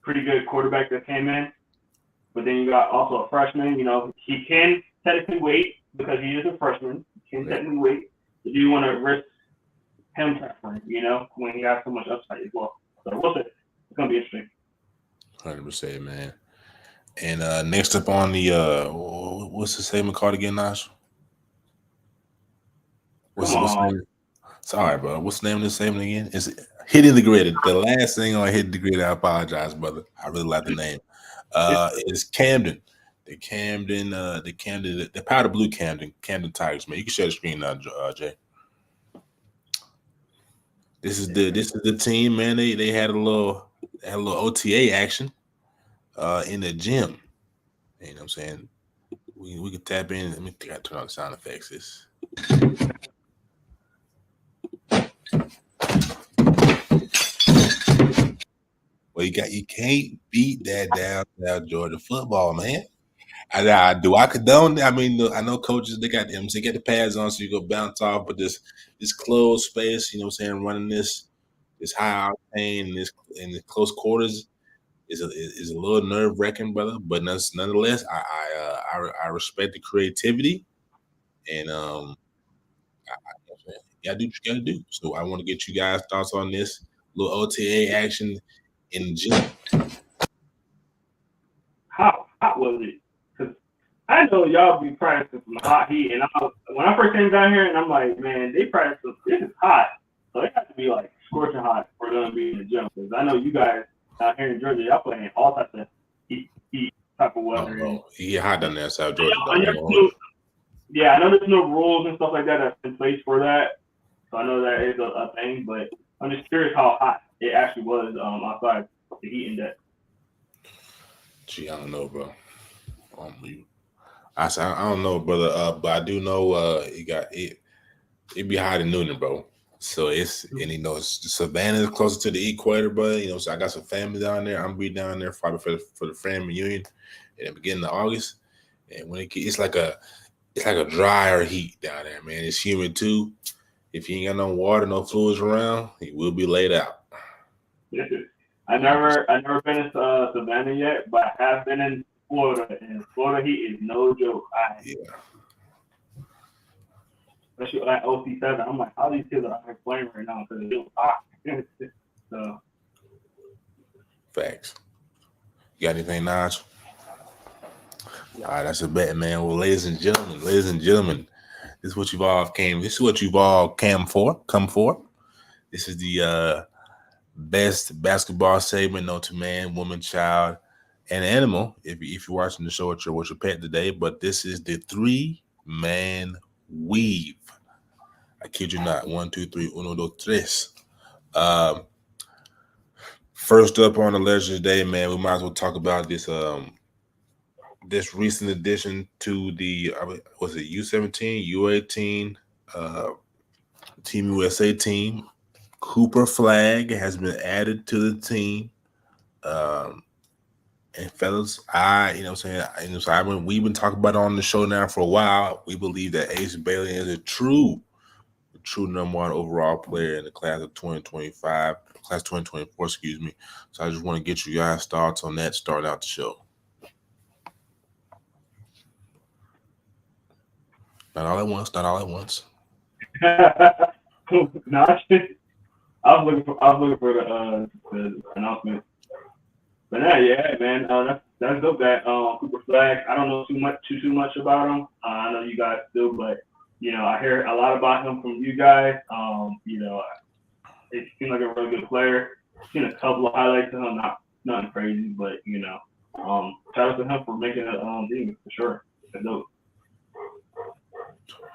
pretty good quarterback that came in, but then you got also a freshman. He can technically wait because he is a freshman. He can technically wait. But do you want to risk him transferring, when he has so much upside as well? So we'll see. It's gonna be interesting. 100%, man. And next up on the what's the segment called again, Nash? What's the name? Sorry, bro. What's the name of this segment again? It's Hitting the Grid. The last thing on Hitting the Grid. I apologize, brother. I really like the name. It's Camden. The powder blue Camden Tigers, man. You can share the screen now, Jay. This is the team, man. They had a little OTA action in the gym. You know what I'm saying? We can tap in. Let me turn on the sound effects. Well, you can't beat that down Georgia football, man. Do I condone? I mean, I know coaches they got the pads on so you go bounce off, but this closed space, you know what I'm saying, running this high octane in the close quarters is a little nerve wracking, brother. But nonetheless, I respect the creativity, and you gotta do what you gotta do. So I want to get you guys' thoughts on this little OTA action in the gym. How hot was it? Because I know y'all be practicing some hot heat, and when I first came down here, and I'm like, man, they practice. This is hot, so it has to be like scorching hot for them to be in the gym. Because I know you guys out here in Georgia, y'all playing all types of heat type of weather. Oh, yeah, hot down there, South Georgia. I know there's no rules and stuff like that that's in place for that, so I know that is a thing. But I'm just curious how hot it actually was outside the heat index. Gee, I don't know, bro. I don't know, brother. But I do know it be hot in Noonan, bro. So it's Savannah is closer to the equator, bro. So I got some family down there. I'm be down there probably for the family reunion in the beginning of August. And when it's like a drier heat down there, man. It's humid too. If you ain't got no water, no fluids around, you will be laid out. I never been in Savannah yet, but I have been in Florida, and Florida heat is no joke. Especially like OC7, I'm like, how these kids are out here playing right now because it was hot. So. Facts. You got anything, Naj? All right, that's a bet, man. Well, ladies and gentlemen, this is what you've all come for. This is the best basketball segment known to man, woman, child, and animal. If you're watching the show with your pet today, but this is the 3-man weave. I kid you not. 1, 2, 3, 1, 2, 3. First up on the Legends Day, man, we might as well talk about this this recent addition to the was it U17, U18 Team USA team. Cooper Flag has been added to the team, And fellas, we've been talking about it on the show now for a while. We believe that Ace Bailey is a true number one overall player in the class of 2025, class 2024, excuse me. So I just want to get you guys' thoughts on that starting out the show. Not all at once. No, I was looking for the announcement. But yeah, man, that's dope. That Cooper Flag. I don't know too much about him. I know you guys do, but I hear a lot about him from you guys. It seems like a really good player. Seen a couple of highlights of him, nothing crazy, but shout out to him for making a team for sure. That's dope.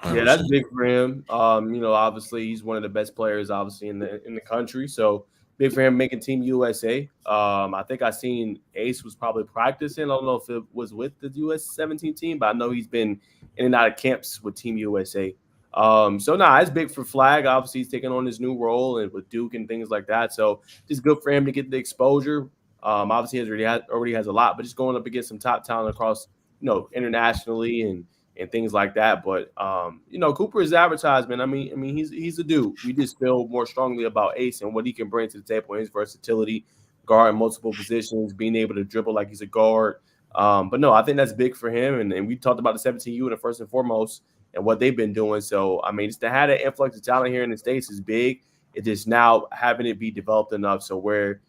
Yeah, that's big for him. Obviously he's one of the best players, obviously in the country. So big for him making Team USA. I think I seen Ace was probably practicing. I don't know if it was with the US 17 team, but I know he's been in and out of camps with Team USA. It's big for Flag. Obviously, he's taking on his new role and with Duke and things like that. So just good for him to get the exposure. Obviously, he already has a lot, but just going up against some top talent across, internationally and things like that. But Cooper is advertisement. I mean, he's a dude. We just feel more strongly about Ace and what he can bring to the table, his versatility, guard in multiple positions, being able to dribble like he's a guard. But no, I think that's big for him. And we talked about the 17U in the first and foremost and what they've been doing. So, I mean, just to have that influx of talent here in the States is big. It is now having it be developed enough. So where,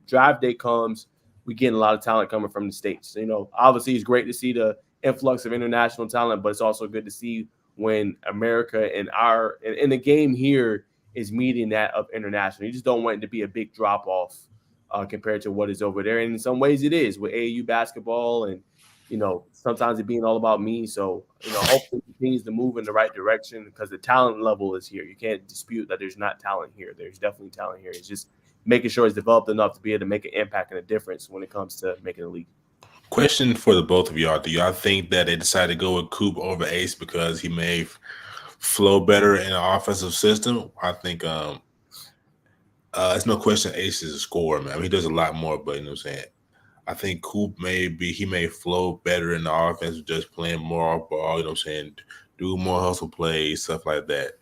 draft day comes, we getting a lot of talent coming from the States. Obviously it's great to see the influx of international talent, but it's also good to see when America and the game here is meeting that of international. You just don't want it to be a big drop off compared to what is over there. And in some ways it is with AAU basketball and, sometimes it being all about me. So, hopefully it continues to move in the right direction because the talent level is here. You can't dispute that there's not talent here. There's definitely talent here. It's just making sure it's developed enough to be able to make an impact and a difference when it comes to making a league. Question for the both of y'all. Do y'all think that they decided to go with Coop over Ace because he may flow better in an offensive system? I think it's no question Ace is a scorer, man. I mean, he does a lot more, but you know what I'm saying? I think Coop may flow better in the offense, just playing more off ball, you know what I'm saying? Do more hustle plays, stuff like that.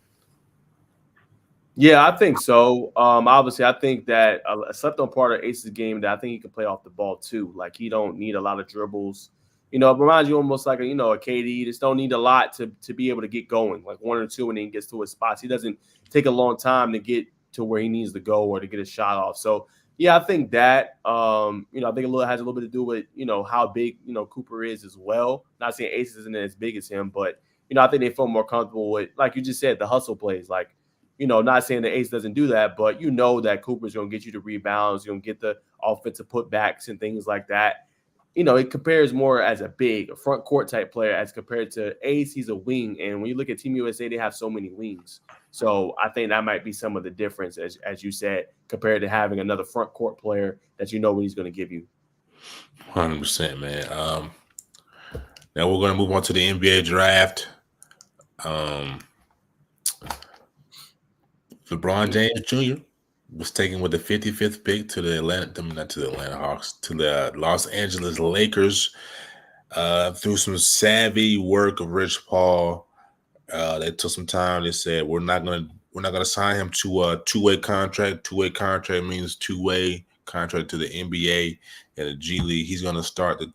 Yeah, I think so. Obviously, I think that a slept-on part of Ace's game that I think he can play off the ball too. Like he don't need a lot of dribbles. It reminds you almost like a KD. Just don't need a lot to be able to get going, like one or two, and then gets to his spots. He doesn't take a long time to get to where he needs to go or to get a shot off. So yeah, I think that I think has a little bit to do with how big Cooper is as well. Not saying Ace isn't as big as him, but I think they feel more comfortable with, like you just said, the hustle plays. Like not saying that Ace doesn't do that, but that Cooper's going to get you the rebounds, you're going to get the offensive putbacks and things like that. It compares more as a front court type player as compared to Ace. He's a wing. And when you look at Team USA, they have so many wings. So I think that might be some of the difference, as you said, compared to having another front court player that what he's going to give you. 100%, man. Now we're going to move on to the NBA draft. LeBron James Jr. was taken with the 55th pick to the Los Angeles Lakers. Through some savvy work of Rich Paul, they took some time. They said we're not gonna sign him to a two-way contract. Two-way contract means two-way contract to the NBA and the G League. He's gonna start the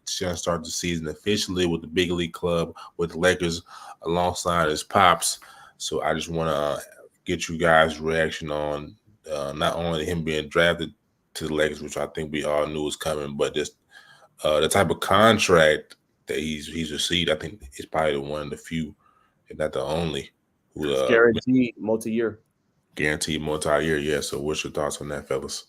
season officially with the big league club with the Lakers alongside his pops. So I just want to get you guys' reaction on not only him being drafted to the Lakers, which I think we all knew was coming, but just the type of contract that he's received. I think he's probably one of the few, if not the only, who guaranteed multi-year. Guaranteed multi-year, yeah. So what's your thoughts on that, fellas?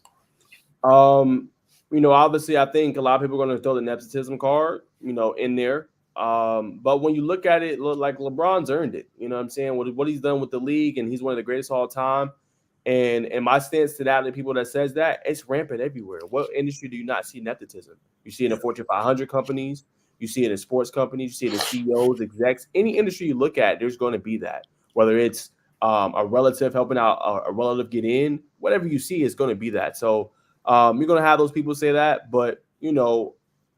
Obviously I think a lot of people are going to throw the nepotism card, in there. But when you look at it, like LeBron's earned it. You know what I'm saying? What he's done with the league, and he's one of the greatest of all time. And my stance to that, and people that says that, it's rampant everywhere. What industry do you not see nepotism? You see it in the Fortune 500 companies. You see it in sports companies. You see it in CEOs, execs. Any industry you look at, there's going to be that. Whether it's a relative helping out a relative get in, whatever you see is going to be that. So you're going to have those people say that. But,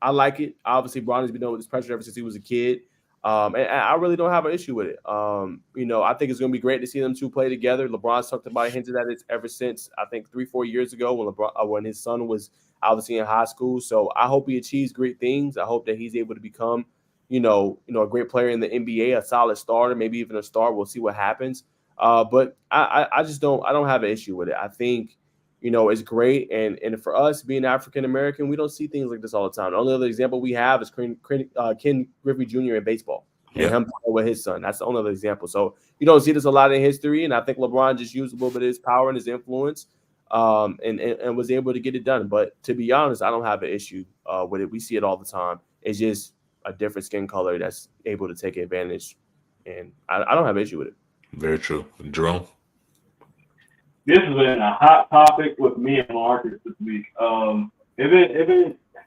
I like it. Obviously, Bronny's been dealing with this pressure ever since he was a kid. And I really don't have an issue with it. I think it's going to be great to see them two play together. LeBron's talked about, hinted at it ever since, I think, 3-4 years ago when his son was obviously in high school. So I hope he achieves great things. I hope that he's able to become, a great player in the NBA, a solid starter, maybe even a star. We'll see what happens. But I just don't have an issue with it. I think, it's great. And for us being African American, we don't see things like this all the time. The only other example we have is Ken Griffey Jr. in baseball and him playing with his son. That's the only other example. So you don't see this a lot in history. And I think LeBron just used a little bit of his power and his influence and was able to get it done. But to be honest, I don't have an issue with it. We see it all the time. It's just a different skin color that's able to take advantage. And I don't have an issue with it. Very true. Jerome? This has been a hot topic with me and Marcus this week. It's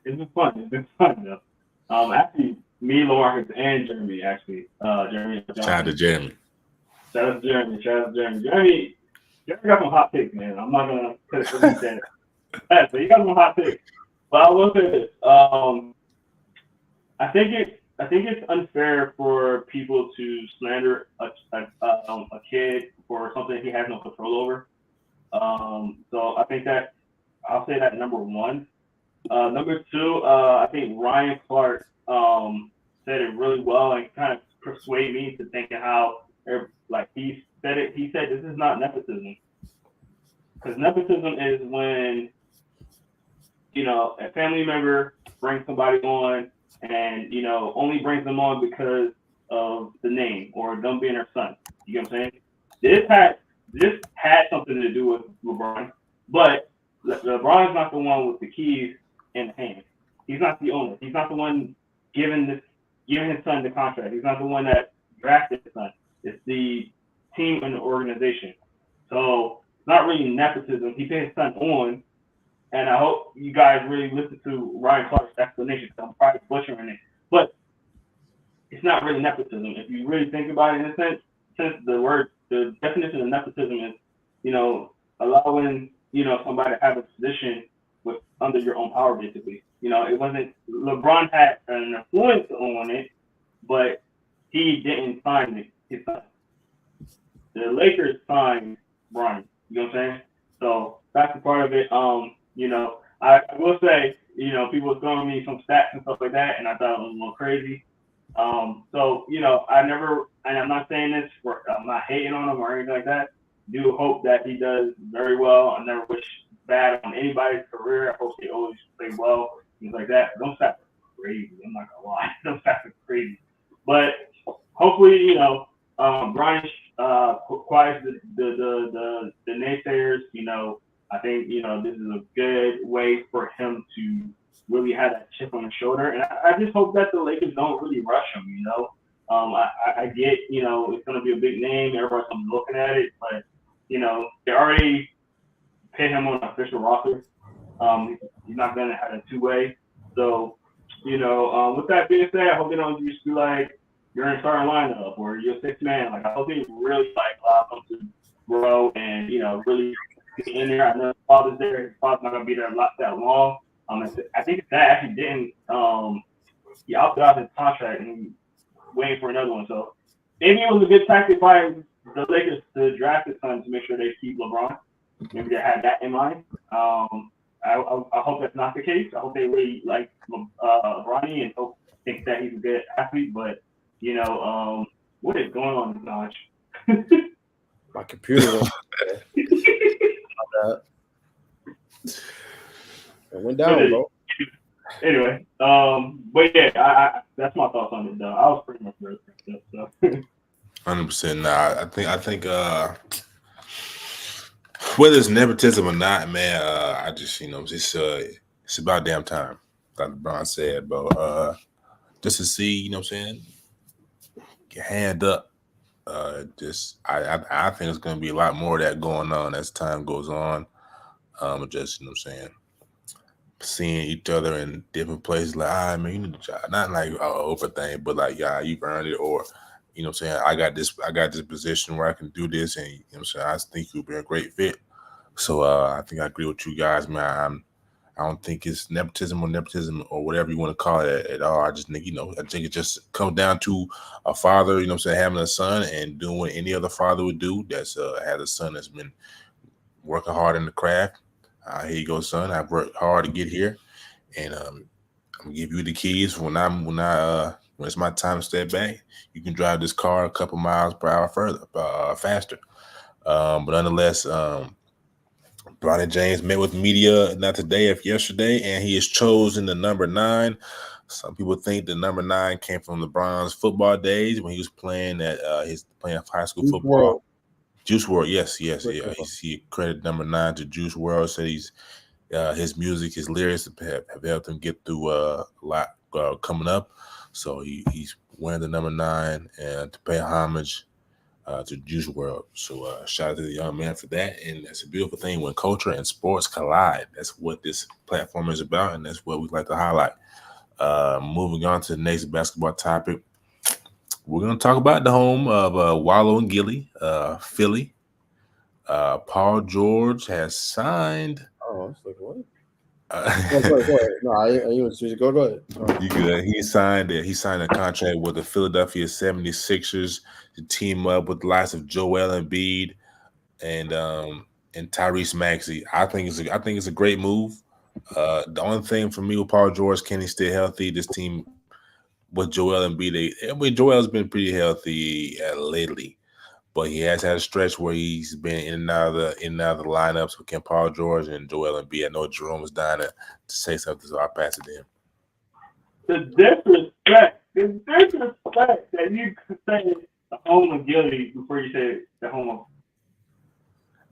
been fun. It's been fun though. Actually, me, Lamarcus, and Jeremy. Jeremy. Shout out to Jeremy. Shout out to Jeremy. Jeremy got some hot takes, man. I'm not gonna put it for that. But he got some hot takes. But I will say this. I think it's unfair for people to slander a kid for something he has no control over. So I think that I'll say that number one. Number two, I think Ryan Clark said it really well and kind of persuaded me to thinking how, like he said it. He said this is not nepotism, because nepotism is when a family member brings somebody on and only brings them on because of the name or them being their son. You get what I'm saying? This had something to do with LeBron, but LeBron's not the one with the keys in the hand. He's not the owner. He's not the one giving his son the contract. He's not the one that drafted his son. It's the team and the organization. So it's not really nepotism. He put his son on, and I hope you guys really listen to Ryan Clark's explanation, because I'm probably butchering it. But it's not really nepotism. If you really think about it in a sense, since the definition of nepotism is, allowing, somebody to have a position under your own power, basically. It wasn't, LeBron had an influence on it, but he didn't sign his son. The Lakers signed Bron. You know what I'm saying? So that's a part of it. I will say, people were throwing me some stats and stuff like that, and I thought it was a little crazy. I never, and I'm not saying this I'm not hating on him or anything like that. Do hope that he does very well. I never wish bad on anybody's career. I hope they always play well, things like that. Those stats are crazy. I'm not gonna lie. Those stats are crazy. But hopefully, Brian quiets the naysayers. I think this is a good way for him to really have that chip on his shoulder, and I just hope that the Lakers don't really rush him. I get it's gonna be a big name. Everybody's gonna be looking at it, but they already put him on an official roster. He's not gonna have a two-way. So with that being said, I hope they don't just be like you're in starting lineup or you're 6 man. Like I hope they really allow him to grow and really get in there. I know his father's there. His father's not gonna be there that long. I think that actually didn't. He opted out his contract and he's waiting for another one. So maybe it was a good tactic by the Lakers to draft his son to make sure they keep LeBron. Maybe they had that in mind. I hope that's not the case. I hope they really like Bronny and think that he's a good athlete. But what is going on, Naj? My computer. It went down, bro. Anyway, but yeah, that's my thoughts on it. Though I was pretty much ready for stuff. 100%. Nah, I think whether it's nepotism or not, man, I just it's about damn time. Like LeBron said, bro. Just to see, get hand up. I think there's gonna be a lot more of that going on as time goes on. Just seeing each other in different places, like, man, you need a job. Not like an open thing, but like, yeah, you've earned it, or I got this position where I can do this, and I think you'll be a great fit. So I think I agree with you guys, man. I don't think it's nepotism or whatever you want to call it at all. I just think, I think it just comes down to a father, having a son and doing what any other father would do. That's had a son that's been working hard in the craft. Here you go, son. I've worked hard to get here, and I'm gonna give you the keys when it's my time to step back. You can drive this car a couple miles per hour faster. But nonetheless, Bronny James met with media not today, if yesterday, and he is chosen the number 9. Some people think the number 9 came from LeBron's football days when he was playing high school football. Juice WRLD, yes. He credited number 9 to Juice WRLD. Said his music, his lyrics have helped him get through a lot coming up. So he's wearing the number 9 and to pay homage to Juice WRLD. So shout out to the young man for that. And that's a beautiful thing when culture and sports collide. That's what this platform is about, and that's what we like to highlight. Moving on to the next basketball topic. We're going to talk about the home of Wallow and Gilly, Philly. Paul George has signed. Oh, it's like what? Go ahead. No, I go ahead. You good? He signed a contract with the Philadelphia 76ers to team up with the likes of Joel Embiid and Tyrese Maxey. I think it's a great move. The only thing for me with Paul George, can he stay healthy? This team with Joel Embiid, Joel's been pretty healthy lately, but he has had a stretch where he's been in and out of the lineups with Paul George and Joel Embiid. I know Jerome was dying to say something, so I'll pass it to him. The disrespect that you could say the home of Gilly before you say the home of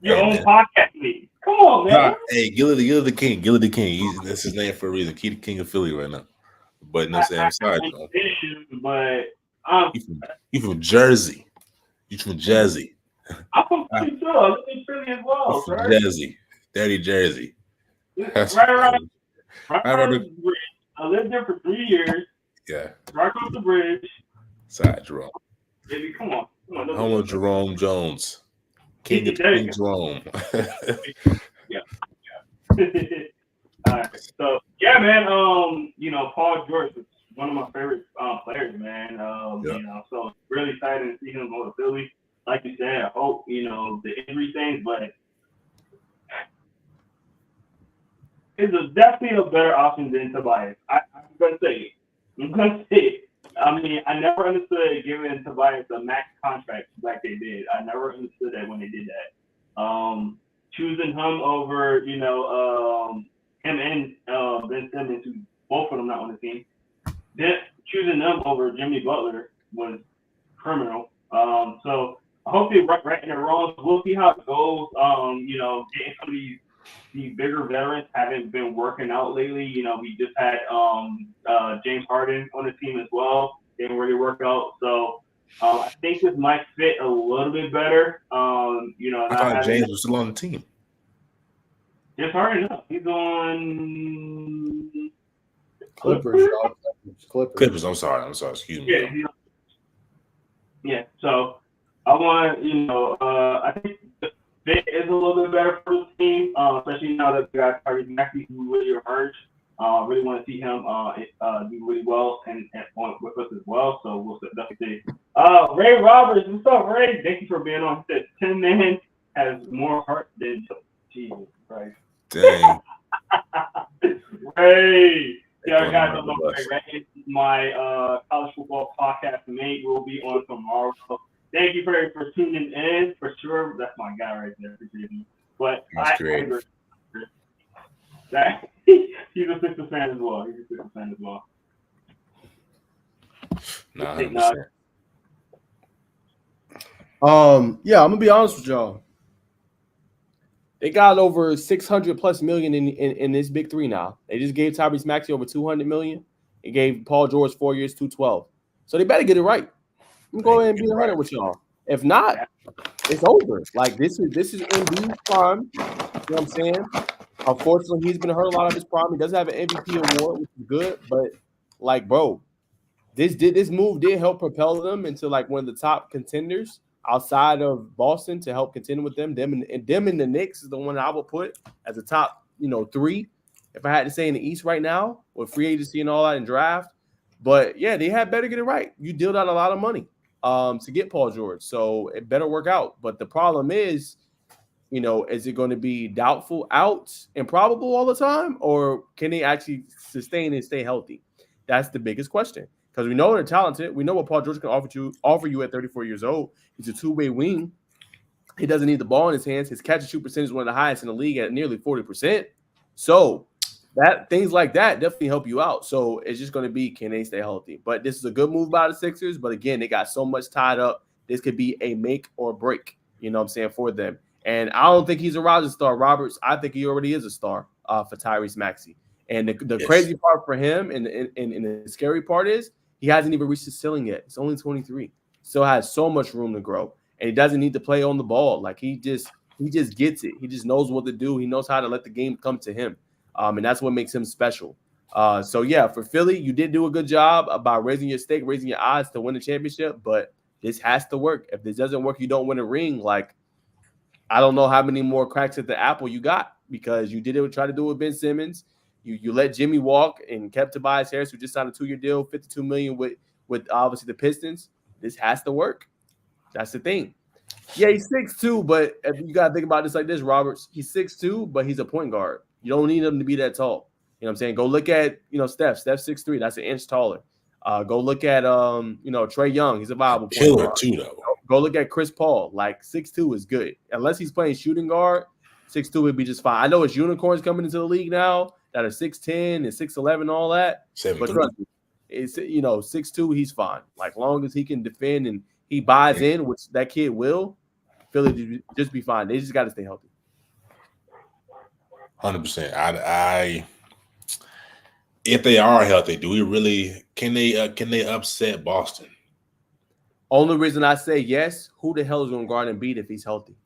your own podcast league. Come on, man. Hey, Gilly the King. Gilly the King. That's his name for a reason. He the king of Philly right now. But I'm sorry, Jerome. But you from Jersey. You from Jersey. I'm from Philly too. I live in Philly as well, from right? Jersey. Dirty Jersey. Right around the bridge. I lived there for 3 years. Yeah. Right across the bridge. Sorry, Jerome. Baby, come on. Home of Jerome Jones. King Jerome. Yeah. All right. So yeah, man. Paul George is one of my favorite players, man. So really excited to see him go to Philly. Like you said, I hope the injury things, but it's definitely a better option than Tobias. I'm gonna say it. I mean, I never understood giving Tobias a max contract like they did. I never understood that when they did that. Choosing him over, him and Ben Simmons, who both of them not on the team. Then choosing them over Jimmy Butler was criminal. So I hope they right in the wrongs. We'll see how it goes. Getting some of these bigger veterans haven't been working out lately. We just had James Harden on the team as well. Didn't really work out. So I think this might fit a little bit better. I thought James was still on the team. James Harden, no. He's on Clippers. Clippers. I'm sorry. Excuse me. Yeah. So I want, I think the fit is a little bit better for the team, especially now that we got Tyrese Maxey, who really emerged. Really want to see him do really well and with us as well. So we'll definitely see. Ray Roberts, what's up, Ray? Thank you for being on. He said 10 men has more heart than Jesus Christ. Dang. Ray. Yeah, guys, don't know Ray. My college football podcast mate will be on tomorrow. So thank you for tuning in for sure. That's my guy right there. Appreciate you. But that's great. He's a Sixers fan as well. Nah, 100%. Yeah, I'm gonna be honest with y'all. They got over 600 plus million in this big three now. They just gave Tyrese Maxey over 200 million. They gave Paul George 4 years, 212. So they better get it right. I'm going to go ahead and be 100 with y'all. If not, it's over. Like this is Embiid's prime. You know what I'm saying? Unfortunately, he's been hurt a lot of his prime. He doesn't have an MVP award, which is good. But like, bro, this move did help propel them into like one of the top contenders outside of Boston to help contend with them. Them and the Knicks is the one I would put as a top, 3. if I had to say, in the East right now with free agency and all that and draft. But yeah, they had better get it right. You dealt out a lot of money to get Paul George, so it better work out. But the problem is, is it going to be doubtful, out, improbable all the time, or can they actually sustain and stay healthy? That's the biggest question, because we know they're talented. We know what Paul George can offer you at 34 years old. He's a two-way wing. He doesn't need the ball in his hands. His catch and shoot percentage is one of the highest in the league at nearly 40%. So that things like that definitely help you out. So it's just going to be, can they stay healthy? But this is a good move by the Sixers. But again, they got so much tied up. This could be a make or break, for them. And I don't think he's a rising star, Roberts. I think he already is a star for Tyrese Maxey. And the crazy part for him and the scary part is he hasn't even reached the ceiling yet. He's only 23. Still has so much room to grow. And he doesn't need to play on the ball. Like he just gets it. He just knows what to do. He knows how to let the game come to him. And that's what makes him special. So yeah, for Philly, you did do a good job about raising your stake, raising your odds to win the championship, but this has to work. If this doesn't work, you don't win a ring. Like, I don't know how many more cracks at the apple you got, because you did it, try to do it with Ben Simmons. You let Jimmy walk and kept Tobias Harris, who just signed a 2-year deal, $52 million with obviously the Pistons. This has to work. That's the thing. Yeah, he's 6'2", but if you got to think about this like this, Roberts. He's 6'2", but he's a point guard. You don't need him to be that tall. You know what I'm saying? Go look at, Steph. Steph's 6'3". That's an inch taller. Go look at, Trae Young. He's a viable point guard. Too, though. Go look at Chris Paul. Like, 6'2" is good. Unless he's playing shooting guard, 6'2" would be just fine. I know it's unicorns coming into the league now that are 6'10" and 6'11 and all that. 7'3". But trust me, it's, 6'2", he's fine. Like, long as he can defend and he buys in, which that kid will, Philly just be fine. They just got to stay healthy. 100%. I if they are healthy, do we really can they upset Boston? Only reason I say yes, who the hell is going to guard Embiid if he's healthy?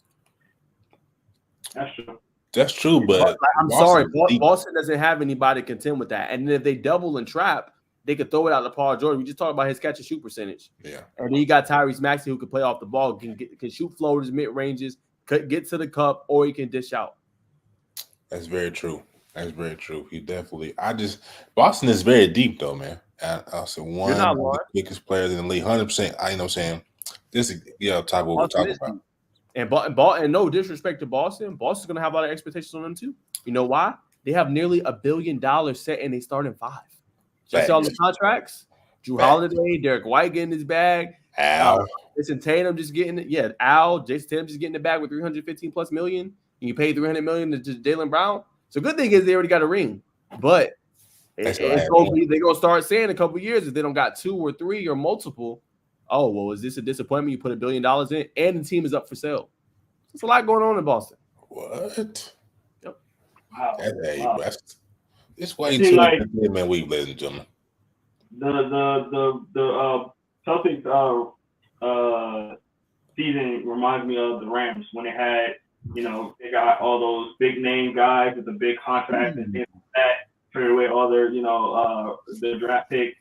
That's true. That's true, but I'm sorry, Boston doesn't have anybody to contend with that. And if they double and trap, they could throw it out to Paul George. We just talked about his catch and shoot percentage. Yeah. And then you got Tyrese Maxey, who can play off the ball, can shoot floaters, mid ranges, get to the cup, or he can dish out. That's very true. That's very true. He definitely. Boston is very deep though, man. I'll say one of the quickest players in the league. 100%. I know what I'm saying. This is talk what we're talking about. And no disrespect to Boston, Boston's gonna have a lot of expectations on them too. You know why? They have nearly $1 billion set and they start in 5. Just all the contracts. Drew Holiday, Derek White getting his bag. Al. Jason Tatum just getting it. Yeah, Jason Tatum just getting the bag with $315+ million. And you pay $300 million to Jaylen Brown. So good thing is they already got a ring. But they're gonna start saying in a couple of years if they don't got 2 or 3 or multiple. Oh, well, is this a disappointment? You put $1 billion in, and the team is up for sale. There's a lot going on in Boston. What? Yep. Wow. It's way too man week, ladies and gentlemen. The Celtics season reminds me of the Rams when they had, they got all those big name guys with the big contracts and things like that, trade away all their, the draft pick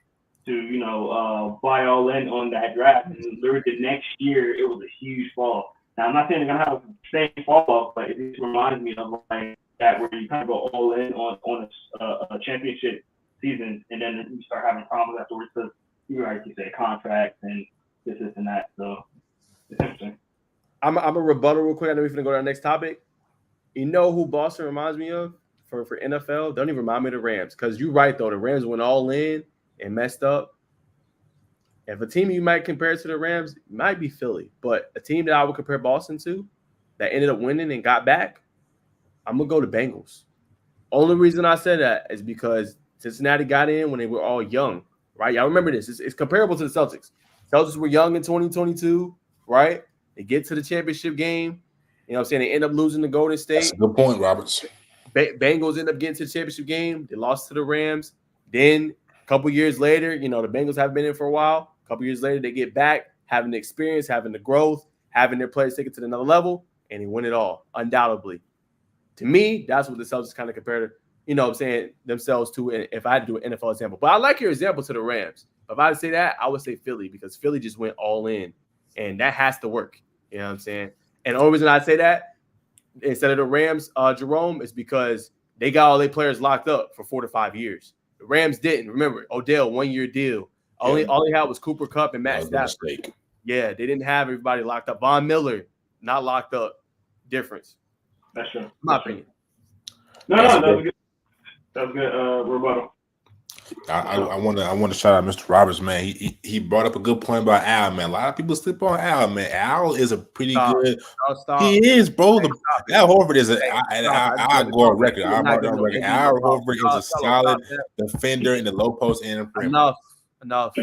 to, buy all in on that draft. And literally the next year, it was a huge fall. Now, I'm not saying they're going to have the same fall off, but it just reminds me of like that where you kind of go all in on a championship season, and then you start having problems afterwards because you say contracts and this and that. So it's interesting. I'm a rebuttal real quick. I know we're going to go to our next topic. You know who Boston reminds me of for NFL? Don't even remind me of the Rams, because you're right, though. The Rams went all in and messed up. If a team you might compare to the Rams, it might be Philly. But a team that I would compare Boston to that ended up winning and got back, I'm going to go to Bengals. Only reason I said that is because Cincinnati got in when they were all young, right? Y'all remember this. It's comparable to the Celtics. Celtics were young in 2022, right? They get to the championship game. You know what I'm saying? They end up losing to Golden State. That's a good point, Roberts. Bengals end up getting to the championship game. They lost to the Rams. Then a couple years later, the Bengals have been in for a while. A couple years later, they get back, having the experience, having the growth, having their players take it to another level, and they win it all, undoubtedly. To me, that's what the Celtics kind of compared, themselves to if I had to do an NFL example. But I like your example to the Rams. If I had to say that, I would say Philly, because Philly just went all in, and that has to work. You know what I'm saying? And the only reason I say that instead of the Rams, Jerome, is because They got all their players locked up for 4 to 5 years. The Rams didn't. Remember, Odell 1 year deal. All he had was Cooper Kupp and Matt Stafford. Yeah, they didn't have everybody locked up. Von Miller not locked up. Difference. That's true. My opinion. No, that was good. That was good. Rebuttal. I want to shout out Mr. Roberts, man. He brought up a good point about Al, man. A lot of people sleep on Al, man. Al is a pretty good. He is, bro. Al Horford is I'll go on record. I'll go on record. Al Horford is a solid defender in the low post and in the perimeter. Enough.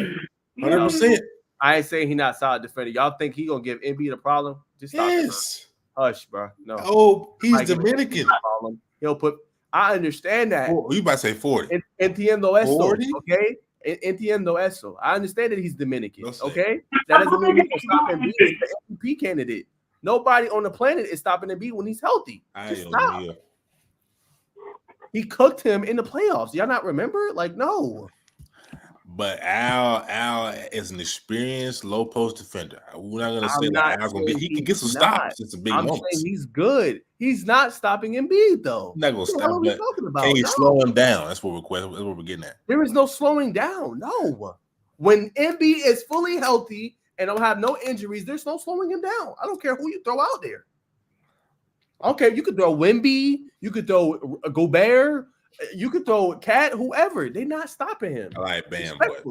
100%. I ain't saying he not a solid defender. Y'all think he gonna give Embiid a problem? Just stop. Yes. Hush, bro. No. Oh, he's Dominican. He'll put. I understand that. Oh, you about to say 40? Entiendo eso. 40? Okay. Entiendo eso. I understand that he's Dominican. Okay. That doesn't mean he's stopping Embiid. He's the MVP candidate. Nobody on the planet is stopping Embiid when he's healthy. Just stop. He cooked him in the playoffs. Y'all not remember? Like, no. But Al is an experienced low post defender. We're not gonna say that Al's gonna be. He can get some stops. It's a big moment. I'm saying he's good. He's not stopping Embiid though. Not gonna stop. Can you slow him down? That's what we're getting at. There is no slowing down. No. When Embiid is fully healthy and don't have no injuries, there's no slowing him down. I don't care who you throw out there. I don't care. You could throw Wemby. You could throw Gobert. You could throw Cat, whoever. They're not stopping him. I like Bam, but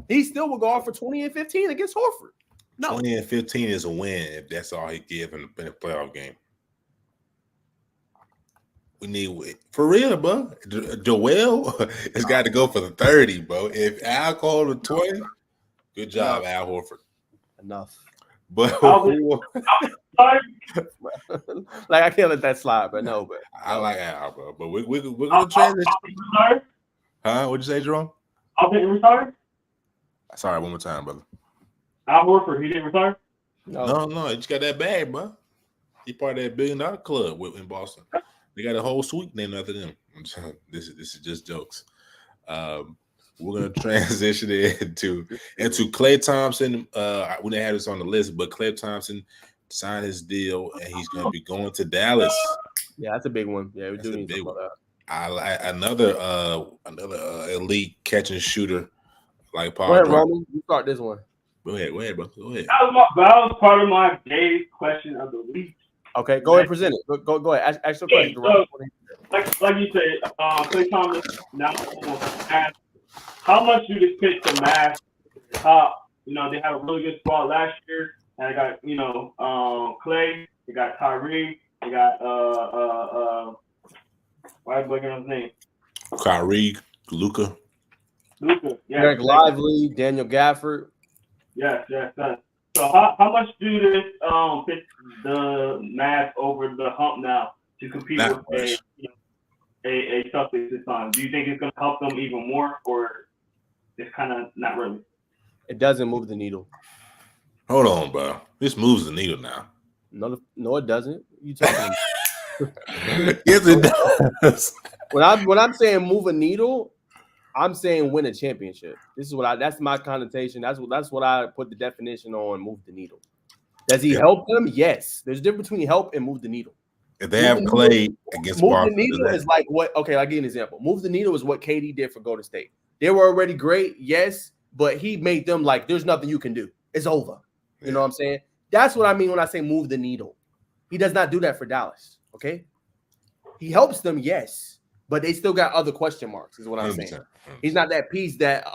he still will go off for 20 and 15 against Horford. No. 20 and 15 is a win if that's all he gives in a playoff game. We need for real, bro. Joel has got to go for the 30, bro. If Al called the 20, good job, Al Horford. Enough. But like I can't let that slide, but no, but I like Al, bro. But we're gonna transition. Huh? What'd you say, Jerome? Al didn't retire? Sorry, one more time, brother. Al Horford, he didn't retire? No, he just got that bag, bro. He part of that $1 billion club in Boston. They got a whole suite named after them. This is just jokes. We're gonna transition into Klay Thompson. We didn't have this on the list, but Klay Thompson signed his deal and he's gonna be going to Dallas. Yeah, that's a big one. Yeah, we do need to talk about that. I like another elite catch and shooter like Paul. Go ahead, Roman. You start this one. Go ahead, bro. Go ahead. That was part of my day question of the week. Okay, go ahead, present it. Go ahead. Ask your question. So, like you said, Klay Thompson now asked, how much do this pitch to match the top? You know, they had a really good squad last year, and I got Klay, they got Kyrie, they got why am I blanking on his name? Kyrie, Luka, yeah. Eric Lively, Daniel Gafford. Yes. So how much do this pitch the Mavs over the hump now to compete with a Celtics this time? Do you think it's going to help them even more, or it's kind of not really? It doesn't move the needle. Hold on, bro. This moves the needle now. No, it doesn't. You talking? Yes, it does. When I'm saying move a needle, I'm saying win a championship. That's my connotation. That's what I put the definition on. Move the needle. Does he help them? Yes. There's a difference between help and move the needle. If they have Klay against Boston, move the needle is like what? Okay, I'll give you an example. Move the needle is what KD did for Golden State. They were already great, yes, but he made them like there's nothing you can do. It's over. You know what I'm saying? That's what I mean when I say move the needle. He does not do that for Dallas. Okay, he helps them, yes, but they still got other question marks. Is what I'm saying. He's not that piece that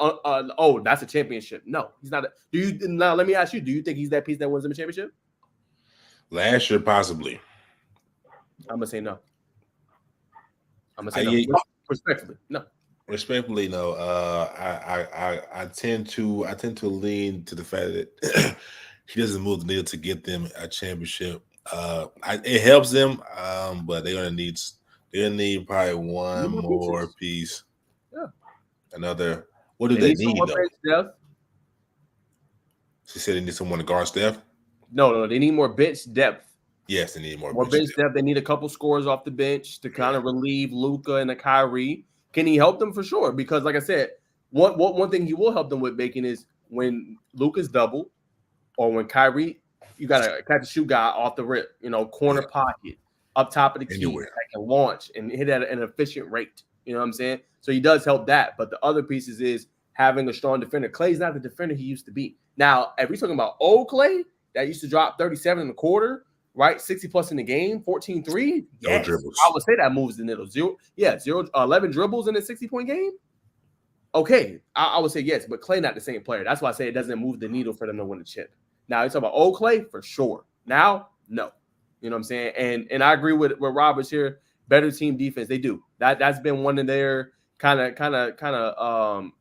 that's a championship. No, he's not. Now let me ask you: do you think he's that piece that wins them a championship? Last year, possibly. I'm gonna say no. I'm gonna say no. Respectfully, no. Respectfully, no. I tend to lean to the fact that he doesn't move the needle to get them a championship. It helps them, but they're gonna need probably one more piece. Yeah. Another. What do they need though? She said they need someone to guard Steph. No, they need more bench depth. Yes, they need more bench depth. They need a couple scores off the bench to kind of relieve Luka and the Kyrie. Can he help them for sure? Because, like I said, one thing he will help them with making is when Luka's double, or when Kyrie, you got to catch a shoot guy off the rip. Corner pocket. up top of the key that can launch and hit at an efficient rate. You know what I'm saying? So he does help that. But the other pieces is having a strong defender. Clay's not the defender he used to be. Now, if we're talking about old Clay that used to drop 37 in the quarter, right? 60 plus in the game, 14-3. Yes, I would say that moves the needle. 11 dribbles in a 60-point game. Okay, I would say yes, but Clay not the same player. That's why I say it doesn't move the needle for them to win the chip. Now, you're talking about old Clay for sure. Now, no. You know what I'm saying? And I agree with Robert's here. Better team defense. They do. That's been one of their kind of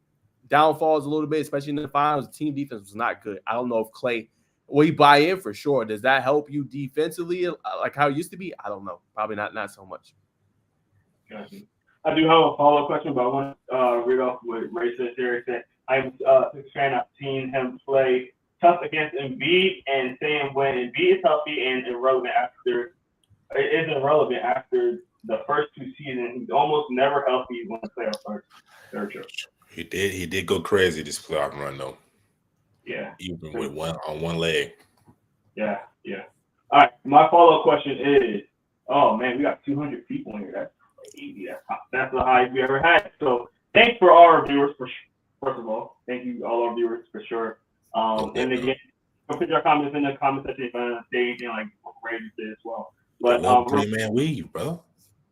downfalls a little bit, especially in the finals. Team defense was not good. I don't know if Clay will he buy in for sure. Does that help you defensively like how it used to be? I don't know. Probably not so much. Gotcha. I do have a follow-up question, but I want to read off what Ray says here. That I'm a fan of seeing him play tough against Embiid and saying when Embiid is healthy and irrelevant after the first two seasons, he's almost never healthy when the playoffs start. He did go crazy this playoff run though. Yeah. Even with one leg. Yeah. All right. My follow-up question is, oh man, we got 200 people in here. That's crazy. That's the highest we ever had. So thanks for all our viewers first of all. Thank you all our viewers for sure. And again, put your comments in the comment section if you say anything like Ray did as well. But man, weave, bro.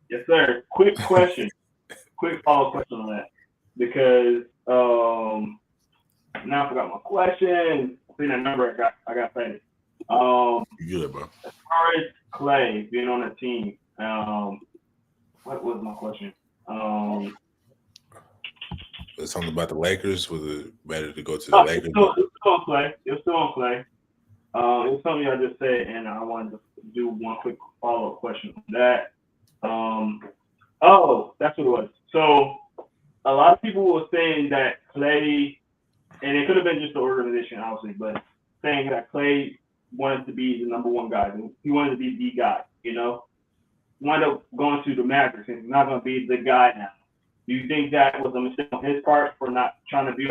Yes, sir. Quick question. Quick follow-up question on that. Because now I forgot my question. I think that number I got cited. You good, bro. As far as Clay being on the team, what was my question? There's something about the Lakers. Was it better to go to the Lakers? It was still on Clay. It was something I just said, and I wanted to do one quick follow-up question on that. That's what it was. So a lot of people were saying that Clay, and it could have been just the organization, obviously, but saying that Clay wanted to be the number one guy. He wanted to be the guy, you know? Wound up going to the Mavericks, and he's not going to be the guy now. Do you think that was a mistake on his part for not trying to be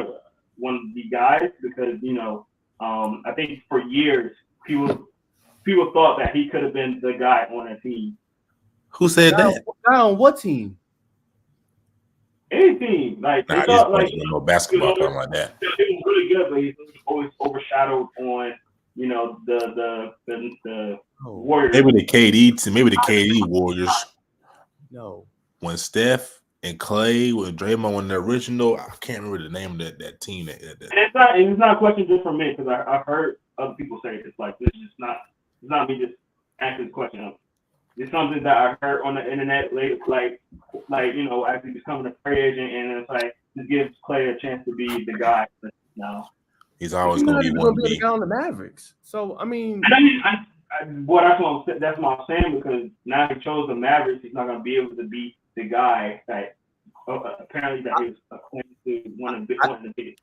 one of the guys? Because, you know, I think for years, people thought that he could have been the guy on a team. Who said that? On what team? Any team. Like, they thought, like, no basketball, something like that. It was really good, but he's always overshadowed on, you know, the Warriors. Maybe the KD team, maybe the KD Warriors. No. When Steph and Clay with Draymond when the original, I can't remember the name of that team. And it's not a question just for me because I heard other people say it's like this is not it's not me just asking the question. It's something that I heard on the internet late, like you know, as he's becoming a free agent, and it's like this gives Clay a chance to be the guy now. He's always going to be one the guy on the Mavericks. So I mean, that's what I'm saying because now he chose the Mavericks, he's not going to be able to be the guy that apparently that he was claiming to one of the biggest.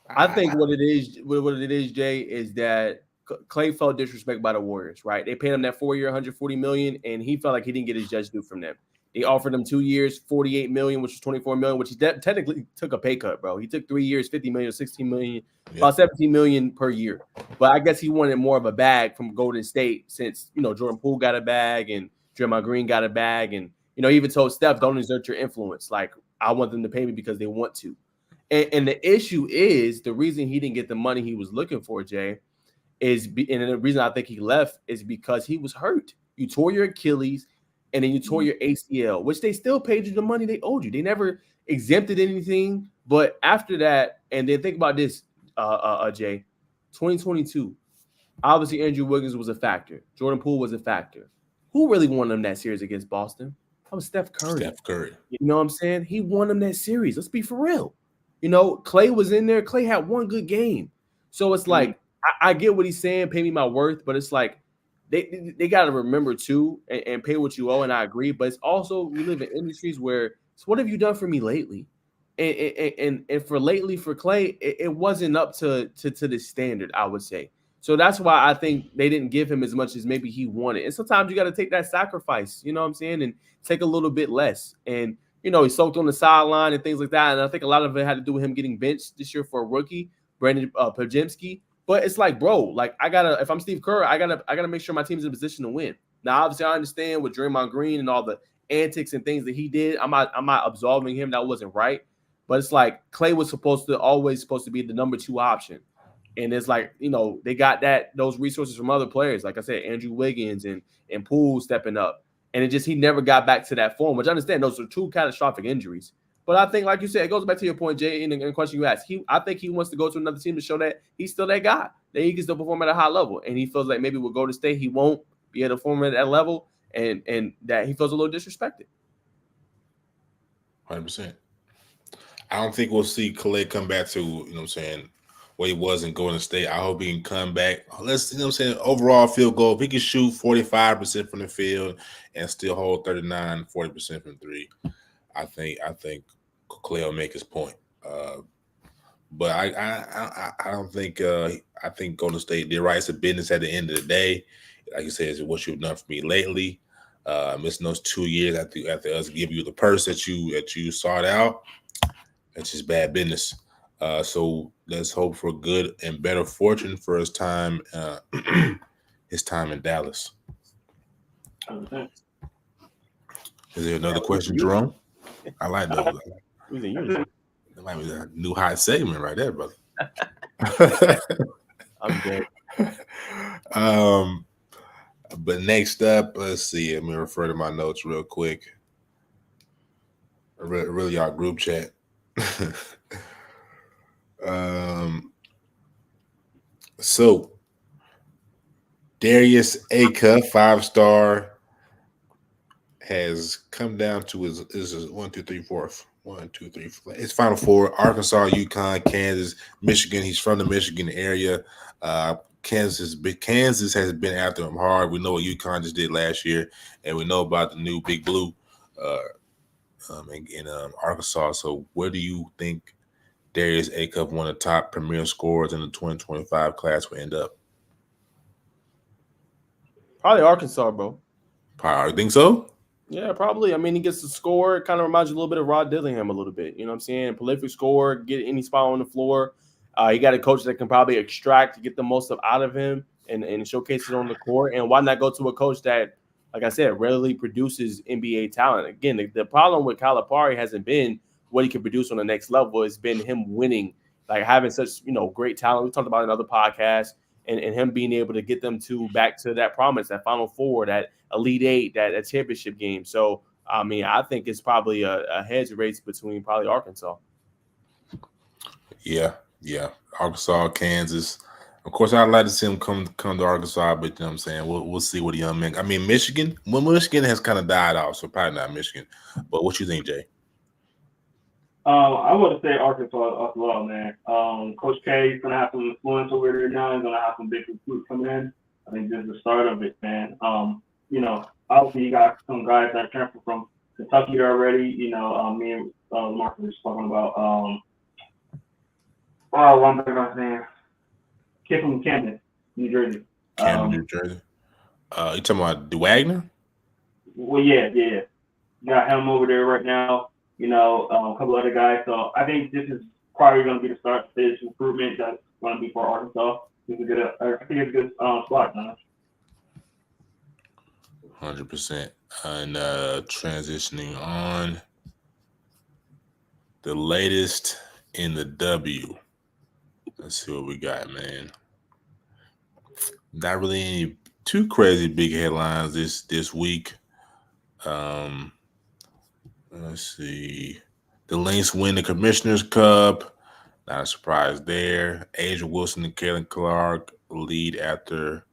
I think what it is, Jay, is that Clay felt disrespected by the Warriors, right? They paid him that 4-year, $140 million, and he felt like he didn't get his just due from them. They offered him 2 years, $48 million, which was $24 million, which he technically took a pay cut, bro. He took 3 years, $50 million, $16 million, about $17 million per year. But I guess he wanted more of a bag from Golden State since, you know, Jordan Poole got a bag and Draymond Green got a bag. And, you know, he even told Steph, don't exert your influence. Like, I want them to pay me because they want to. And the issue is the reason he didn't get the money he was looking for, Jay, and the reason I think he left is because he was hurt. You tore your Achilles and then you tore your ACL, which they still paid you the money they owed you. They never exempted anything. But after that, and then think about this, Jay, 2022, obviously Andrew Wiggins was a factor. Jordan Poole was a factor. Who really won them that series against Boston? That was Steph Curry. You know what I'm saying? He won them that series. Let's be for real. You know, Clay was in there. Clay had one good game. So it's like, I get what he's saying, pay me my worth, but it's like they got to remember too and pay what you owe, and I agree. But it's also we live in industries where so what have you done for me lately? And for Clay, it wasn't up to the standard, I would say. So that's why I think they didn't give him as much as maybe he wanted. And sometimes you got to take that sacrifice, you know what I'm saying, and take a little bit less. And you know, he soaked on the sideline and things like that. And I think a lot of it had to do with him getting benched this year for a rookie, Brandon Podziemski. But it's like, bro, like if I'm Steve Kerr, I gotta make sure my team's in a position to win. Now, obviously, I understand with Draymond Green and all the antics and things that he did. I'm not absolving him. That wasn't right. But it's like Klay was always supposed to be the number 2 option. And it's like, they got those resources from other players. Like I said, Andrew Wiggins and Poole stepping up. And he never got back to that form, which I understand those are 2 catastrophic injuries. But I think, like you said, it goes back to your point, Jay, in the question you asked. I think he wants to go to another team to show that he's still that guy, that he can still perform at a high level. And he feels like maybe with Golden State, he won't be able to perform at that level, and that he feels a little disrespected. 100%. I don't think we'll see Klay come back to, where he was in Golden State. I hope he can come back. Let's, overall field goal. If he can shoot 45% from the field and still hold 39, 40% from 3, I think Klay will make his point. But I don't think I think Golden State did right. It's a business at the end of the day. Like you said, it's what you've done for me lately. Missing those 2 years after us give you the purse that you sought out. That's just bad business. So let's hope for good and better fortune for his time in Dallas. Is there another question, Jerome? I like those. That might be a new hot segment right there, brother. I'm good. But next up, let's see. Let me refer to my notes real quick. Really, our group chat. So Darius Acuff, 5-star, has come down to his 1, 2, 3, 4. 1, 2, 3, 4. It's Final 4. Arkansas, UConn, Kansas, Michigan. He's from the Michigan area. Kansas has been after him hard. We know what UConn just did last year, and we know about the new Big Blue in Arkansas. So where do you think Darius Acuff, one of the top premier scorers in the 2025 class, will end up? Probably Arkansas, bro. I think so. Yeah, probably. I mean, he gets to score. It kind of reminds you a little bit of Rod Dillingham a little bit. You know what I'm saying? Prolific scorer, get any spot on the floor. You got a coach that can probably extract to get the most out of him and showcase it on the court. And why not go to a coach that, like I said, rarely produces NBA talent? Again, the problem with Calipari hasn't been what he can produce on the next level. It's been him winning, like having such, great talent. We talked about it in other podcasts, and him being able to get them back to that promise, that Final Four, that Elite Eight, that championship game. So, I mean, I think it's probably a heads race between probably Arkansas. Yeah. Arkansas, Kansas. Of course, I'd like to see him come to Arkansas, but you know what I'm saying? We'll see what the young man. I mean, Michigan has kind of died off, so probably not Michigan. But what you think, Jay? I would say Arkansas as well, man. Coach K is gonna have some influence over there now. He's gonna have some big recruits coming in. I think this is the start of it, man. Obviously you got some guys that transferred from Kentucky already. Me and Mark were just talking about one thing I was saying. Kid from Camden, New Jersey. New Jersey. You talking about DeWagner? Well, yeah. Got him over there right now. A couple other guys. So I think this is probably going to be the start of this improvement that's going to be for Arkansas. I think it's a good spot, man. 100%. And transitioning on, the latest in the W. Let's see what we got, man. Not really any too crazy big headlines this week. Let's see. The Lynx win the Commissioner's Cup. Not a surprise there. Asia Wilson and Caitlin Clark lead after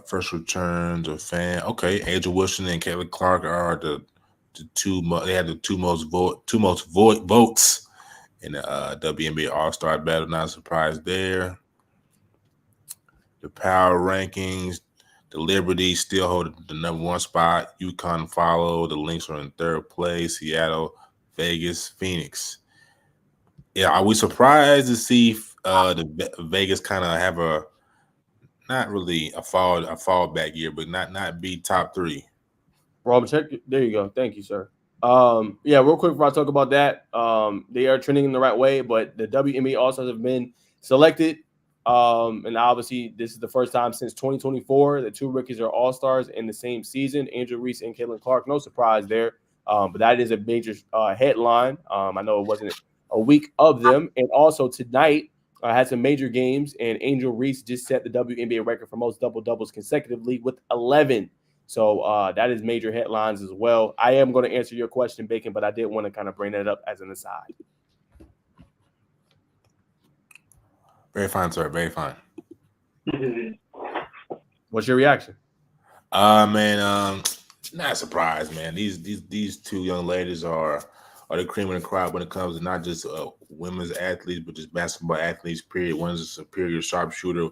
first returns of fan. Okay, Asia Wilson and Caitlin Clark are the two. They had the two most votes in the WNBA All-Star battle. Not a surprise there. The power rankings. The Liberty still hold the number 1 spot. UConn follow. The Lynx are in 3rd place. Seattle, Vegas, Phoenix. Yeah, are we surprised to see the Vegas kind of have not really a fall back year, but not be top 3? Rob, check. There you go. Thank you, sir. Real quick before I talk about that, they are trending in the right way, but the WNBA All-Stars have been selected. And obviously, this is the first time since 2024 that 2 rookies are all-stars in the same season. Angel Reese and Caitlin Clark, no surprise there. But that is a major headline. I know it wasn't a week of them. And also tonight had some major games, and Angel Reese just set the WNBA record for most double-doubles consecutively with 11. So that is major headlines as well. I am going to answer your question, Bacon, but I did want to kind of bring that up as an aside. Very fine, sir. Very fine. What's your reaction? Man, not surprised, man. These 2 young ladies are the cream of the crop when it comes to not just women's athletes, but just basketball athletes. Period. One is a superior sharpshooter.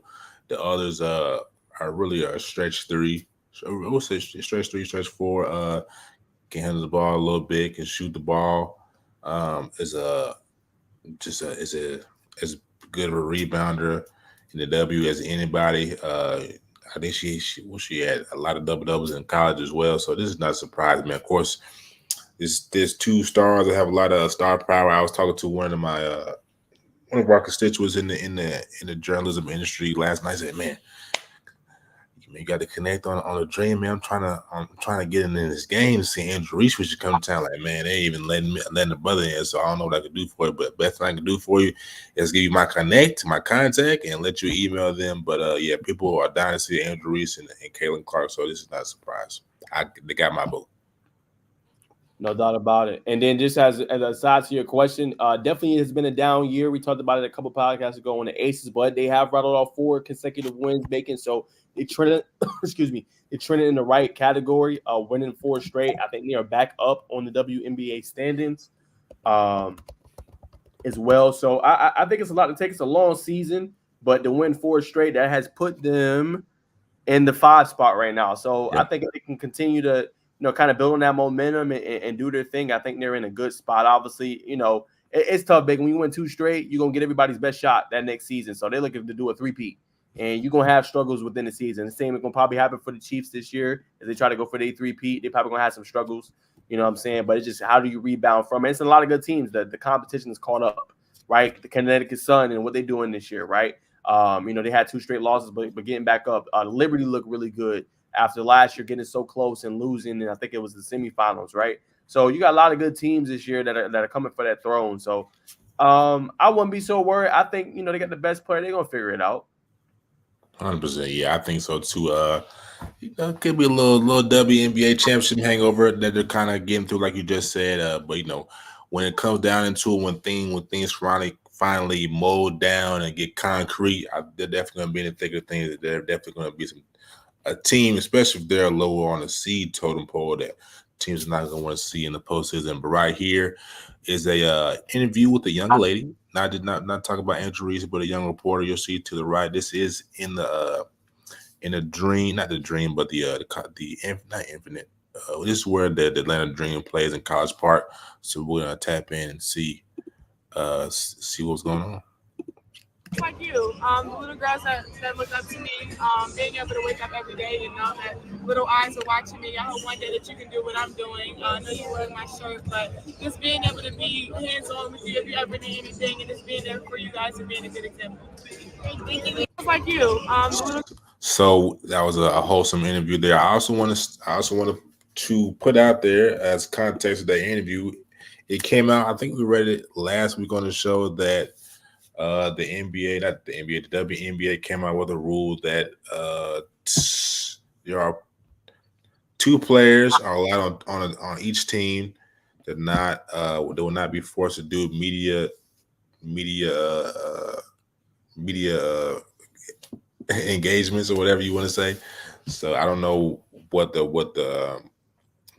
The others are really a stretch 3. I would say stretch 3, stretch 4. Can handle the ball a little bit, can shoot the ball. Is as good of a rebounder in the W as anybody. I think she had a lot of double-doubles in college as well, so this is not surprising, man. Of course, there's 2 stars that have a lot of star power. I was talking to one of our constituents in the journalism industry last night. I said, man, you got to connect on a dream, man. I'm trying to get in this game to see Andrew Reese, which should come to town. Like, man, they ain't even letting the brother in, so I don't know what I can do for you. But best thing I can do for you is give you my contact, and let you email them. But yeah, people are dying to see Andrew Reese and Caitlin Clark, so this is not a surprise. They got my vote. No doubt about it. And then just as a side to your question, definitely has been a down year. We talked about it a couple podcasts ago on the Aces, but they have rattled off 4 consecutive wins, Bacon. So they trended, they trended in the right category, winning 4 straight. I think they are back up on the WNBA standings as well. So I think it's a lot to take. It's a long season, but to win 4 straight, that has put them in the 5 spot right now. So I think if they can continue to kind of build on that momentum and do their thing, I think they're in a good spot. Obviously, it's tough, big. When you win 2 straight, you're going to get everybody's best shot that next season. So they're looking to do a 3-peat. And you're going to have struggles within the season. The same is going to probably happen for the Chiefs this year as they try to go for their 3-peat. They're probably going to have some struggles, you know what I'm saying? But it's just how do you rebound from it? It's a lot of good teams. The competition is caught up, right? The Connecticut Sun and what they're doing this year, right? They had 2 straight losses, but getting back up. Liberty looked really good after last year getting so close and losing, and I think it was the semifinals, right? So you got a lot of good teams this year that are coming for that throne. So I wouldn't be so worried. I think they got the best player. They're gonna figure it out. 100%, yeah, I think so too. It could be a little WNBA championship hangover that they're kind of getting through, like you just said. But when it comes down into when things finally mold down and get concrete, they're definitely gonna be in the thick of things. They're definitely gonna be a team, especially if they're lower on the seed totem pole, that teams are not going to want to see in the postseason. But right here is a interview with a young lady. Not talking about Andrew Reese, but a young reporter. You'll see to the right. This is in the dream, not the dream, but not infinite. This is where the Atlanta Dream plays in College Park. So we're gonna tap in and see what's going on. Like you, the little girls that look up to me, being able to wake up every day and know that little eyes are watching me. I hope one day that you can do what I'm doing. I know you wear my shirt, but just being able to be hands-on with you if you ever need anything, and just being there for you guys and being a good example. Thank you. Like you, So that was a wholesome interview there. I also want to put out there as context of that interview. It came out, I think we read it last week on the show, that the WNBA came out with a rule that there are 2 players are allowed on each team that they will not be forced to do media engagements or whatever you want to say. So I don't know what the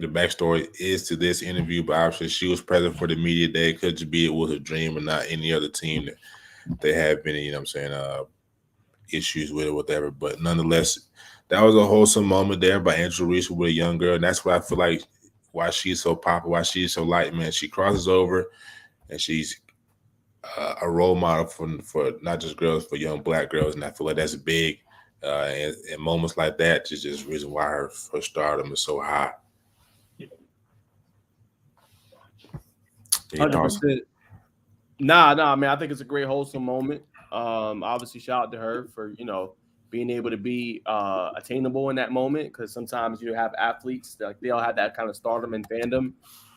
backstory is to this interview, but obviously she was present for the media day. Could just be it was a dream and not any other team that they have been, issues with or whatever. But nonetheless, that was a wholesome moment there by Angel Reese with a young girl. And that's what I feel like why she's so popular, why she's so light, man. She crosses over and she's a role model for not just girls, for young Black girls. And I feel like that's big. And moments like that is just the reason why her stardom is so high. 100%. Nah, man. I think it's a great wholesome moment. Obviously, shout out to her for being able to be attainable in that moment, because sometimes you have athletes like they all have that kind of stardom and fandom,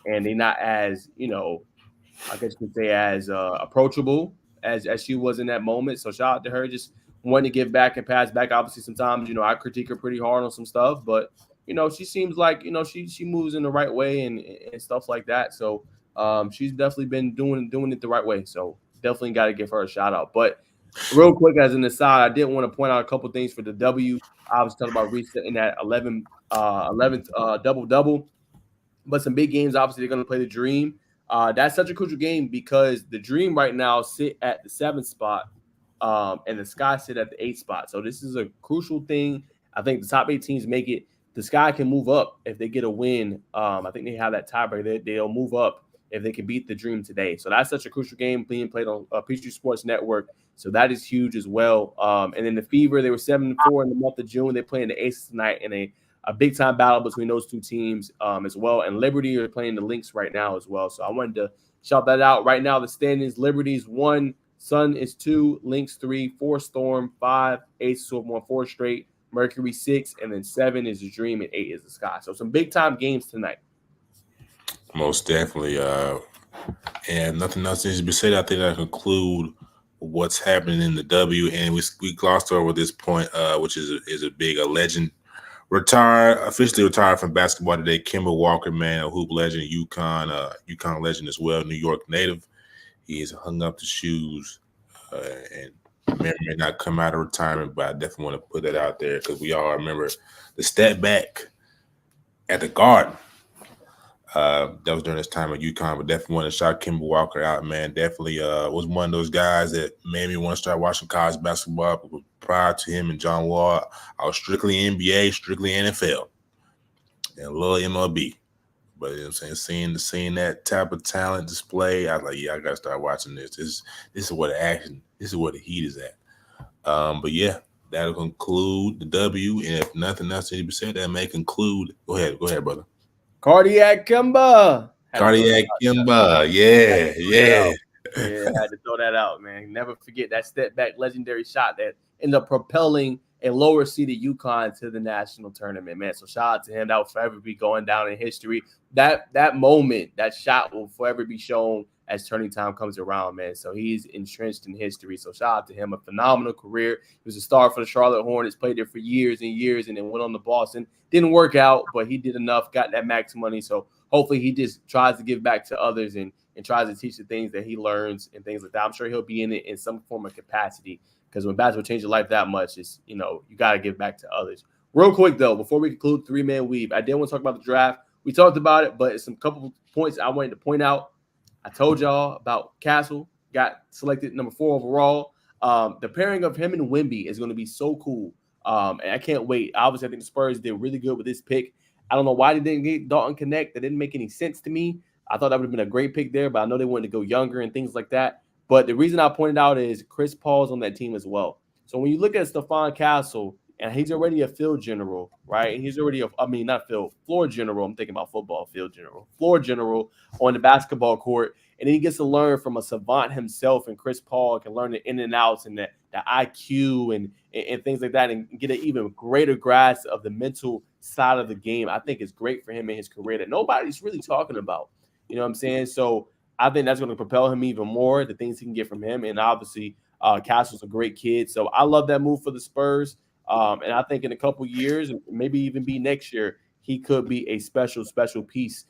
and they're not as I guess you could say as approachable as she was in that moment. So shout out to her, just wanting to give back and pass back. Obviously, sometimes I critique her pretty hard on some stuff, but she seems like she moves in the right way and stuff like that. So she's definitely been doing it the right way. So definitely got to give her a shout out. But real quick, as an aside, I did want to point out a couple things for the W. I was talking about resetting that 11th double double, but some big games. Obviously, they're going to play the Dream. That's such a crucial game because the Dream right now sit at the 7th spot, and the Sky sit at the 8th spot. So this is a crucial thing. I think the top 8 teams make it. The Sky can move up if they get a win. I think they have that tiebreaker. They'll move up if they can beat the Dream today. So that's such a crucial game being played on Peachtree Sports Network. So that is huge as well. And then the Fever, they were 7-4 in the month of June. They're playing the Aces tonight in a big time battle between those two teams as well. And Liberty are playing the Lynx right now as well. So I wanted to shout that out. Right now, the standings: Liberty's 1, Sun is 2, Lynx 3, 4 Storm, 5, Aces who have won 4 straight, Mercury 6, and then 7 is the Dream, and 8 is the Sky. So some big time games tonight. Most definitely. And nothing else needs to be said. I think I conclude what's happening in the W. And we glossed over this point, which is a big legend. Officially retired from basketball today. Kemba Walker, man, a hoop legend, UConn legend as well, New York native. He has hung up the shoes and may not come out of retirement, but I definitely want to put that out there because we all remember the step back at the Garden. That was during his time at UConn, but definitely want to shout Kemba Walker out, man. Definitely was one of those guys that made me want to start watching college basketball. But prior to him and John Wall, I was strictly NBA, strictly NFL, and a little MLB. But you know what I'm saying, seeing that type of talent display, I was like, yeah, I gotta start watching this. This is where the heat is at. But yeah, that'll conclude the W. And if nothing else needs to be said, that may conclude. Go ahead, brother. Cardiac Kemba. Yeah. Yeah, I had to throw that out, man. Never forget that step back legendary shot that ended up propelling a lower seeded UConn to the national tournament, man. So shout out to him. That will forever be going down in history. That moment, that shot will forever be shown as turning time comes around, man. So he's entrenched in history. So shout out to him. A phenomenal career. He was a star for the Charlotte Hornets, played there for years and years, and then went on to Boston. Didn't work out, but he did enough, got that max money. So hopefully he just tries to give back to others and tries to teach the things that he learns and things like that. I'm sure he'll be in it in some form of capacity, because when basketball changes your life that much, it's, you got to give back to others. Real quick, though, before we conclude 3-man weave, I did want to talk about the draft. We talked about it, but it's some couple points I wanted to point out. I told y'all about Castle, got selected number 4 overall. The pairing of him and Wemby is going to be so cool. And I can't wait. Obviously, I think the Spurs did really good with this pick. I don't know why they didn't get Dalton Connect. That didn't make any sense to me. I thought that would have been a great pick there, but I know they wanted to go younger and things like that. But the reason I pointed out is Chris Paul's on that team as well. So when you look at Stephon Castle, and he's already a field general, right? He's already floor general. I'm thinking about football, field general, floor general on the basketball court. And then he gets to learn from a savant himself, and Chris Paul can learn the in and outs and the IQ and things like that, and get an even greater grasp of the mental side of the game. I think it's great for him in his career that nobody's really talking about. You know what I'm saying? So I think that's going to propel him even more, the things he can get from him. And obviously, Castle's a great kid. So I love that move for the Spurs. And I think in a couple years, maybe even be next year, he could be a special piece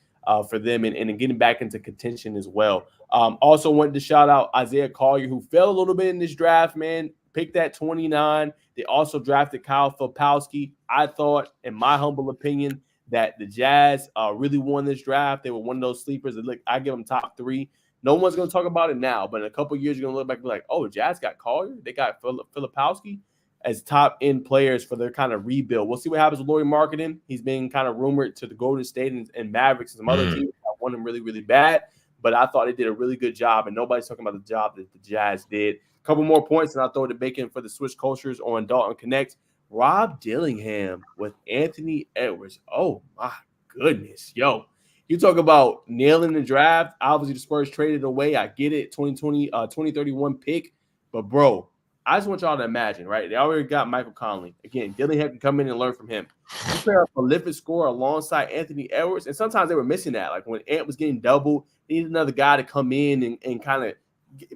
for them and getting back into contention as well. Also wanted to shout out Isaiah Collier, who fell a little bit in this draft, man. Picked at 29. They also drafted Kyle Filipowski. I thought, in my humble opinion, that the Jazz really won this draft. They were one of those sleepers that I give them top 3. No one's going to talk about it now, but in a couple of years, you're going to look back and be like, oh, Jazz got Collier. They got Filipowski as top end players for their kind of rebuild. We'll see what happens with Lauri Markkanen. He's been kind of rumored to the Golden State and Mavericks and some other teams that won him really, really bad. But I thought they did a really good job, and nobody's talking about the job that the Jazz did. A couple more points, and I'll throw the bacon for the Switch Cultures on Dalton Connect. Rob Dillingham with Anthony Edwards. Oh, my goodness. Yo, you talk about nailing the draft. Obviously, the Spurs traded away. I get it, 2031 pick. But, bro, I just want y'all to imagine, right? They already got Michael Conley. Again, Dillingham can come in and learn from him. You pair a prolific scorer alongside Anthony Edwards, and sometimes they were missing that. Like when Ant was getting doubled, they needed another guy to come in and kind of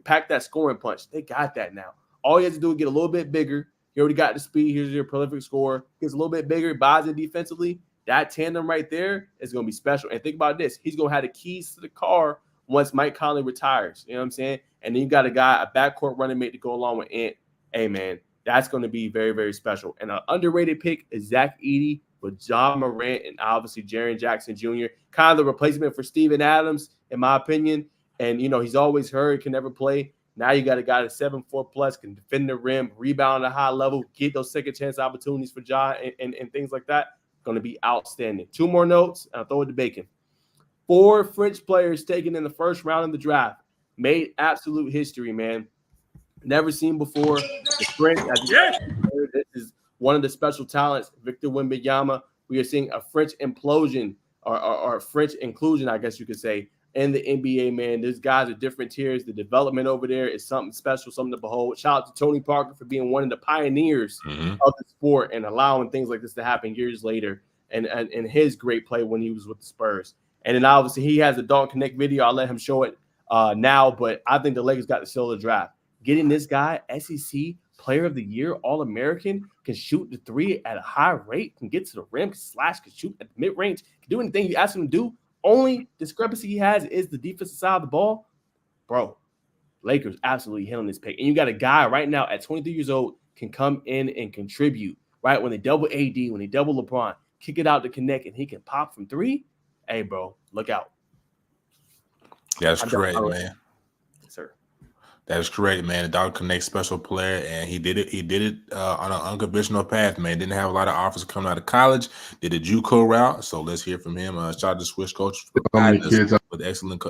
pack that scoring punch. They got that now. All he has to do is get a little bit bigger. He already got the speed. Here's your prolific scorer. Gets a little bit bigger, buys it defensively. That tandem right there is going to be special. And think about this. He's going to have the keys to the car once Mike Conley retires. You know what I'm saying? And then you got a backcourt running mate to go along with Ant. Hey, man, that's going to be very, very special. And an underrated pick is Zach Edey with John Morant and obviously Jaren Jackson Jr. Kind of the replacement for Steven Adams, in my opinion. And, he's always hurt, can never play. Now you got a guy that's 7'4 plus, can defend the rim, rebound at a high level, get those second chance opportunities for Ja and things like that. Going to be outstanding. 2 more notes, and I'll throw it to Bacon. 4 French players taken in the first round of the draft. Made absolute history, man. Never seen before. The French, this is one of the special talents, Victor Wembanyama. We are seeing a French implosion or French inclusion, I guess you could say, in the NBA, man. These guys are different tiers. The development over there is something special, something to behold. Shout out to Tony Parker for being one of the pioneers of the sport and allowing things like this to happen years later and his great play when he was with the Spurs. And then obviously he has a Don't Connect video. I'll let him show it now, but I think the Lakers got to seal the draft. Getting this guy, SEC Player of the Year, All-American, can shoot the 3 at a high rate, can get to the rim, can slash, can shoot at the mid-range, can do anything you ask him to do. Only discrepancy he has is the defensive side of the ball. Bro, Lakers absolutely hitting this pick. And you got a guy right now at 23 years old can come in and contribute, right? When they double AD, when they double LeBron, kick it out to connect, and he can pop from 3. Hey, bro, look out. That's correct, man. Yes, sir. That is correct, man. The Dog Connect special player, and he did it on an unconventional path, man. Didn't have a lot of offers coming out of college. Did a JUCO route, so let's hear from him. Shout out to Swish Coach for many kids with excellent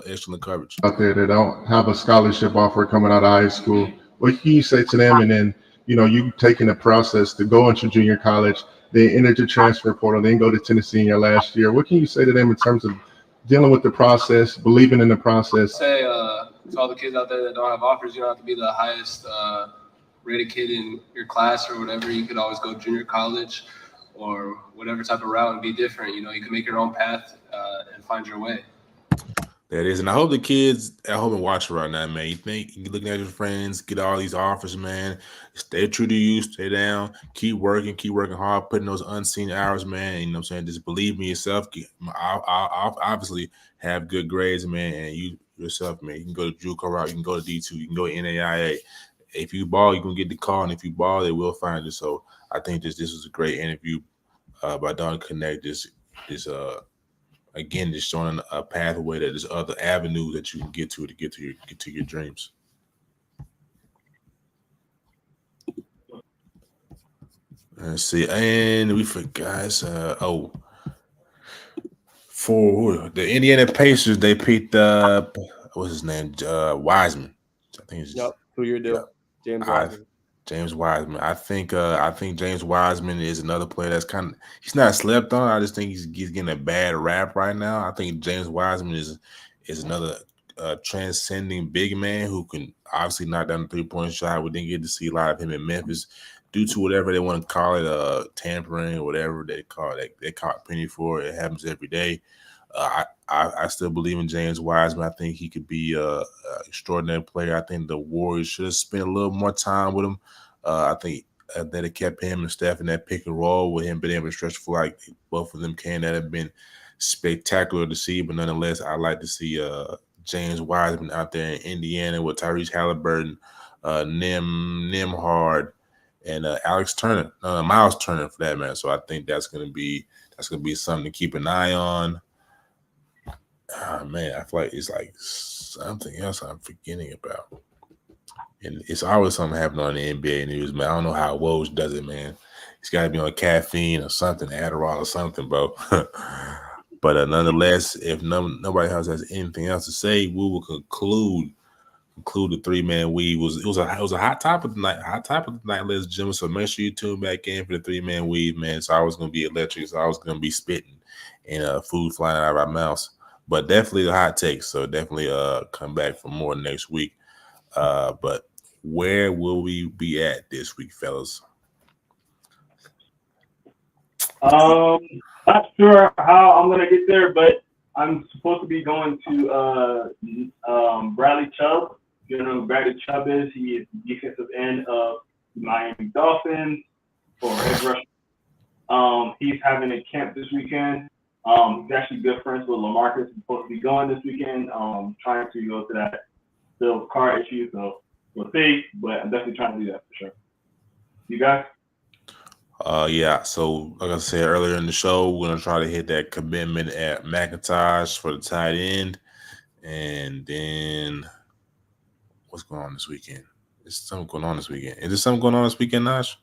coverage out there that don't have a scholarship offer coming out of high school. What can you say to them? And then, you taking the process to go into junior college, then enter the transfer portal, then go to Tennessee in your last year. What can you say to them in terms of dealing with the process, believing in the process? Say to all the kids out there that don't have offers, you don't have to be the highest rated kid in your class or whatever. You could always go junior college or whatever type of route and be different. You can make your own path and find your way. That is, and I hope the kids at home and watching right now, man. You're looking at your friends, get all these offers, man. Stay true to you, stay down, keep working hard, putting those unseen hours, man. You know what I'm saying? Just believe in yourself. I'll obviously have good grades, man, and you yourself, man. You can go to JUCO route, you can go to D2, you can go to NAIA. If you ball, you're gonna get the call, and if you ball, they will find you. So I think this was a great interview by Don Connect. Again, just showing a pathway that there's other avenues that you can get to your dreams. Let's see, and we forgot. For the Indiana Pacers, they picked up what's his name, Wiseman. I think it's 2-year deal. James Wiseman. James Wiseman. I think James Wiseman is another player that's he's not slept on. I just think he's getting a bad rap right now. I think James Wiseman is another transcending big man who can obviously knock down the 3-point shot. We didn't get to see a lot of him in Memphis due to whatever they want to call it, tampering or whatever they call it. They caught a penny for it. It happens every day. I still believe in James Wiseman. I think he could be an extraordinary player. I think the Warriors should have spent a little more time with him. I think that it kept him and Steph in that pick and roll with him being able to stretch for like both of them can. That have been spectacular to see. But nonetheless, I like to see James Wiseman out there in Indiana with Tyrese Halliburton, Nimhard, and Alex Turner, Miles Turner for that matter. So I think that's gonna be something to keep an eye on. Oh, man, I feel like it's like something else I'm forgetting about. And it's always something happening on the NBA news, man. I don't know how Woj does it, man. He's got to be on caffeine or something, Adderall or something, bro. But nonetheless, if nobody else has anything else to say, we will conclude the 3-man weave. It was a hot topic of the night, ladies and gentlemen. So make sure you tune back in for the 3-man weave, man. It's always going to be electric. It's always going to be spitting and food flying out of our mouths. But definitely the hot takes. So definitely come back for more next week. But where will we be at this week, fellas? Not sure how I'm gonna get there, but I'm supposed to be going to Bradley Chubb. You know who Bradley Chubb is? He is the defensive end of the Miami Dolphins for edge rush. He's having a camp this weekend. He's actually good friends with LaMarcus. He's supposed to be going this weekend. Trying to go to that still car issue, so we'll see. But I'm definitely trying to do that for sure. You guys? Yeah. So, like I said earlier in the show, we're gonna try to hit that commitment at McIntosh for the tight end, and then what's going on this weekend? Is something going on this weekend? Is there something going on this weekend, Nash?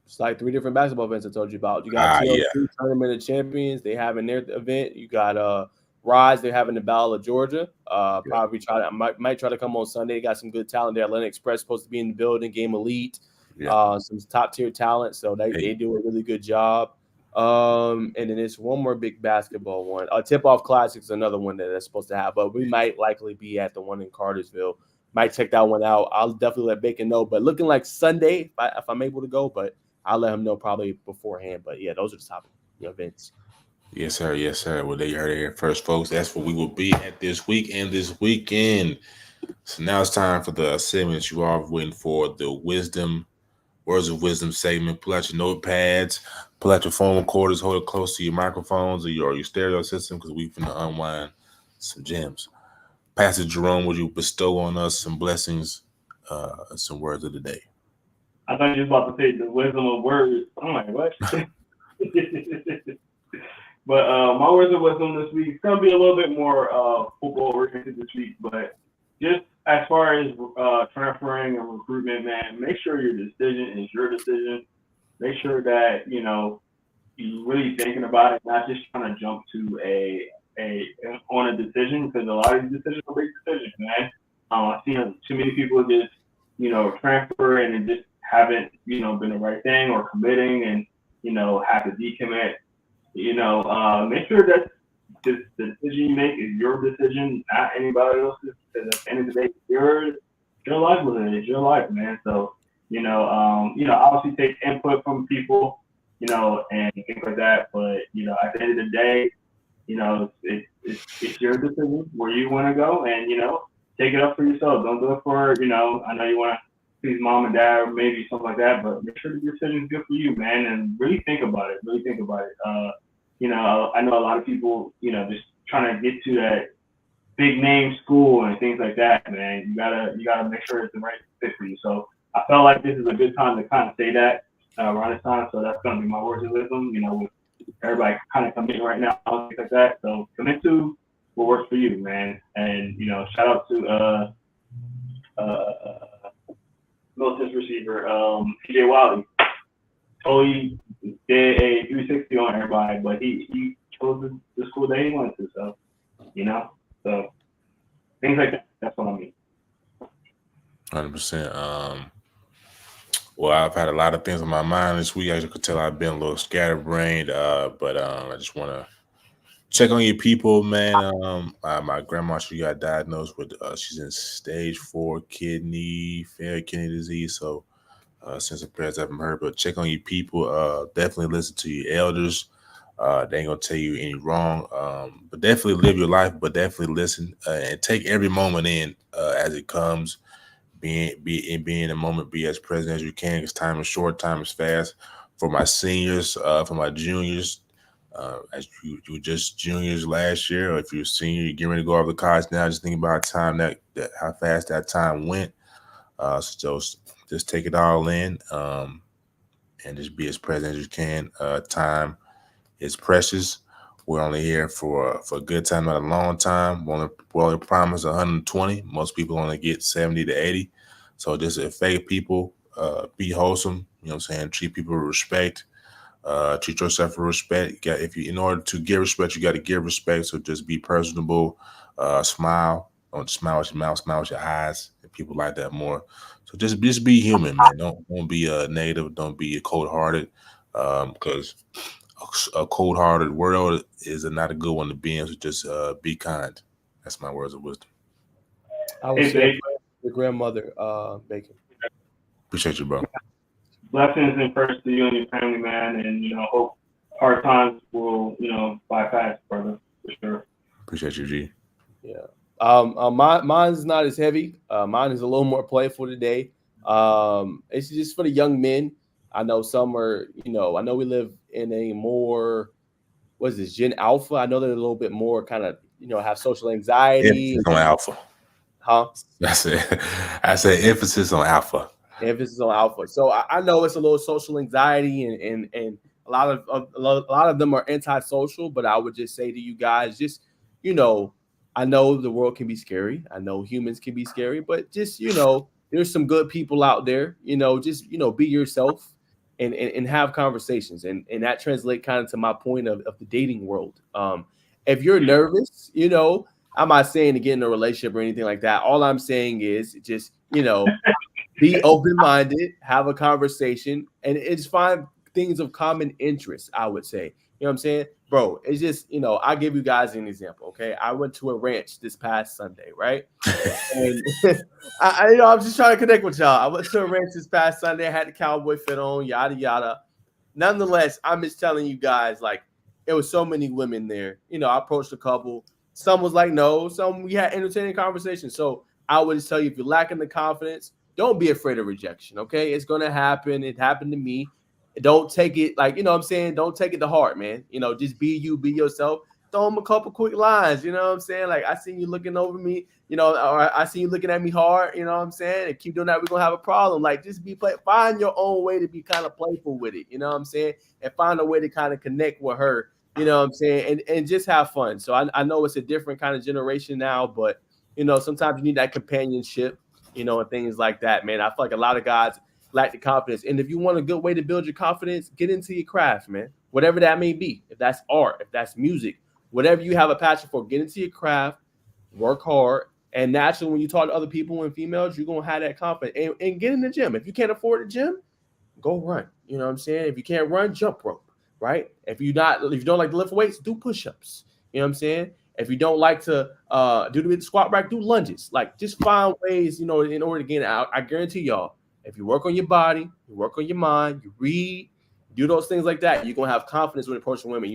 It's like 3 different basketball events I told you about. You got TLC yeah. Tournament of Champions. They having their event. You got Rise. They're having the Battle of Georgia. Probably might try to come on Sunday. Got some good talent there. Atlanta Express supposed to be in the building. Game Elite. Some top tier talent. So they do a really good job. And then there's one more big basketball one. Tip Off Classics is another one that's supposed to have. But we might likely be at the one in Cartersville. Might check that one out. I'll definitely let Bacon know. But looking like Sunday if I'm able to go. But I'll let him know probably beforehand. But yeah, those are the top events. Yes, sir. Yes, sir. Well, they heard it here first, folks. That's what we will be at this week and this weekend. So now it's time for the segment that you are waiting for, the Words of Wisdom segment. Pull out your notepads, pull out your phone recorders, hold it close to your microphones or your stereo system because we're going to unwind some gems. Pastor Jerome, would you bestow on us some blessings, some words of the day? I thought you was about to say the wisdom of words. I'm like, what? But my words of wisdom this week is going to be a little bit more football oriented this week. But just as far as transferring and recruitment, man, make sure your decision is your decision. Make sure that, you're really thinking about it, not just trying to jump to on a decision, because a lot of these decisions are big decisions, man. I've seen too many people just, transfer and it just haven't, been the right thing, or committing and, have to decommit. Make sure that the decision you make is your decision, not anybody else's, because at the end of the day, it's your livelihood, it's your life, man. So, obviously take input from people, and things like that. But, at the end of the day, it's your decision where you want to go, and, take it up for yourself. Don't do it for, I know you want to please mom and dad or maybe something like that, but make sure the decision is good for you, man, and really think about it. I know a lot of people, just trying to get to that big name school and things like that, man. You gotta make sure it's the right fit for you. So I felt like this is a good time to kind of say that around this time. So that's gonna be my words of wisdom. With everybody kind of committing right now, and things like that. So commit to what works for you, man. And shout out to Milton's receiver, TJ Wiley. Totally did a 360 on everybody, but he chose the school that he wanted to. So, so things like that. That's what I mean. 100%. Well, I've had a lot of things on my mind this week. As you could tell, I've been a little scatterbrained, but I just want to check on your people, man. My grandma, she got diagnosed with, she's in stage 4 kidney disease. So, since the prayers haven't heard, but check on your people. Definitely listen to your elders. They ain't gonna tell you any wrong. But definitely live your life. But definitely listen and take every moment in as it comes. Be in the moment. Be as present as you can. Because time is short. Time is fast. For my seniors, for my juniors, as you were just juniors last year, or if you're a senior, you're getting ready to go off to college now. Just think about time that how fast that time went. So just take it all in, and just be as present as you can. Time is precious. We're only here for a good time, not a long time. We only promise 120. Most people only get 70 to 80. So just affect people, be wholesome. You know what I'm saying? Treat people with respect. Treat yourself with respect. In order to give respect, you got to give respect. So just be personable. Smile. Don't smile with your mouth. Smile with your eyes. And people like that more. So just be human, man. Don't be negative. Don't be cold-hearted, because a cold-hearted world is not a good one to be in. So just be kind. That's my words of wisdom. I would say your grandmother, Bacon. Appreciate you, bro. Blessings and first to you and your family, man, and hope hard times will bypass, brother, for sure. Appreciate you, G. Yeah. Mine's not as heavy. Mine is a little more playful today. It's just for the young men. I know some are, I know we live in a more, what is this, Gen Alpha? I know they're a little bit more kind of, have social anxiety. Emphasis on alpha. Huh? That's it. I say emphasis on alpha. Emphasis on alpha. So I know it's a little social anxiety, and a lot of them are antisocial. But I would just say to you guys, just I know the world can be scary. I know humans can be scary, but just there's some good people out there. Just be yourself and have conversations, and that translates kind of to my point of the dating world. If you're nervous, I'm not saying to get in a relationship or anything like that. All I'm saying is just be open-minded, have a conversation, and it's find things of common interest, I would say. You know what I'm saying? Bro, it's just, I'll give you guys an example, okay? I went to a ranch this past Sunday, right? And I'm just trying to connect with y'all. I went to a ranch this past Sunday. I had the cowboy fit on, yada, yada. Nonetheless, I'm just telling you guys, like, it was so many women there. I approached a couple. Some was like, no. Some we had entertaining conversations. So I would just tell you, if you're lacking the confidence, don't be afraid of rejection, okay? It's going to happen. It happened to me. Don't take it like, what I'm saying? Don't take it to heart, man. Just be you, be yourself. Throw them a couple quick lines, you know what I'm saying? Like, I seen you looking over me, or I see you looking at me hard, you know what I'm saying? And keep doing that, we're going to have a problem. Like, just find your own way to be kind of playful with it, you know what I'm saying? And find a way to kind of connect with her, you know what I'm saying? And just have fun. So I know it's a different kind of generation now, but, sometimes you need that companionship, and things like that, man. I feel like a lot of guys lack the confidence. And if you want a good way to build your confidence, get into your craft, man. Whatever that may be. If that's art, if that's music, whatever you have a passion for, get into your craft, work hard. And naturally, when you talk to other people and females, you're going to have that confidence. And get in the gym. If you can't afford a gym, go run. You know what I'm saying? If you can't run, jump rope, right? If you don't like to lift weights, do push-ups. You know what I'm saying? If you don't like to do the squat rack, do lunges. Like, just find ways, in order to get out. I guarantee y'all, if you work on your body, you work on your mind, you read, do those things like that, you're going to have confidence when approaching women.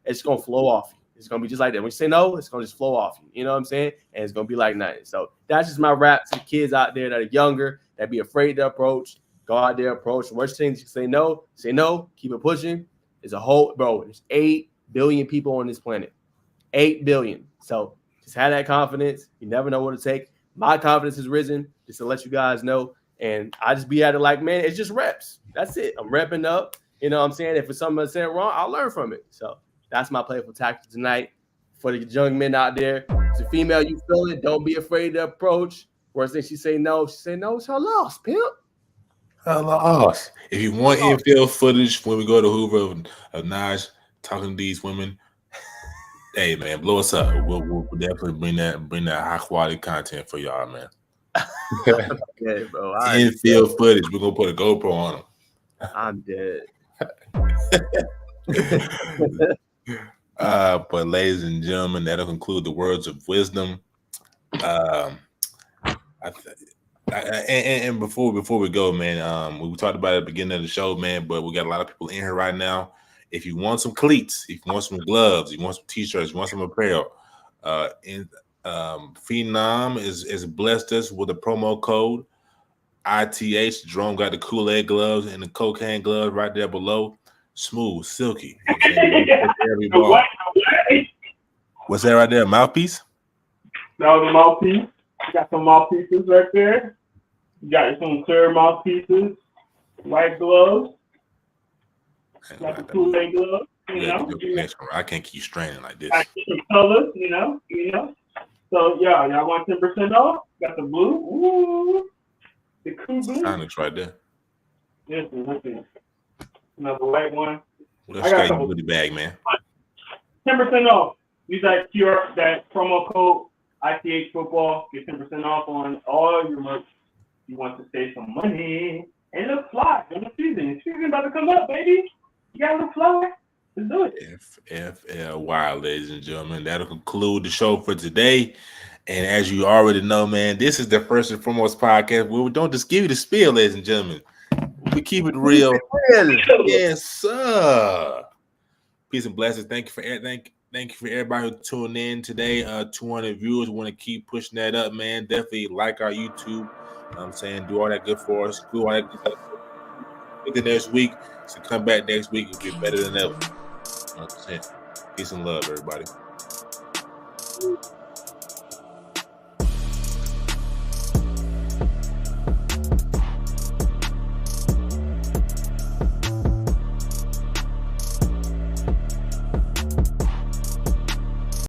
It's going to flow off you. It's going to be just like that. When you say no, it's going to just flow off you. You know what I'm saying? And it's going to be like nothing. So that's just my rap to the kids out there that are younger, that be afraid to approach. Go out there, approach. The worst thing is you say no, keep it pushing. There's 8 billion people on this planet. 8 billion. So just have that confidence. You never know what to take. My confidence has risen, just to let you guys know. And I just be at it like, man, it's just reps. That's it. I'm repping up. You know what I'm saying? If it's something that's wrong, I'll learn from it. So that's my playful tactic tonight for the young men out there. It's a female, you feel it. Don't be afraid to approach. Worst thing she say no. It's her loss, pimp. Her loss. If you want infield footage when we go to Hoover of Najeh talking to these women, hey man, blow us up. We'll definitely bring that high quality content for y'all, man. Okay, bro. Infield footage. We're gonna put a GoPro on them. I'm dead. But ladies and gentlemen, that'll conclude the words of wisdom. And before we go, man, we talked about it at the beginning of the show, man, but we got a lot of people in here right now. If you want some cleats, if you want some gloves, you want some t-shirts, you want some apparel, Phenom is blessed us with a promo code ITH. Jerome got the Kool-Aid gloves and the cocaine gloves right there below. Smooth, silky. What's that right there? Mouthpiece? That was a mouthpiece. You got some mouthpieces right there. You got some clear mouthpieces, white gloves. Like a Kool-Aid glove, I can't keep straining like this. I see some colors, you know. So y'all want 10% off? Got the blue. Ooh, the cool blue. Sonics right there. Listen. Another white one. Well, let's get you the bag, man. 10% off. Use that promo code ITH football. Get 10% off on all your merch. You want to save some money and look fly in the season. Season about to come up, baby. You gotta look fly. Let's do it. FFLY, ladies and gentlemen. That'll conclude the show for today. And as you already know, man, this is the first and foremost podcast where we don't just give you the spiel, ladies and gentlemen. We keep it real. Yes, sir. Peace and blessings. Thank you for everybody who tuned in today. 200 viewers. Want to keep pushing that up, man. Definitely like our YouTube. You know what I'm saying, do all that good for us. Do all that good stuff. The next week. So come back next week. It'll be better than ever. 100%. Peace and love, everybody.